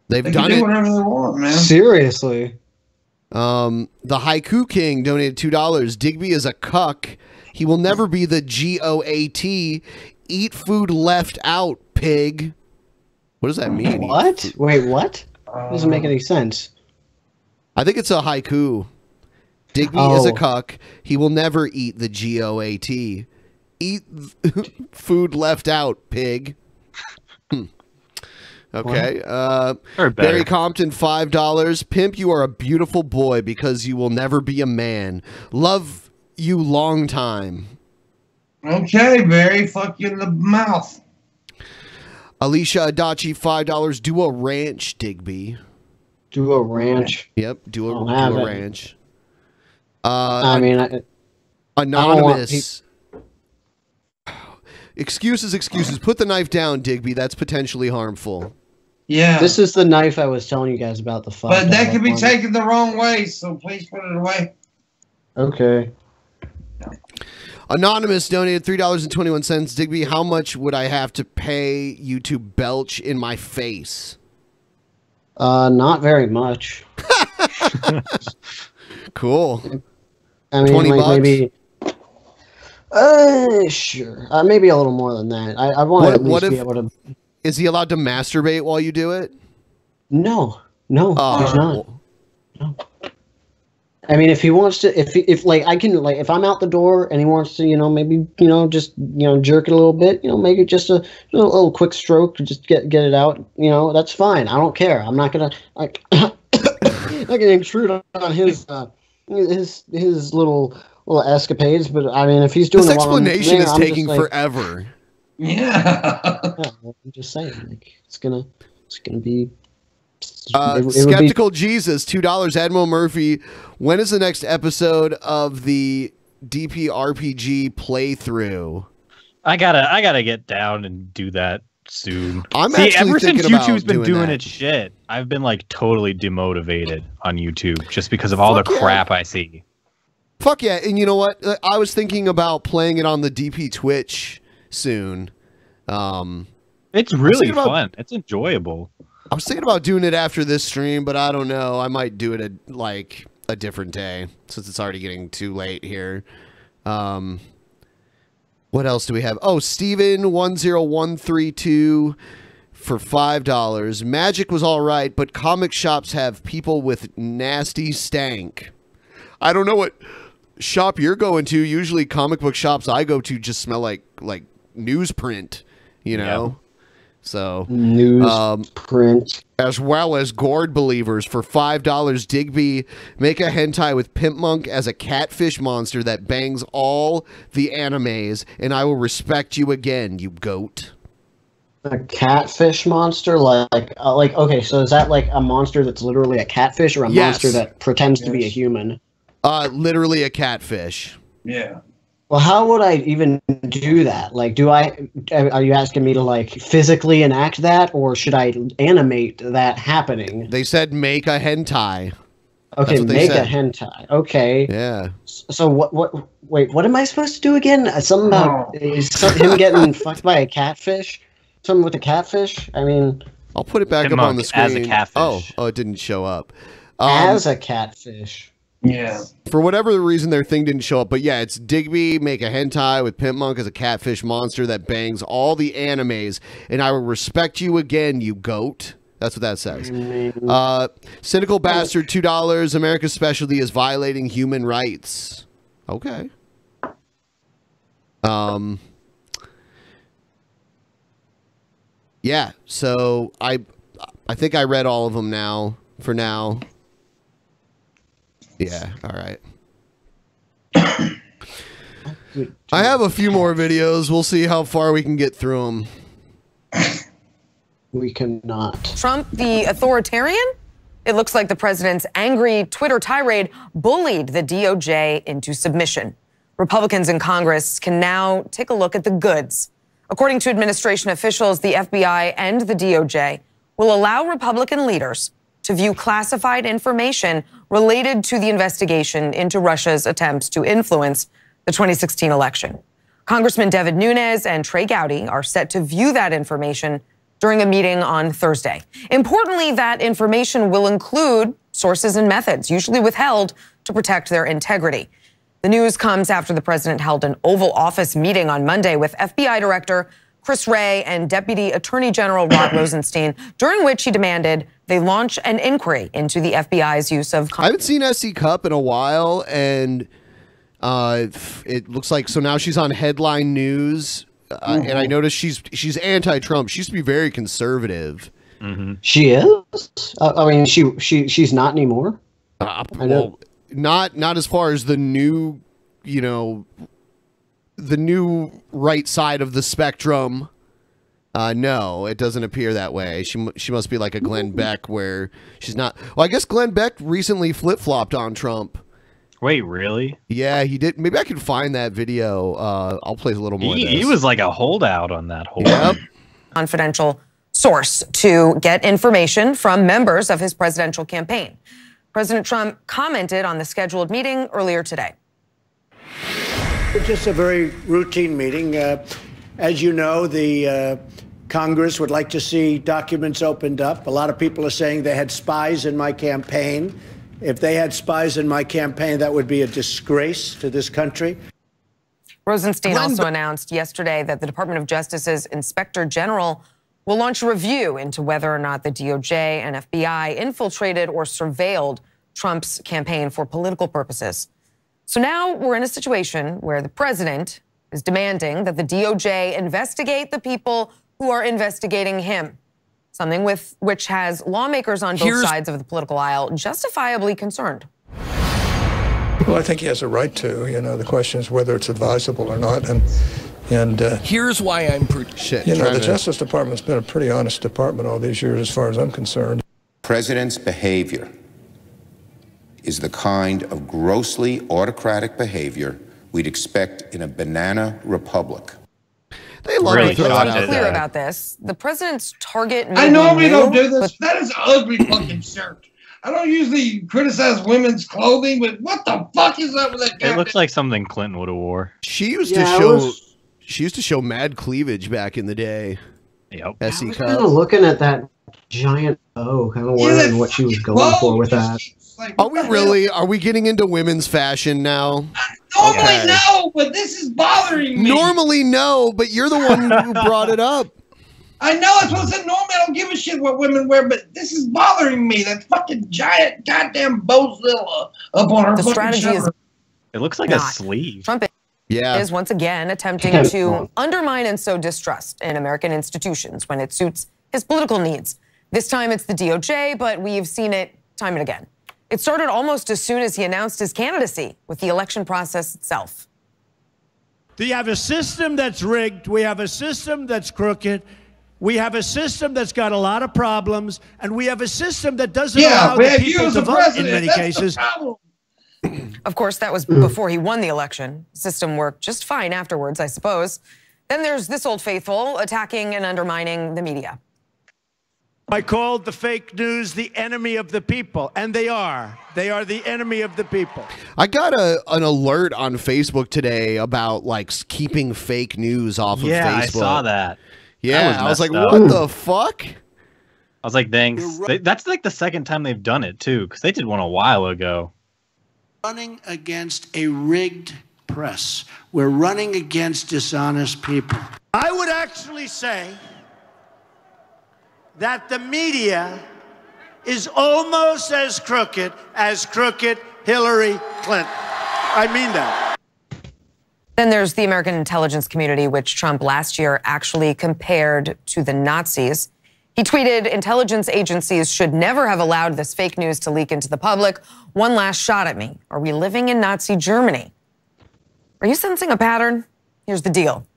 They done it. Whatever they want, man. Seriously. The Haiku King donated $2. "Digby is a cuck. He will never be the GOAT. Eat food left out, pig." What does that mean? What? Wait, what? Doesn't make any sense. I think it's a haiku. Digby is a cuck. He will never eat the GOAT. Eat food left out, pig. Okay. Barry Compton, $5. Pimp, you are a beautiful boy because you will never be a man. Love you long time. Okay, Barry, fuck you in the mouth. Alicia Adachi, $5. Do a ranch, Digby. Do a ranch. Yep, do a ranch. I mean, Anonymous. Excuses. Put the knife down, Digby. That's potentially harmful. Yeah. This is the knife I was telling you guys about. But that could be taken the wrong way, so please put it away. Okay. Anonymous donated $3.21. Digby, how much would I have to pay you to belch in my face? Not very much. Cool. I mean, 20 like bucks? maybe. Sure. Maybe a little more than that. I want to at least be able to. Is he allowed to masturbate while you do it? No, he's not. No. I mean, if he wants to, if like I can, like if I'm out the door and he wants to, maybe just jerk it a little bit, maybe just a little quick stroke to just get it out, that's fine. I don't care. I'm not gonna like not gonna intrude on his little escapades. But I mean, if he's doing this it while I'm explanation is I'm taking just, like, forever. Yeah. I'm just saying, like it's gonna be. Skeptical Jesus, $2. Admiral Murphy, when is the next episode of the DPRPG playthrough? I gotta get down and do that soon. I'm actually ever since thinking about YouTube's been doing that. its shit, I've been like totally demotivated on YouTube just because of all the crap I see. Fuck yeah! And you know what? I was thinking about playing it on the DP Twitch soon. It's really fun. It's enjoyable. I was thinking about doing it after this stream, but I don't know. I might do it a different day since it's already getting too late here. What else do we have? Oh, Steven10132 for $5. Magic was all right, but comic shops have people with nasty stank. I don't know what shop you're going to. Usually comic book shops I go to just smell like newsprint, Yeah. So newsprint, as well as gourd believers for $5. Digby, make a hentai with Pimp Monk as a catfish monster that bangs all the animes, and I will respect you again, you goat. A catfish monster, like okay, so is that like a monster that's literally a catfish, or a monster that pretends to be a human? Literally a catfish. Yeah. Well, how would I even do that? Like, are you asking me to like physically enact that, or should I animate that happening? They said make a hentai. Okay, make a hentai. Okay. Yeah. So wait, what am I supposed to do again? Something about him getting fucked by a catfish? Something with a catfish? I mean, I'll put it back up on the screen. As a catfish. Oh, it didn't show up. As a catfish. Yeah. For whatever the reason, their thing didn't show up. But yeah, it's Digby, make a hentai with Pimp Monk as a catfish monster that bangs all the animes, and I will respect you again, you goat. That's what that says. Cynical Bastard, $2. America's specialty is violating human rights. Okay. Yeah, so I think I read all of them now, for now. Yeah, all right. I have a few more videos. We'll see how far we can get through them. We cannot. Trump the authoritarian? It looks like the president's angry Twitter tirade bullied the DOJ into submission. Republicans in Congress can now take a look at the goods. According to administration officials, the FBI and the DOJ will allow Republican leaders to view classified information related to the investigation into Russia's attempts to influence the 2016 election. Congressman David Nunes and Trey Gowdy are set to view that information during a meeting on Thursday. Importantly, that information will include sources and methods usually withheld to protect their integrity. The news comes after the president held an Oval Office meeting on Monday with FBI Director Chris Wray and Deputy Attorney General Rod Rosenstein, during which he demanded they launch an inquiry into the FBI's use of... I haven't seen SC Cup in a while, and it looks like, so now she's on headline news, and I noticed she's anti-Trump. She used to be very conservative. She is? I mean, she's not anymore? Well, not as far as the new, you know, the new right side of the spectrum. No, it doesn't appear that way. She must be like a Glenn Beck, where she's not. Well, I guess Glenn Beck recently flip-flopped on Trump. Wait, really? Yeah, he did. Maybe I can find that video. I'll play a little more. He was like a holdout on that whole. Confidential source to get information from members of his presidential campaign. President Trump commented on the scheduled meeting earlier today. It's just a very routine meeting. As you know, the Congress would like to see documents opened up. A lot of people are saying they had spies in my campaign. If they had spies in my campaign, that would be a disgrace to this country. Rosenstein also announced yesterday that the Department of Justice's Inspector General will launch a review into whether or not the DOJ and FBI infiltrated or surveilled Trump's campaign for political purposes. So now we're in a situation where the president is demanding that the DOJ investigate the people who are investigating him, something with which has lawmakers on both sides of the political aisle justifiably concerned. Well, I think he has a right to. You know, the question is whether it's advisable or not. And here's why I'm you know, the Justice Department's been a pretty honest department all these years, as far as I'm concerned. President's behavior is the kind of grossly autocratic behavior we'd expect in a banana republic. They love Really, to throw it out clear there. about this. The president's target. I normally don't do but this. That is an ugly fucking shirt. I don't usually criticize women's clothing, but what the fuck is up with that guy? It looks like something Clinton would have wore. She used to show. She used to show mad cleavage back in the day. Yep. SC Kind Cup. of looking at that giant bow, kind of wondering what she was going for with that. Are we really? Are we getting into women's fashion now? Normally no, but this is bothering me. Normally no, but you're the one who brought it up. I know that's what I said. Normally I don't give a shit what women wear, but this is bothering me. That fucking giant goddamn Bozilla up on her the fucking strategy is shoulder. It looks like a sleeve. Trump is once again attempting to undermine and sow distrust in American institutions when it suits his political needs. This time it's the DOJ, but we've seen it time and again. It started almost as soon as he announced his candidacy with the election process itself. You have a system that's rigged. We have a system that's crooked. We have a system that's got a lot of problems. And we have a system that doesn't allow the people to vote in many cases. Of course, that was before he won the election. The system worked just fine afterwards, I suppose. Then there's this old faithful attacking and undermining the media. I called the fake news the enemy of the people, and they are. They are the enemy of the people. I got an alert on Facebook today about like keeping fake news off of Facebook. Yeah, I saw that. Yeah, That I was like, messed up. what the fuck? I was like, thanks. That's like the second time they've done it too, because they did one a while ago. Running against a rigged press. We're running against dishonest people. I would actually say that the media is almost as crooked Hillary Clinton. I mean that. Then there's the American intelligence community, which Trump last year actually compared to the Nazis. He tweeted, intelligence agencies should never have allowed this fake news to leak into the public. One last shot at me. Are we living in Nazi Germany? Are you sensing a pattern? Here's the deal.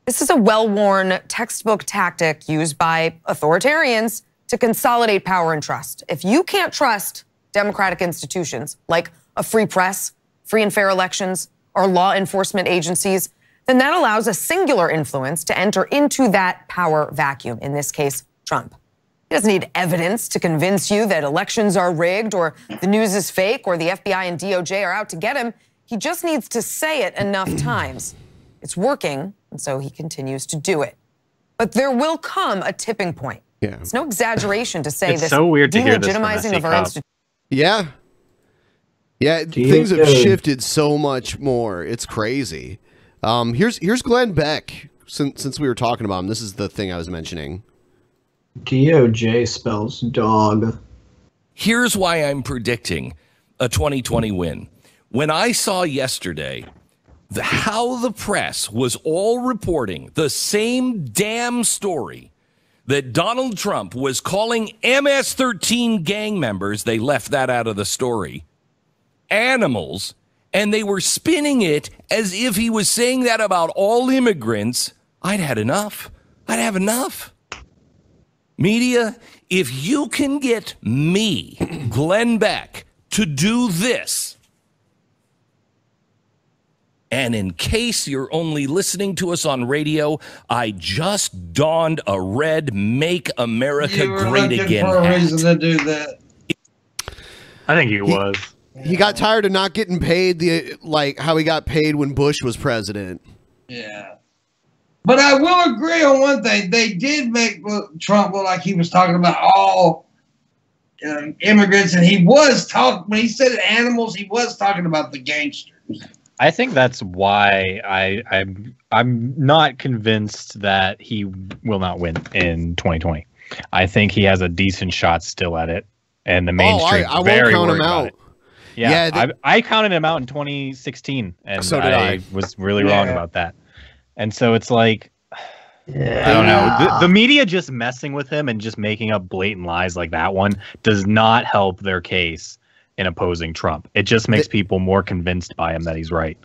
This is a well-worn textbook tactic used by authoritarians to consolidate power and trust. If you can't trust democratic institutions like a free press, free and fair elections, or law enforcement agencies, then that allows a singular influence to enter into that power vacuum, in this case, Trump. He doesn't need evidence to convince you that elections are rigged or the news is fake or the FBI and DOJ are out to get him. He just needs to say it enough times. It's working, and so he continues to do it. But there will come a tipping point. Yeah. It's no exaggeration to say It's this so weird to hear this from delegitimizing of our SC institutions. Yeah. Yeah, things have shifted so much more. It's crazy. Here's Glenn Beck. Since we were talking about him, this is the thing I was mentioning. DOJ spells dog. Here's why I'm predicting a 2020 win. When I saw yesterday how the press was all reporting the same damn story that Donald Trump was calling MS-13 gang members, they left that out of the story, animals, and they were spinning it as if he was saying that about all immigrants, I'd had enough. I'd have enough. Media, if you can get me, Glenn Beck, to do this, and in case you're only listening to us on radio, I just donned a red Make America Great Again for a hat. reason to do that. I think he was. He got tired of not getting paid how he got paid when Bush was president. Yeah. But I will agree on one thing. They did make Trump look like he was talking about all immigrants, and he was talking, when he said animals, he was talking about the gangsters. I think that's why I'm not convinced that he will not win in 2020. I think he has a decent shot still at it, and the mainstream I won't very count worried him about out. it. Yeah, I counted him out in 2016, and so did I. was really wrong about that. And so it's like, I don't know. The media just messing with him and just making up blatant lies like that one does not help their case in opposing Trump. It just makes people more convinced by him that he's right.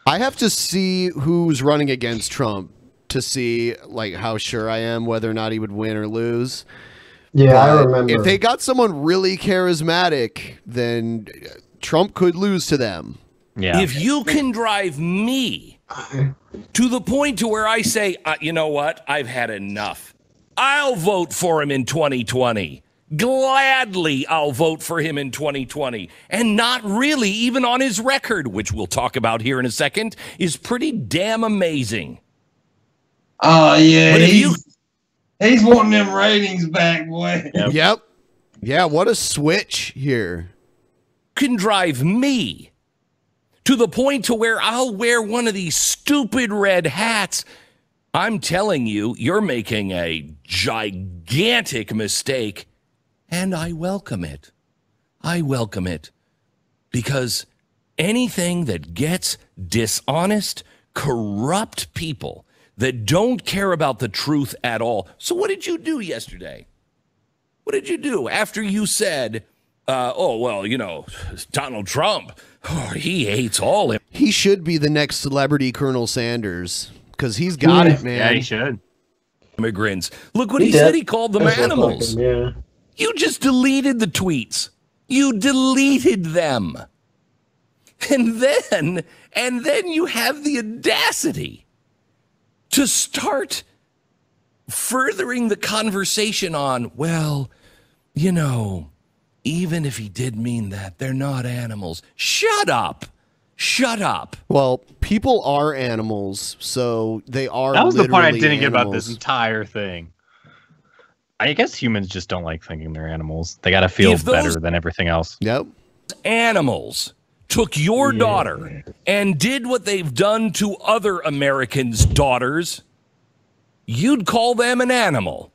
I have to see who's running against Trump to see how sure I am whether or not he would win or lose. Yeah, But I remember. if they got someone really charismatic, then Trump could lose to them. Yeah. If you can drive me to the point to where I say, you know what, I've had enough, I'll vote for him in 2020. Gladly, I'll vote for him in 2020. And not really even on his record, which we'll talk about here in a second, is pretty damn amazing. Oh, yeah. But if He's wanting them ratings back, boy. Yep. Yeah, what a switch here. Can drive me to the point to where I'll wear one of these stupid red hats, I'm telling you, you're making a gigantic mistake, and I welcome it. I welcome it because anything that gets dishonest, corrupt people that don't care about the truth at all. So what did you do yesterday? What did you do after you said, Donald Trump, he hates all. He should be the next celebrity Colonel Sanders because he's got it, man. Yeah, he should. Immigrants. Look what he said. He called them animals. Yeah. You just deleted the tweets. You deleted them. And then you have the audacity to start furthering the conversation on, well, even if he did mean that, they're not animals. Shut up. Shut up. Well, people are animals, so they are. That was the part I didn't literally get about animals. this entire thing. I guess humans just don't like thinking they're animals. They got to feel better than everything else. Yep. Animals took your daughter and did what they've done to other Americans' daughters, you'd call them an animal.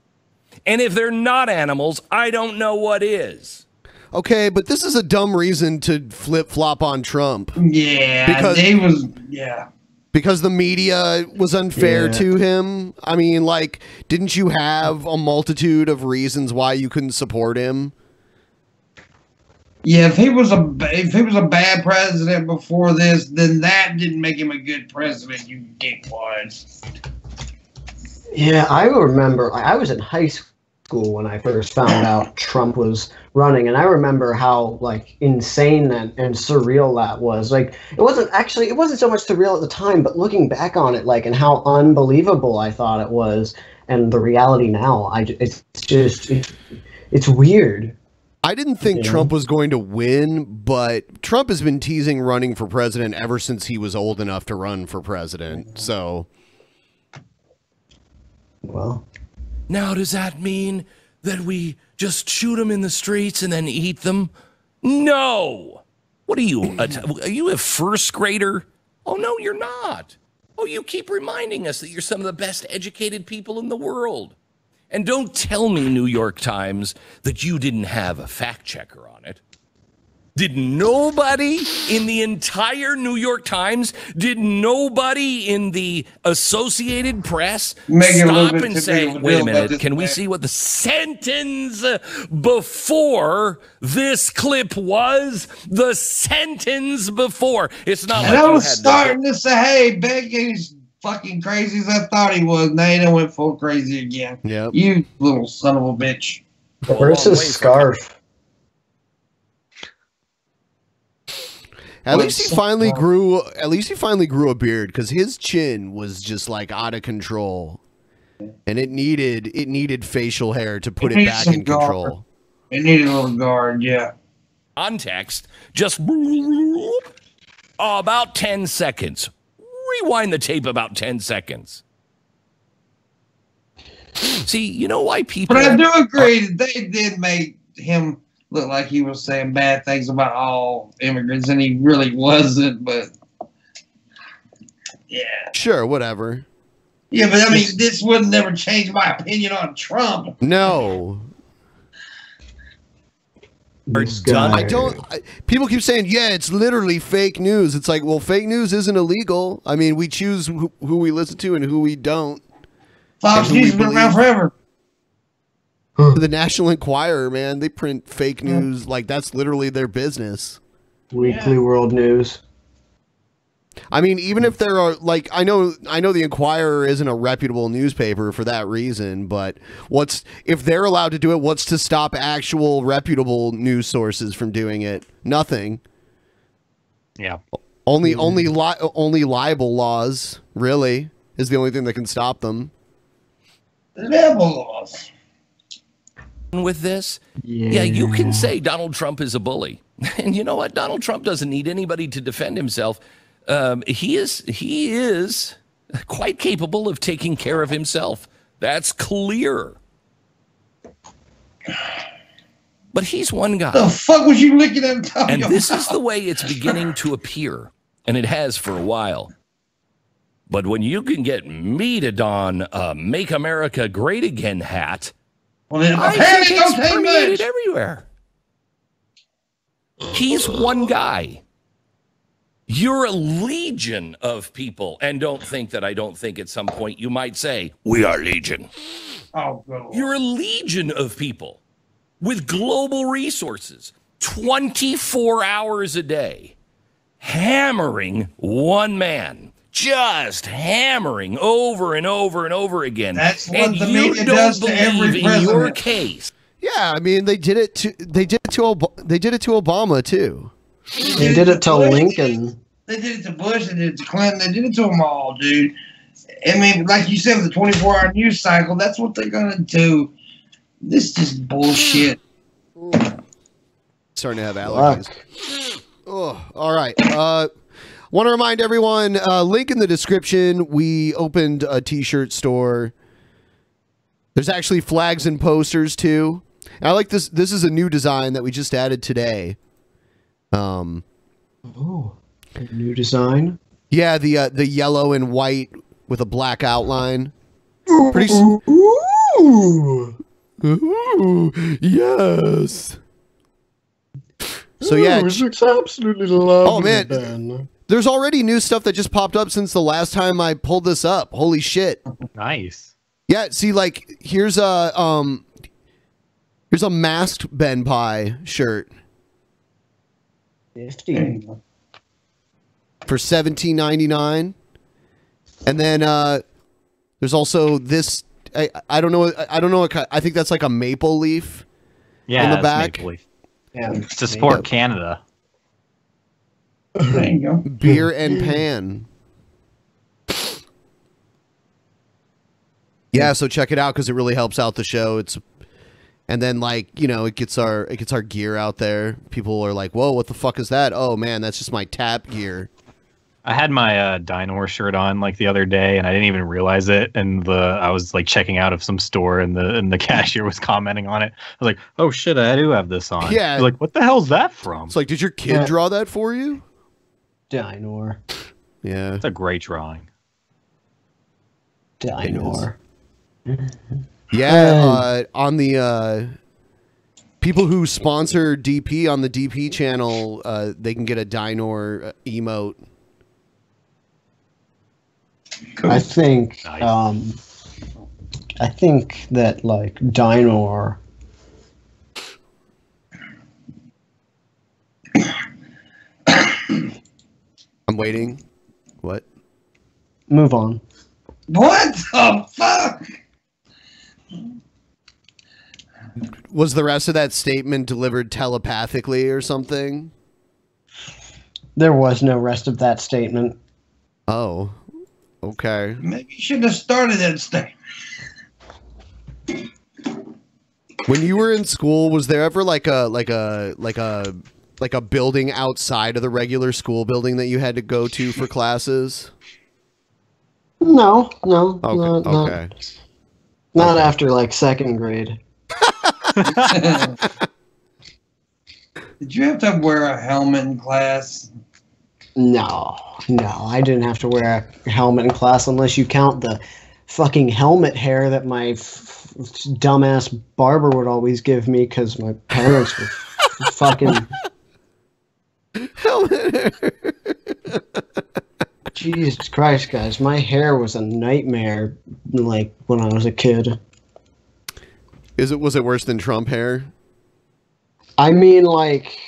And if they're not animals, I don't know what is. Okay, but this is a dumb reason to flip-flop on Trump. Yeah, because the media was unfair to him. I mean, didn't you have a multitude of reasons why you couldn't support him? Yeah, if he was a bad president before this, then that didn't make him a good president, you dickwads. Yeah, I remember. I was in high school when I first found out Trump was running, and I remember how insane and surreal that was. It wasn't so much surreal at the time, but looking back on it, and how unbelievable I thought it was, and the reality now, it's weird. I didn't think Trump was going to win, but Trump has been teasing running for president ever since he was old enough to run for president. So, well, now does that mean that we just shoot them in the streets and then eat them? No. What are you? Are you a first grader? Oh, no, you're not. Oh, you keep reminding us that you're some of the best educated people in the world. And don't tell me, New York Times, that you didn't have a fact checker on it. Did nobody in the entire New York Times, did nobody in the Associated Press stop and say, wait a minute, can we see what the sentence before this clip was? The sentence before. It's not and like I was starting to say, hey, Becky's fucking crazy as I thought he was. Now he done went full crazy again. Yep. You little son of a bitch. Where's his scarf? At least he finally grew. At least he finally grew a beard, because his chin was just like out of control, and it needed facial hair to put it back in control. It needed a little guard, yeah. Context, just about 10 seconds. Rewind the tape about 10 seconds. See, you know why people... But I do agree that they did make him look like he was saying bad things about all immigrants, and he really wasn't, but... Yeah. Sure, whatever. Yeah, but I mean, this would never change my opinion on Trump. No. People keep saying, yeah, it's literally fake news. It's like, well, fake news isn't illegal. I mean, we choose who we listen to and who we don't. Fox News has been around forever. The National Enquirer, man, they print fake news like that's literally their business. Weekly World News. I mean, even if there are, like, I know the Enquirer isn't a reputable newspaper for that reason, but if they're allowed to do it, what's to stop actual reputable news sources from doing it? Nothing. Yeah. Only libel laws, really, is the only thing that can stop them. Libel laws. With this, yeah, you can say Donald Trump is a bully. And you know what? Donald Trump doesn't need anybody to defend himself. He is quite capable of taking care of himself. That's clear. But he's one guy. The fuck was you licking at the top? And this is the way it's beginning to appear, and it has for a while. But when you can get me to don a "Make America Great Again" hat, well, then I think it's permeated everywhere. He's one guy. You're a legion of people, and don't think that I don't think at some point you might say, we are legion. Oh, good. You're a legion of people with global resources, 24 hours a day, hammering one man, just hammering over and over and over again. That's what and the you media don't does to believe every in president. your case. Yeah, I mean, they did it to Obama too. They did it to Lincoln. They did it to Bush. They did it to Clinton. They did it to them all, dude. I mean, like you said, with the 24-hour news cycle, that's what they're gonna do. This is just bullshit. Starting to have allergies. Oh, all right. Want to remind everyone, link in the description. We opened a t-shirt store. There's actually flags and posters too. And I like this. This is a new design that we just added today. Oh, a new design. Yeah, the yellow and white with a black outline. Pretty. Ooh, yes. So yeah, it looks absolutely lovely. Oh man, Ben. there's already new stuff that just popped up since the last time I pulled this up. Holy shit! Nice. Yeah, see, like here's a masked Benpai shirt 50 for $17.99, and then there's also this. I don't know. I think that's like a maple leaf. Yeah, in the it's back. Maple Leaf. Yeah, It's to support Canada. There you go. Beer and pan. Yeah, so check it out because it really helps out the show. And then like, you know, it gets our gear out there. People are like, "Whoa, what the fuck is that?" Oh man, that's just my tap gear. I had my Dynor shirt on like the other day, and I didn't even realize it. And I was like checking out of some store, and the cashier was commenting on it. I was like, "Oh shit, I do have this on." Yeah. They're like, what the hell's that from? It's like, did your kid draw that for you? Dynor. Yeah, it's a great drawing. Dynor. Yeah, on the people who sponsor DP on the DP channel, they can get a Dinor emote. I think that like Dinor. I'm waiting. What? Move on. What the fuck? Was the rest of that statement delivered telepathically or something? There was no rest of that statement. Oh, okay. Maybe you shouldn't have started that statement. When you were in school, was there ever like a building outside of the regular school building that you had to go to for classes? No. Okay. Not after like second grade. Did you have to wear a helmet in class? No, I didn't have to wear a helmet in class unless you count the fucking helmet hair that my dumbass barber would always give me because my parents were fucking... Helmet hair. Jesus Christ, guys, my hair was a nightmare like when I was a kid. Was it worse than Trump hair? I mean, like,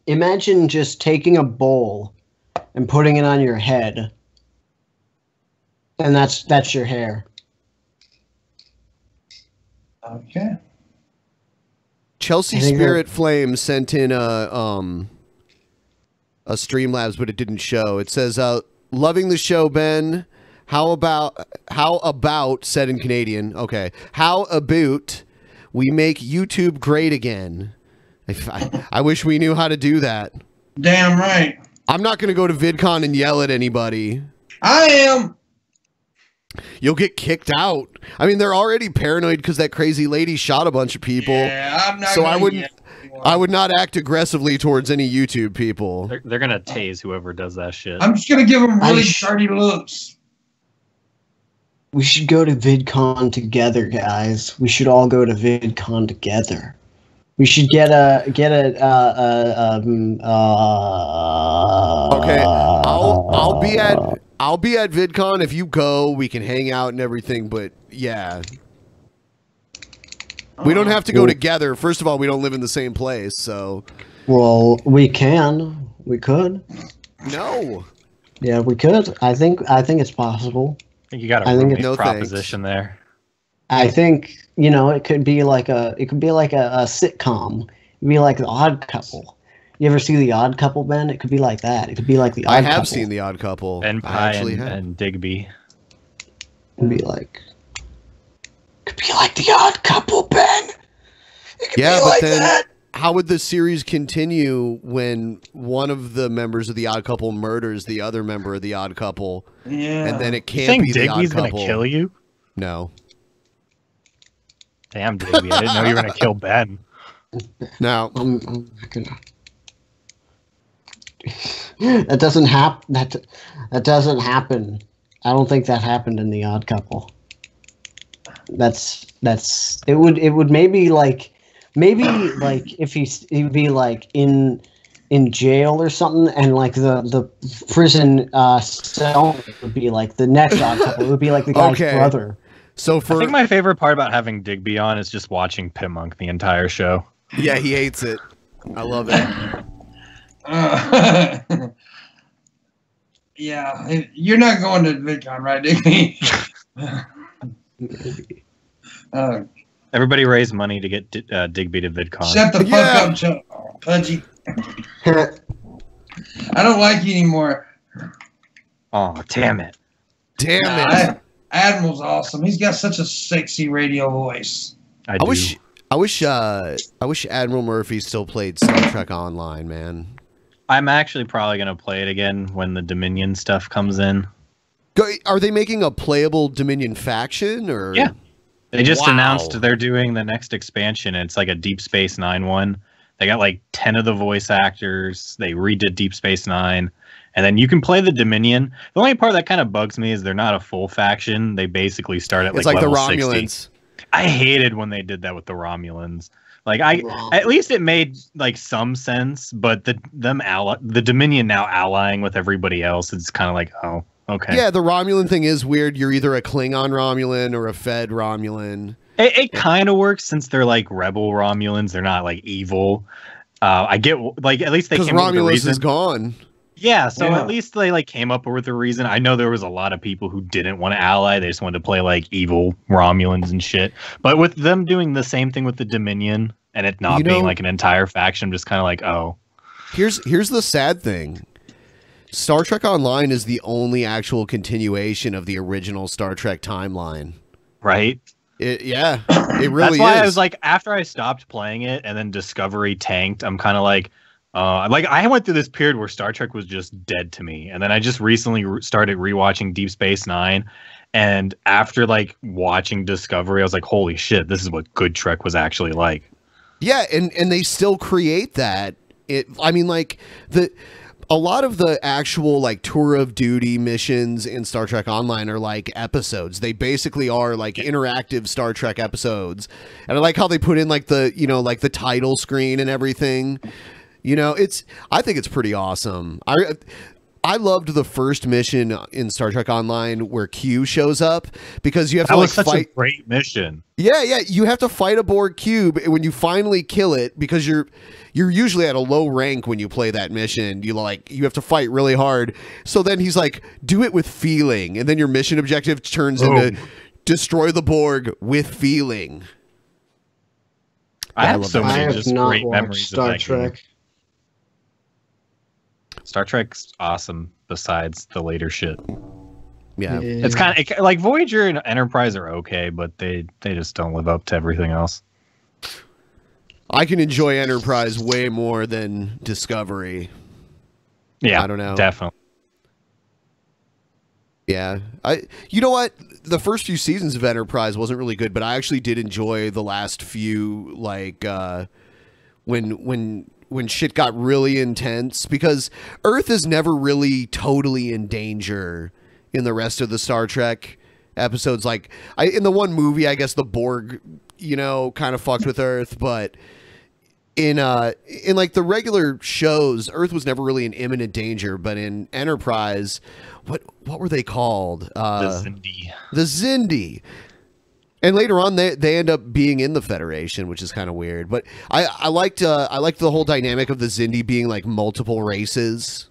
imagine just taking a bowl and putting it on your head, and that's your hair. Okay. Chelsea Spirit Flame sent in a Streamlabs, but it didn't show. It says, "Loving the show, Ben. How about said in Canadian? Okay. How about we make YouTube great again? I wish we knew how to do that. Damn right. I'm not going to go to VidCon and yell at anybody. I am. You'll get kicked out. I mean, they're already paranoid because that crazy lady shot a bunch of people. Yeah, I'm not. So I would not act aggressively towards any YouTube people. They're gonna tase whoever does that shit. I'm just gonna give them really dirty looks. We should go to VidCon together, guys. We should all go to VidCon together. We should get a Okay, I'll be at VidCon. If you go, we can hang out and everything, but yeah. We don't have to go together. First of all, we don't live in the same place, so. Well, we can. We could. No. Yeah, we could. I think it's possible. I think you got a roommate proposition there. I think, it could be like a sitcom. It'd be like The Odd Couple. You ever see The Odd Couple, Ben? It could be like that. It could be like The Odd Couple. I have seen The Odd Couple. Benpai and Digby. It'd be like The Odd Couple, Ben. It could be like that. How would the series continue when one of the members of The Odd Couple murders the other member of The Odd Couple? Yeah. And then it can't be The Odd Digby's Couple. gonna kill you? No. Damn, Digby, I didn't know you were gonna kill Ben. No. I'm not gonna... That doesn't happen. That doesn't happen. I don't think that happened in The Odd Couple. It would maybe like if he'd be like in jail or something, and like the prison cell would be like the next Odd Couple. It would be like the guy's brother. So I think my favorite part about having Digby on is just watching Pimmonk the entire show. Yeah, he hates it. I love it. Yeah, you're not going to VidCon, right, Digby? Everybody raise money to get Digby to VidCon. Shut the fuck up, Pudgy. I don't like you anymore. Oh, damn it. Admiral's awesome. He's got such a sexy radio voice. I wish Admiral Murphy still played Star Trek Online, man. I'm actually probably going to play it again when the Dominion stuff comes in. Are they making a playable Dominion faction? Or yeah. They just announced they're doing the next expansion. It's like a Deep Space Nine one They got like 10 of the voice actors. They redid Deep Space Nine. And then you can play the Dominion. The only part that kind of bugs me is they're not a full faction. They basically start at It's like the level Romulans. 60. I hated when they did that with the Romulans. Like at least it made like some sense, but the Dominion now allying with everybody else, it's kind of like, oh, okay. Yeah, the Romulan thing is weird. You're either a Klingon Romulan or a Fed Romulan. It kind of works since they're like rebel Romulans. They're not like evil. I get like at least they came up with a Romulus reason. is gone. Yeah, so at least they like came up with a reason. I know there was a lot of people who didn't want to ally; they just wanted to play like evil Romulans and shit. But with them doing the same thing with the Dominion and it not being like an entire faction, I'm just kind of like, oh. Here's the sad thing. Star Trek Online is the only actual continuation of the original Star Trek timeline. Right? It really is. That's why I was like, after I stopped playing it and then Discovery tanked, I'm kind of like I went through this period where Star Trek was just dead to me. And then I just recently started rewatching Deep Space Nine. And after like watching Discovery, I was like, holy shit, this is what good Trek was actually like. Yeah, and they still create that. I mean, like a lot of the actual like tour of duty missions in Star Trek Online are like episodes. They basically are like interactive Star Trek episodes. And I like how they put in like the, like the title screen and everything. I think it's pretty awesome. I loved the first mission in Star Trek Online where Q shows up because you have to like such fight. a great mission. Yeah, you have to fight a Borg cube, and when you finally kill it, because you're usually at a low rank when you play that mission, you have to fight really hard. So then he's like, do it with feeling, and then your mission objective turns into destroy the Borg with feeling. I have so many just great watched memories Star of that Trek. game. Star Trek's awesome besides the later shit. Yeah. It's kind of like Voyager and Enterprise are okay, but they just don't live up to everything else. I can enjoy Enterprise way more than Discovery. Yeah, I don't know. Definitely. Yeah. You know what? The first few seasons of Enterprise wasn't really good, but I actually did enjoy the last few, like when shit got really intense, because Earth is never really totally in danger in the rest of the Star Trek episodes. Like in the one movie, I guess the Borg, kind of fucked with Earth, but in like the regular shows, Earth was never really in imminent danger. But in Enterprise, what were they called? The Xindi. The Xindi. And later on, they end up being in the Federation, which is kind of weird. But I liked the whole dynamic of the Xindi being like multiple races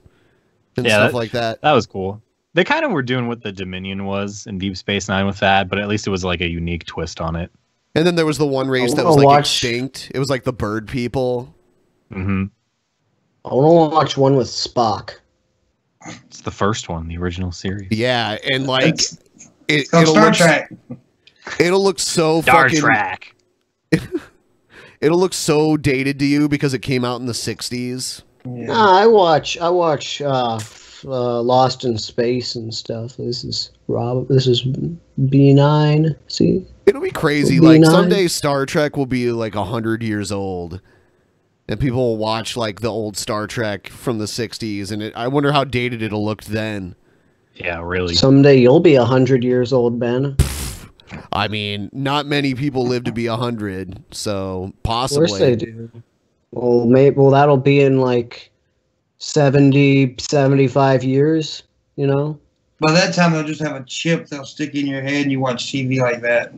and stuff like that. That was cool. They kind of were doing what the Dominion was in Deep Space Nine with that, but at least it was like a unique twist on it. And then there was the one race that was like extinct. It was like the bird people. Mm-hmm. I want to watch one with Spock. It's the first one, the original series. Yeah, and like Star Trek. It'll look so Star fucking. Trek. It'll look so dated to you because it came out in the 60s. Yeah. I watch Lost in Space and stuff. This is B9. See, it'll be crazy. B9. Like someday Star Trek will be like 100 years old, and people will watch like the old Star Trek from the 60s, and I wonder how dated it'll look then. Yeah, really. Someday you'll be 100 years old, Ben. I mean, not many people live to be 100, so possibly. Of course they do. Well, that'll be in like 70, 75 years, By that time, they'll just have a chip they'll stick in your head and you watch TV like that.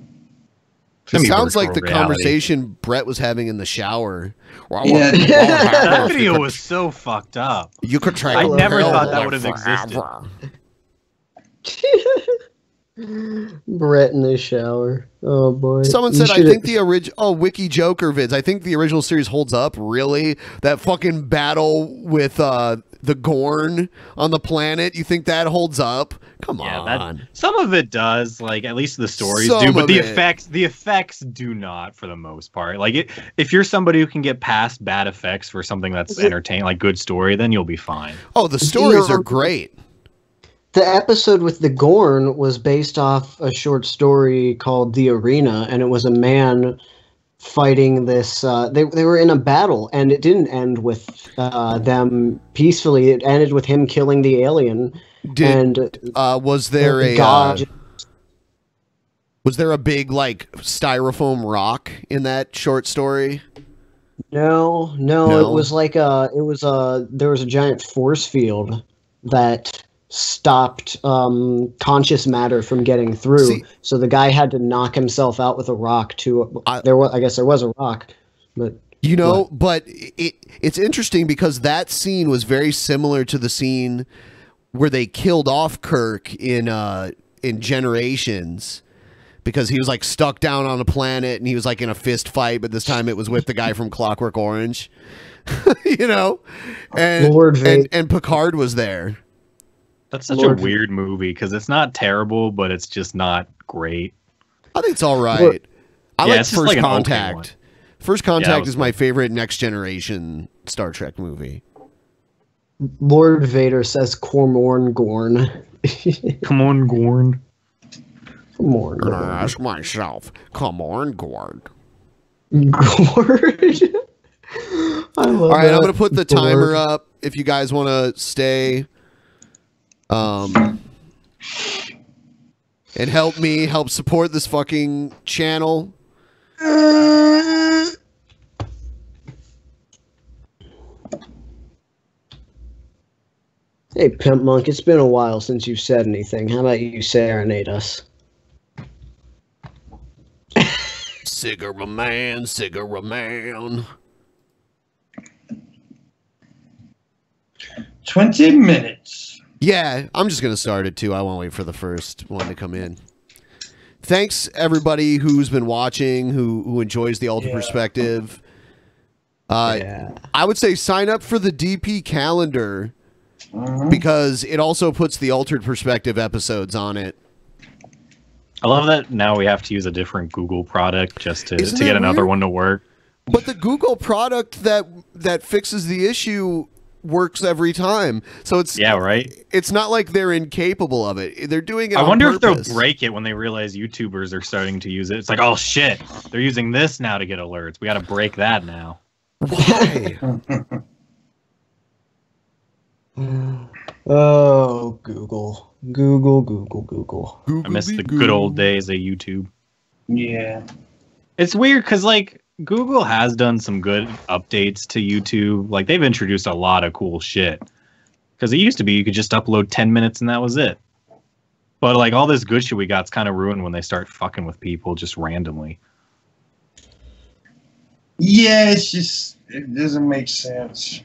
It sounds like the conversation Brett was having in the shower. Yeah. That video was so fucked up. You could try. I never thought that would have existed. Brett in the shower. Oh boy. Someone said, I think the original Wiki Joker vids. I think the original series holds up. Really? That fucking battle with the Gorn on the planet. You think that holds up? Come on. Some of it does, like at least the stories Some do, but of the it. effects do not for the most part. Like if you're somebody who can get past bad effects for something that's entertaining, like good story, then you'll be fine. Oh, the stories are great. The episode with the Gorn was based off a short story called The Arena, and it was a man fighting this. They were in a battle, and it didn't end with them peacefully. It ended with him killing the alien. Was there a God? Was there a big like styrofoam rock in that short story? No. It was like there was a giant force field that stopped conscious matter from getting through. So the guy had to knock himself out with a rock I guess there was a rock, but but it's interesting because that scene was very similar to the scene where they killed off Kirk in Generations. Because he was like stuck down on a planet and he was like in a fist fight, but this time it was with the guy from Clockwork Orange, and Picard was there. That's such a weird movie because it's not terrible, but it's just not great. I think it's all right. I like First like Contact. First Contact is cool. my favorite Next Generation Star Trek movie. Lord Vader says Cormorn Gorn. Come on, Gorn. Come on, Gonna ask myself. Come on, Gord. Gord. All right, I'm gonna put the timer up. If you guys want to stay, and help support this fucking channel. Hey, Pimp Monk, it's been a while since you've said anything. How about you serenade us? Cigarette man. 20 minutes. Yeah, I'm just gonna start it too. I won't wait for the first one to come in. Thanks everybody who's been watching, who enjoys the Alter Perspective. I would say sign up for the DP calendar because it also puts the Altered Perspective episodes on it. I love that now we have to use a different Google product just to get another one to work. But the Google product that fixes the issue works every time. So it's right. It's not like they're incapable of it. They're doing it. I wonder if purpose. they'll break it when they realize YouTubers are starting to use it. It's like, oh shit, they're using this now to get alerts. We got to break that now. Why? Oh, Google. Google. I miss the good old days of YouTube. Yeah. It's weird because, like, Google has done some good updates to YouTube. Like, they've introduced a lot of cool shit. Because it used to be you could just upload 10 minutes and that was it. But, like, all this good shit we got's kind of ruined when they start fucking with people just randomly. Yeah, it doesn't make sense.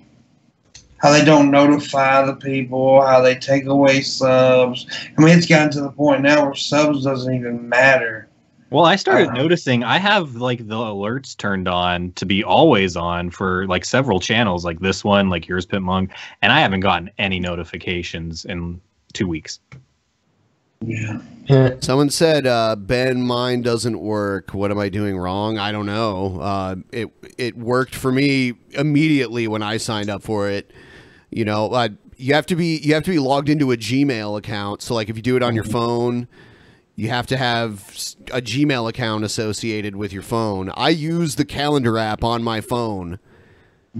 How they don't notify the people, how they take away subs. I mean, it's gotten to the point now where subs doesn't even matter. Well, I started noticing I have like the alerts turned on to be always on for like several channels, like this one, like yours, Pit Monk, and I haven't gotten any notifications in 2 weeks. Yeah. Someone said, Ben, mine doesn't work. What am I doing wrong? I don't know. It worked for me immediately when I signed up for it. You know, you have to be logged into a Gmail account. So like if you do it on your phone, you have to have a Gmail account associated with your phone. I use the calendar app on my phone.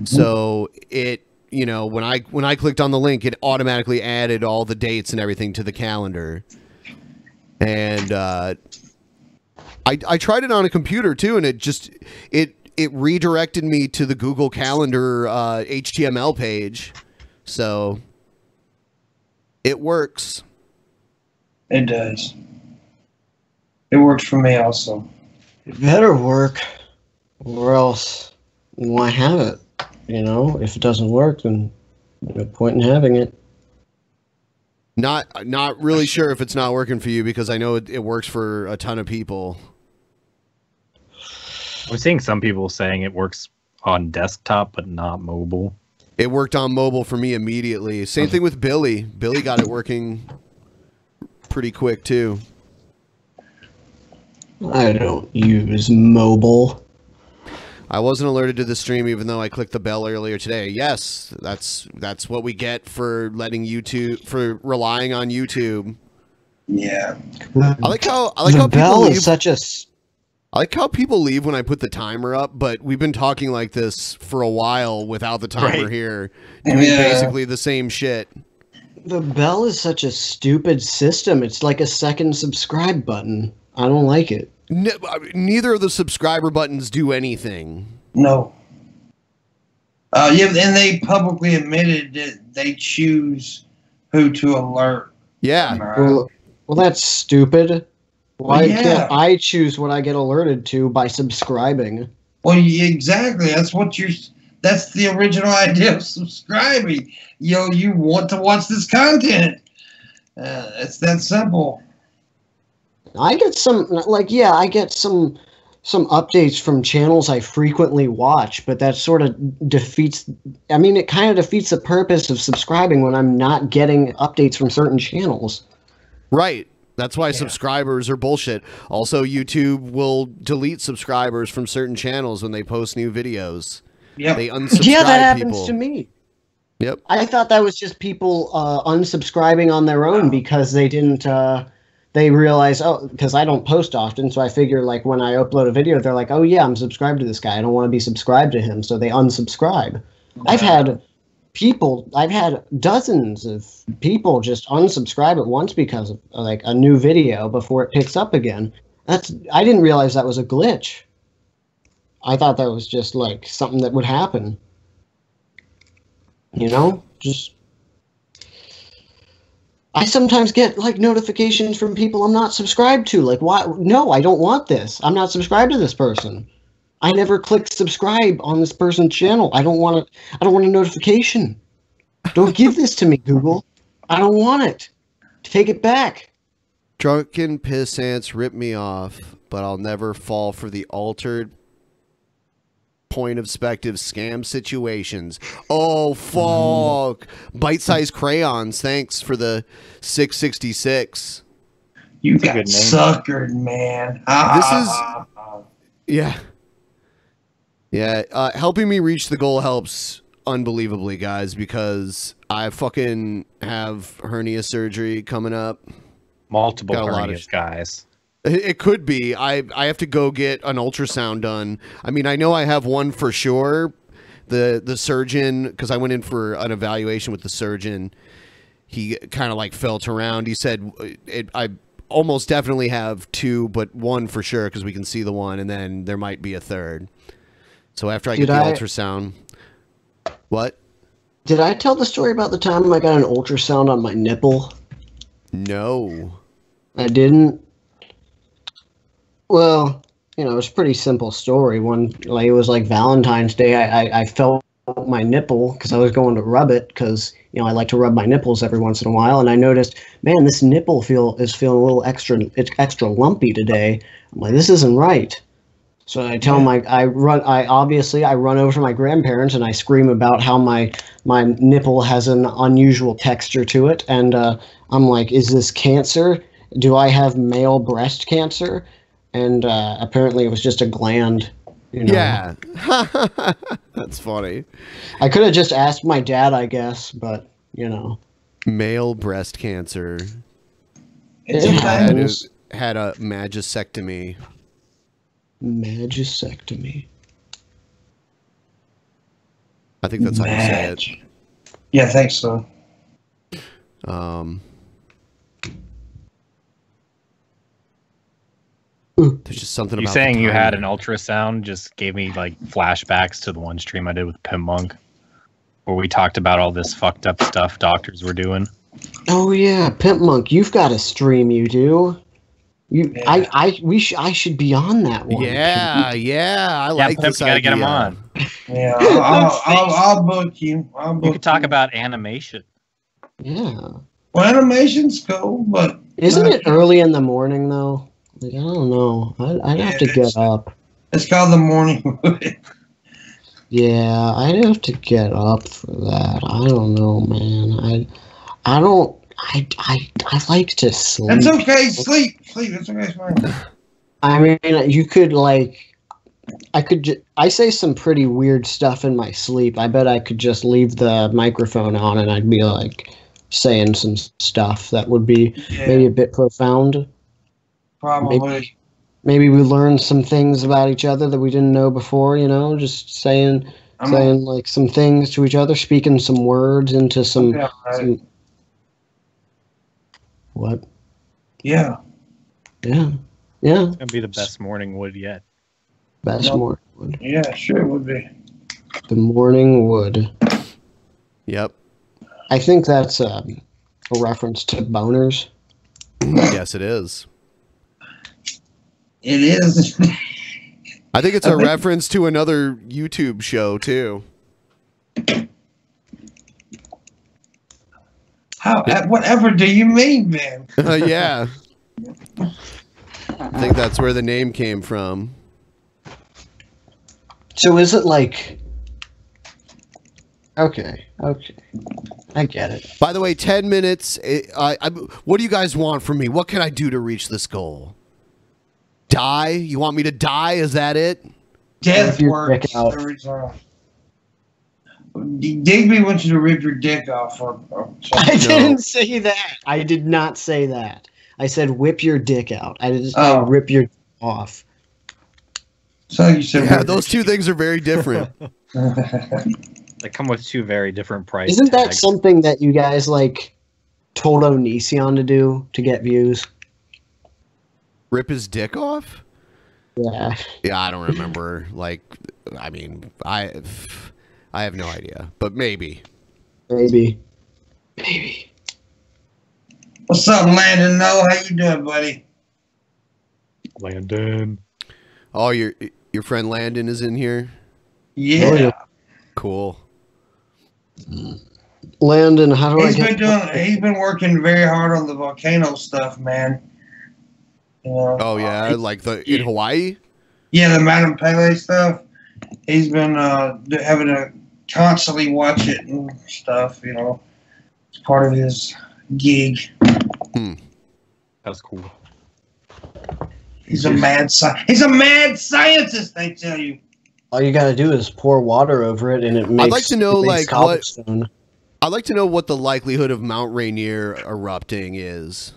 So it, you know, when I clicked on the link, it automatically added all the dates and everything to the calendar. And I tried it on a computer too, and it redirected me to the Google Calendar HTML page. So it works. It does. It works for me also. It better work, or else why have it? You know, if it doesn't work, then no point in having it. Not really sure if it's not working for you because I know it works for a ton of people. I'm seeing some people saying it works on desktop but not mobile. It worked on mobile for me immediately. Same thing with Billy. Billy got it working pretty quick too. I don't use mobile. I wasn't alerted to the stream even though I clicked the bell earlier today. Yes, that's what we get for relying on YouTube. Yeah. I like how bell people is such a I like how people leave when I put the timer up, but we've been talking like this for a while without the timer here. Doing basically the same shit. The bell is such a stupid system. It's like a second subscribe button. I don't like it. Neither of the subscriber buttons do anything. No. Yeah, and they publicly admitted that they choose who to alert. Yeah. Well, that's stupid. Why can't I choose what I get alerted to by subscribing? Well, exactly. That's the original idea of subscribing. You want to watch this content. It's that simple. I get some, I get some updates from channels I frequently watch, but that sort of defeats, it kind of defeats the purpose of subscribing when I'm not getting updates from certain channels. Right. That's why subscribers are bullshit. Also, YouTube will delete subscribers from certain channels when they post new videos. Yep. They unsubscribe Yeah, that happens people. to me. Yep. I thought that was just people unsubscribing on their own because they didn't, they realize, because I don't post often, so I figure, like, when I upload a video, they're like, oh, yeah, I'm subscribed to this guy. I don't want to be subscribed to him, so they unsubscribe. Wow. I've had dozens of people just unsubscribe at once because of, like, a new video before it picks up again. I didn't realize that was a glitch. I thought that was just, like, something that would happen. I sometimes get, like, notifications from people I'm not subscribed to. Like, why? No, I don't want this. I'm not subscribed to this person. I never clicked subscribe on this person's channel. I don't want a notification. Don't give this to me, Google. I don't want it. Take it back. Drunken Peasants rip me off, but I'll never fall for the altered point of perspective scam situations. Oh, fuck. Bite-sized crayons. Thanks for the 666. You got suckered, man. Yeah. Helping me reach the goal helps unbelievably, guys, because I fucking have hernia surgery coming up. Multiple hernias, guys. It could be. I have to go get an ultrasound done. I know I have one for sure. The surgeon, because I went in for an evaluation with the surgeon, he kind of like felt around. He said I almost definitely have two, but one for sure because we can see the one, and then there might be a third. So after I get the ultrasound, what? Did I tell the story about the time I got an ultrasound on my nipple? No. I didn't. Well, it was a pretty simple story. It was like Valentine's Day. I felt my nipple because I was going to rub it because, I like to rub my nipples every once in a while. And I noticed, man, this nipple is feeling a little extra lumpy today. I'm like, this isn't right. So I tell him, I run over to my grandparents and I scream about how my nipple has an unusual texture to it. And I'm like, is this cancer? Do I have male breast cancer? And apparently it was just a gland. Yeah. That's funny. I could have just asked my dad, I guess, but, Male breast cancer. It had a magistectomy. Magistectomy. I think that's how you say it. Yeah, I think so. There's just something about saying you had an ultrasound just gave me like flashbacks to the one stream I did with Pimp Monk, where we talked about all this fucked up stuff doctors were doing. Oh yeah, Pimp Monk, you've got a stream, you do. I should be on that one. Yeah, I like Pimp, this you gotta idea. get him on. Yeah, I'll book you. You could talk about animation. Yeah. Well, animation's cool, but isn't it early in the morning though? Like, I don't know. I'd have to get up. It's called the morning wood. Yeah, I'd have to get up for that. I don't know, man. I like to sleep. It's okay. Sleep. It's okay. It's fine. I mean, you could I say some pretty weird stuff in my sleep. I bet I could just leave the microphone on and I'd be like saying some stuff that would be maybe a bit profound. Probably. Maybe we learned some things about each other that we didn't know before, you know, just saying like some things to each other, speaking some words into some, what? Yeah. Yeah. Yeah. It's gonna be the best morning wood yet. Best morning wood. Yeah, sure it would be. The morning wood. Yep. I think that's a reference to boners. Yes, it is. It is. I think it's a reference to another YouTube show too. Whatever do you mean, man? Yeah. I think that's where the name came from. So is it like... Okay. I get it. By the way, 10 minutes. What do you guys want from me? What can I do to reach this goal? Die? You want me to die? Is that it? Death works. Digby wants you to rip your dick off. I didn't say that. I did not say that. I said whip your dick out. I didn't say rip your dick off. So you said yeah, those two things are very different. They come with two very different prices. Isn't that something that you guys like told Onision to do to get views? Rip his dick off? Yeah. Yeah, I don't remember. Like, I mean, I have no idea, but maybe. Maybe. What's up, Landon? No, how you doing, buddy? Landon. Oh, your friend Landon is in here? Yeah. Cool. Landon, how do He's been working very hard on the volcano stuff, man. You know, oh yeah, like in Hawaii? Yeah, the Madame Pele stuff. He's been having to constantly watch it and stuff, you know. It's part of his gig. That's cool. He's a mad scientist, I tell you. All you gotta do is pour water over it, and it makes. I'd like to know like what. cobblestone. I'd like to know what the likelihood of Mount Rainier erupting is.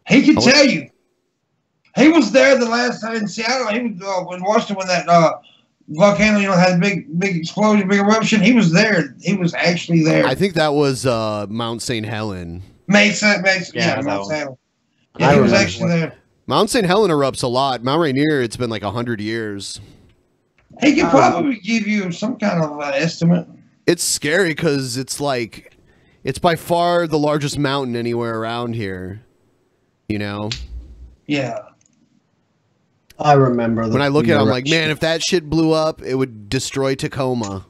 He can tell you. He was there the last time in Seattle. He was in Washington when that volcano, you know, had a big explosion, big eruption. He was there. He was actually there. I think that was Mount St. Helen. Mount St. Helen. Yeah, he was actually there. Mount St. Helen erupts a lot. Mount Rainier, it's been like 100 years. He could probably give you some kind of estimate. It's scary because it's like, it's by far the largest mountain anywhere around here. You know? Yeah. I remember. When I look at it, I'm like, man, if that shit blew up, it would destroy Tacoma.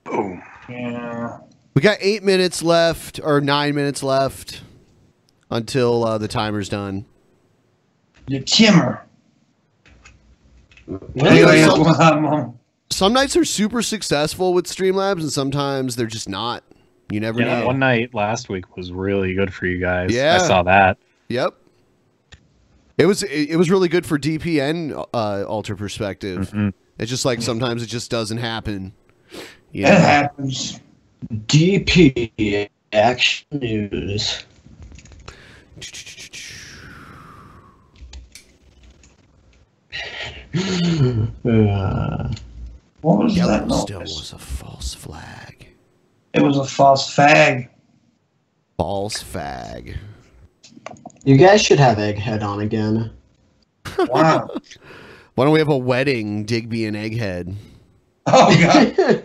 Boom. Yeah. We got 8 minutes left, or 9 minutes left, until the timer's done. The timer. Some nights are super successful with Streamlabs, and sometimes they're just not. You never know. One night last week was really good for you guys. Yeah. I saw that. Yep. It was really good for DP and Alter Perspective. It's just like sometimes it just doesn't happen. It happens. DP Action News. What was that? Yellowstone was a false flag. It was a false fag. False fag. You guys should have Egghead on again. Wow. Why don't we have a wedding, Digby and Egghead? Oh, God.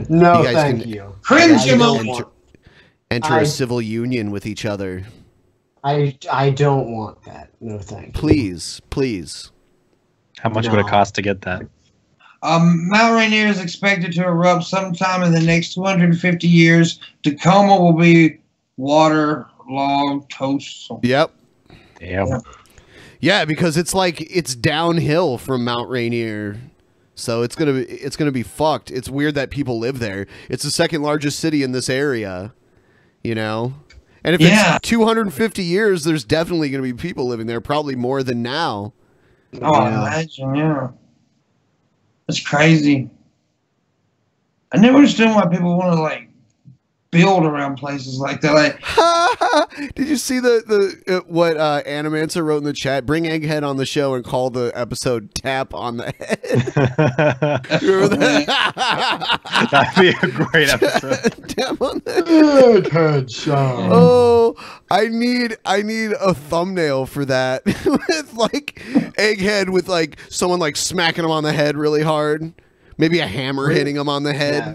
No, thank you. Cringe enter a civil union with each other. I don't want that. No, thank you. Please. How much would it cost to get that? Mount Rainier is expected to erupt sometime in the next 250 years. Tacoma will be waterlogged, toast. Yep. Damn. Yeah, because it's like it's downhill from Mount Rainier. So it's gonna be fucked. It's weird that people live there. It's the second largest city in this area, you know. And if it's 250 years, there's definitely gonna be people living there, probably more than now. Oh, imagine, yeah. That's crazy. I never understood why people want to like build around places like that. Like, did you see the what Animancer wrote in the chat? Bring Egghead on the show and call the episode "Tap on the Head." Remember that? That'd be a great episode. Tap on the Egghead show. Oh, I need a thumbnail for that with like Egghead with like someone like smacking him on the head really hard, maybe a hammer hitting him on the head. Yeah.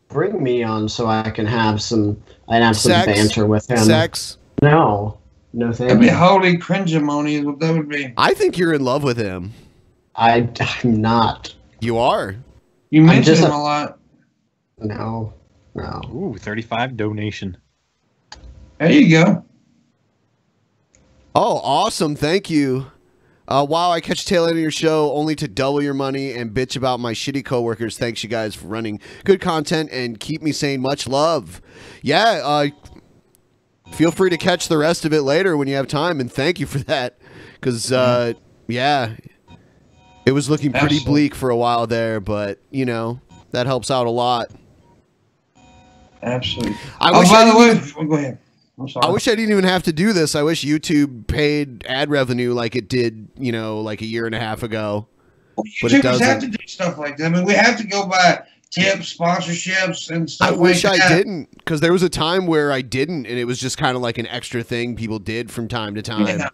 Bring me on so I can have some Sex? banter with him. Sex? No, thank that'd be you. holy cringeamony is what that would be. I think you're in love with him. I'm not. You are. You mention him a lot. No. Ooh, 35 donation. There you go. Oh, awesome! Thank you. Wow, I catch tail end of your show only to double your money and bitch about my shitty coworkers. Thanks you guys for running good content and keep me sane. Much love. Yeah, feel free to catch the rest of it later when you have time, and thank you for that. Because, yeah, it was looking pretty bleak for a while there, but, you know, that helps out a lot. Absolutely. By the way, go ahead. I'm sorry. I wish I didn't even have to do this. I wish YouTube paid ad revenue like it did, you know, like a year and a half ago. Well, but it YouTubers doesn't. have to do stuff like that. I mean, we have to go by tips, sponsorships, and stuff I wish like that. I didn't, because there was a time where I didn't, and it was just kind of like an extra thing people did from time to time. Yeah.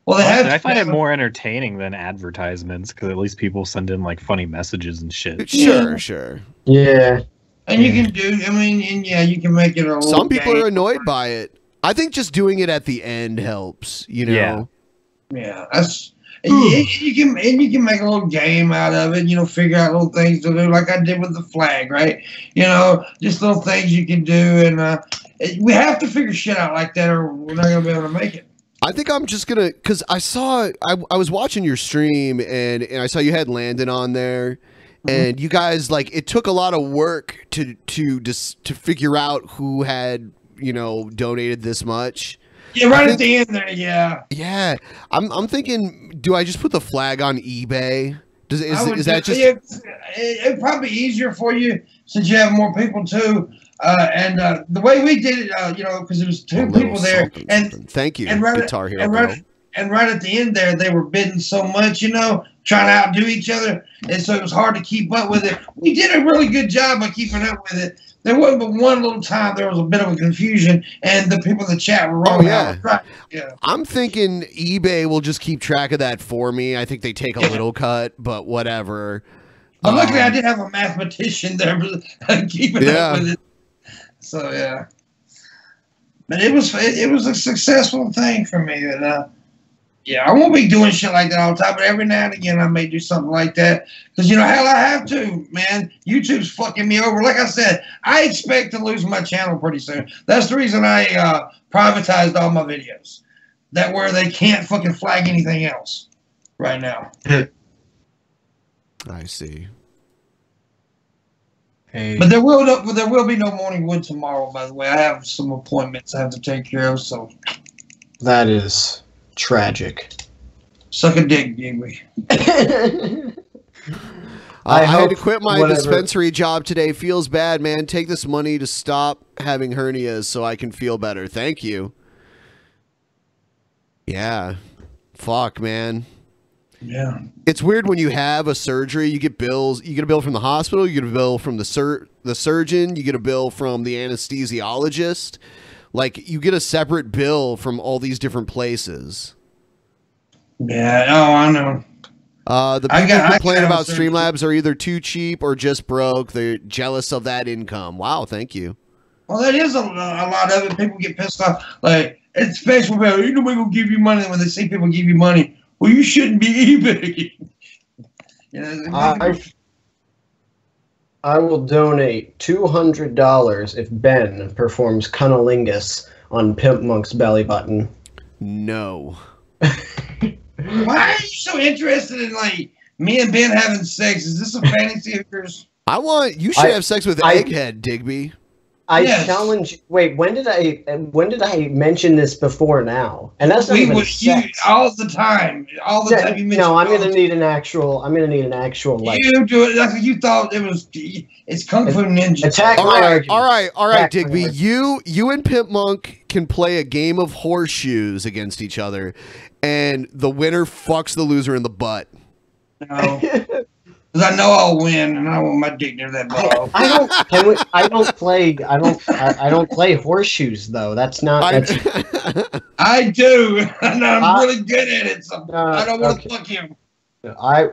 Well, they Honestly, have I find it more entertaining than advertisements because at least people send in like funny messages and shit. Sure. Yeah. And you can do, I mean, and yeah, you can make it a little Some people game. are annoyed by it. I think just doing it at the end helps, you know? Yeah, that's you can make a little game out of it. You know, figure out little things to do, like I did with the flag, right? You know, just little things you can do, and we have to figure shit out like that, or we're not gonna be able to make it. I think I'm just gonna, because I was watching your stream and I saw you had Landon on there, and you guys, like, it took a lot of work to figure out who had, you know, donated this much. Yeah, right at the end there, yeah. Yeah, I'm thinking, do I just put the flag on eBay? Is that just? It's probably easier for you since you have more people too. And the way we did it, you know, because there was two people there, and thank you, and right, Guitar Hero. and right at the end there, they were bidding so much, you know, trying to outdo each other, and so it was hard to keep up with it. We did a really good job of keeping up with it. There wasn't but one little time there was a bit of a confusion, and the people in the chat were wrong. Oh, yeah. Right. Yeah. I'm thinking eBay will just keep track of that for me. I think they take a little cut, but whatever. But luckily, I did have a mathematician there keeping up with it. So yeah, but it was a successful thing for me, and yeah, I won't be doing shit like that all the time, but every now and again I may do something like that because, you know, hell, I have to, man. YouTube's fucking me over. Like I said, I expect to lose my channel pretty soon. That's the reason I privatized all my videos, that where they can't fucking flag anything else right now. I see. Hey. But there will be no morning wood tomorrow. By the way, I have some appointments I have to take care of. So that is tragic. Suck a dick, Digby. I had to quit my dispensary job today. Feels bad, man. Take this money to stop having hernias so I can feel better. Thank you. Yeah. Fuck, man. Yeah. It's weird when you have a surgery, you get bills. You get a bill from the hospital, you get a bill from the surgeon, you get a bill from the anesthesiologist. Like, you get a separate bill from all these different places. Yeah, oh, I know. The people who complain about Streamlabs are either too cheap or just broke. They're jealous of that income. Wow, thank you. Well, that is a lot of it. People get pissed off. Like, especially when ain't nobody gonna give you money when they see people give you money. Well, you shouldn't be eBay. You know, I will donate $200 if Ben performs cunnilingus on Pimp Monk's belly button. No. Why are you so interested in, like, me and Ben having sex? Is this a fantasy of yours? You should have sex with Egghead, Digby. I challenge. Wait, when did I mention this before now? And that's not even sex. All the time. All the time. No, I'm gonna need an actual. I'm gonna need an actual. Like, you do it. That's what you thought it was. It's Kung Fu Ninja. Attack all my right, argument. all right, Digby. You and Pimp Monk can play a game of horseshoes against each other, and the winner fucks the loser in the butt. No, because I know I'll win, and I want my dick near that ball. I don't play horseshoes though. That's not. I do, and I'm really good at it. So I don't want to fuck him. I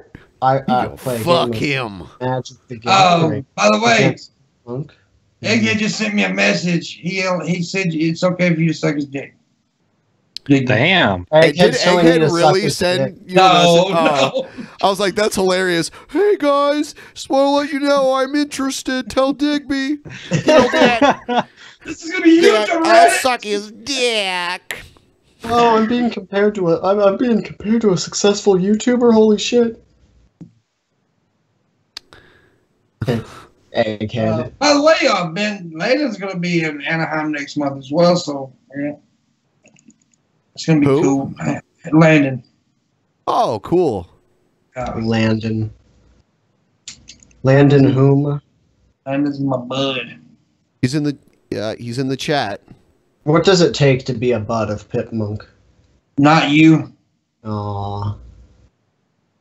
play fuck him. Magic the Gathering. By the way, Monk. Egghead just sent me a message. He said it's okay for you to suck his dick. Damn. Did Egghead really send you a message? I was like, that's hilarious. Hey guys, just want to let you know I'm interested. Tell Digby. You know that. This is gonna be huge. I'll suck his dick. Oh, I'm being compared to a successful YouTuber. Holy shit. Egghead. By the way, Ben Laden's gonna be in Anaheim next month as well. So yeah. It's gonna be cool. Landon. Oh, cool. Landon. Landon whom? Landon's my bud. He's in the chat. What does it take to be a bud of Pip Monk? Not you. Aww.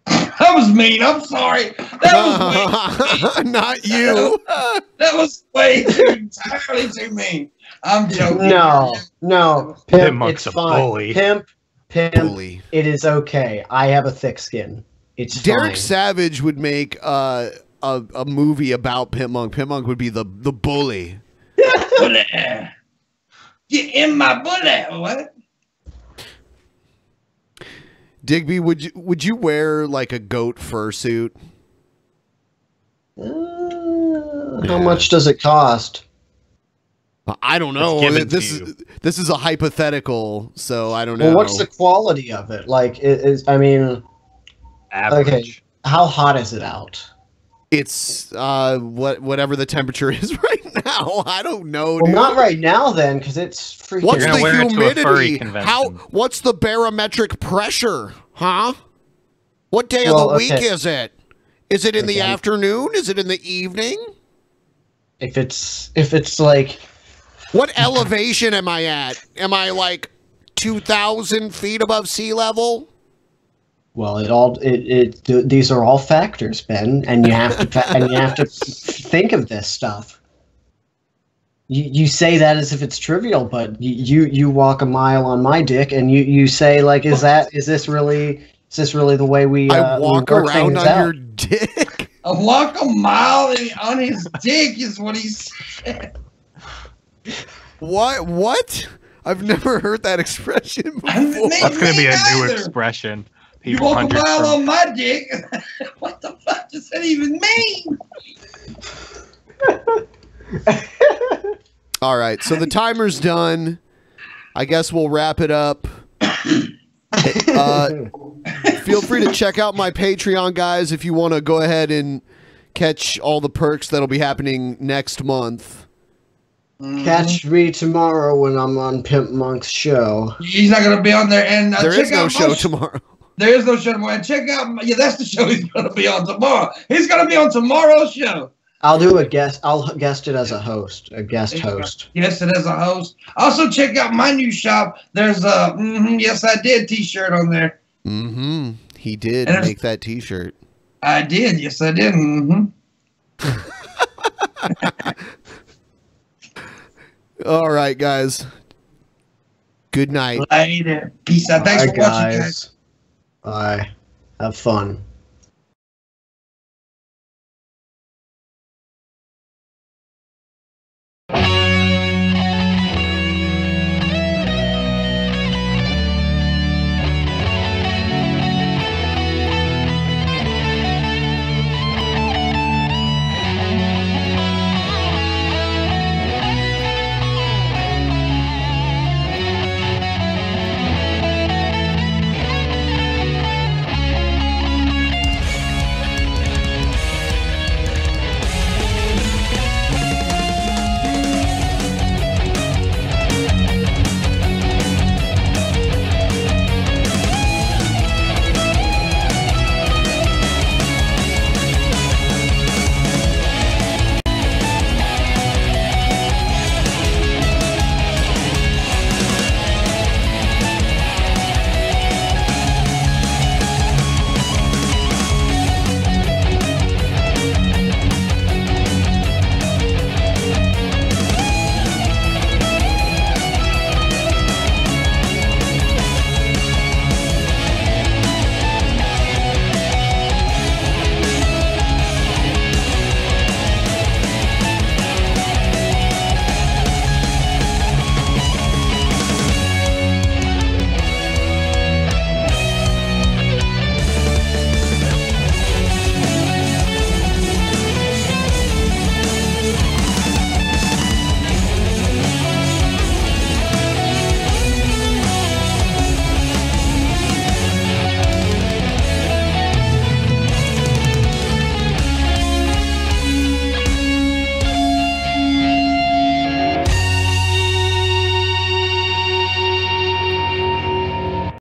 That was mean. I'm sorry. That was way not you. That was way entirely too mean. I'm joking. No. Pimp, Monk's it's a fine. bully. Pimp. It is okay. I have a thick skin. It's Derek fine. Savage would make a movie about Pimp Monk. Pimp Monk would be the bully. Bully. Get in my bully. What? Digby, would you wear like a goat fursuit? How much does it cost? I don't know. This is a hypothetical, so I don't know. Well, what's the quality of it? Like, average. Okay, how hot is it out? It's whatever the temperature is right now. I don't know. Well, dude. not right now then, because it's freaking. What's the humidity? What's the barometric pressure? Huh? What day of the week is it? Is it in the afternoon? Is it in the evening? If it's like, what elevation am I at? Am I like 2,000 feet above sea level? Well, these are all factors, Ben, and you have to think of this stuff. You say that as if it's trivial, but you walk a mile on my dick, and you say like, is this really the way we? I walk around on your dick. I walk a mile on his dick is what he said. What? I've never heard that expression before. That's going to be a new expression. You walk a mile on my dick? What the fuck does that even mean? All right, so the timer's done. I guess we'll wrap it up. Feel free to check out my Patreon, guys, if you want to go ahead and catch all the perks that'll be happening next month. Catch me tomorrow when I'm on Pimp Monk's show. He's not going to be on there. And there is no show tomorrow. There is no show tomorrow. And check out, that's the show he's going to be on tomorrow. He's going to be on tomorr's show. I'll do a guest. I'll guest it as a host, a guest host. Guest it as a host. Also check out my new shop. There's a yes I did t-shirt on there. Mm-hmm. He did make that t-shirt. I did. Yes I did. Mm-hmm. All right, guys. Good night. Later. Peace out. Thanks for watching, guys. Bye. Have fun.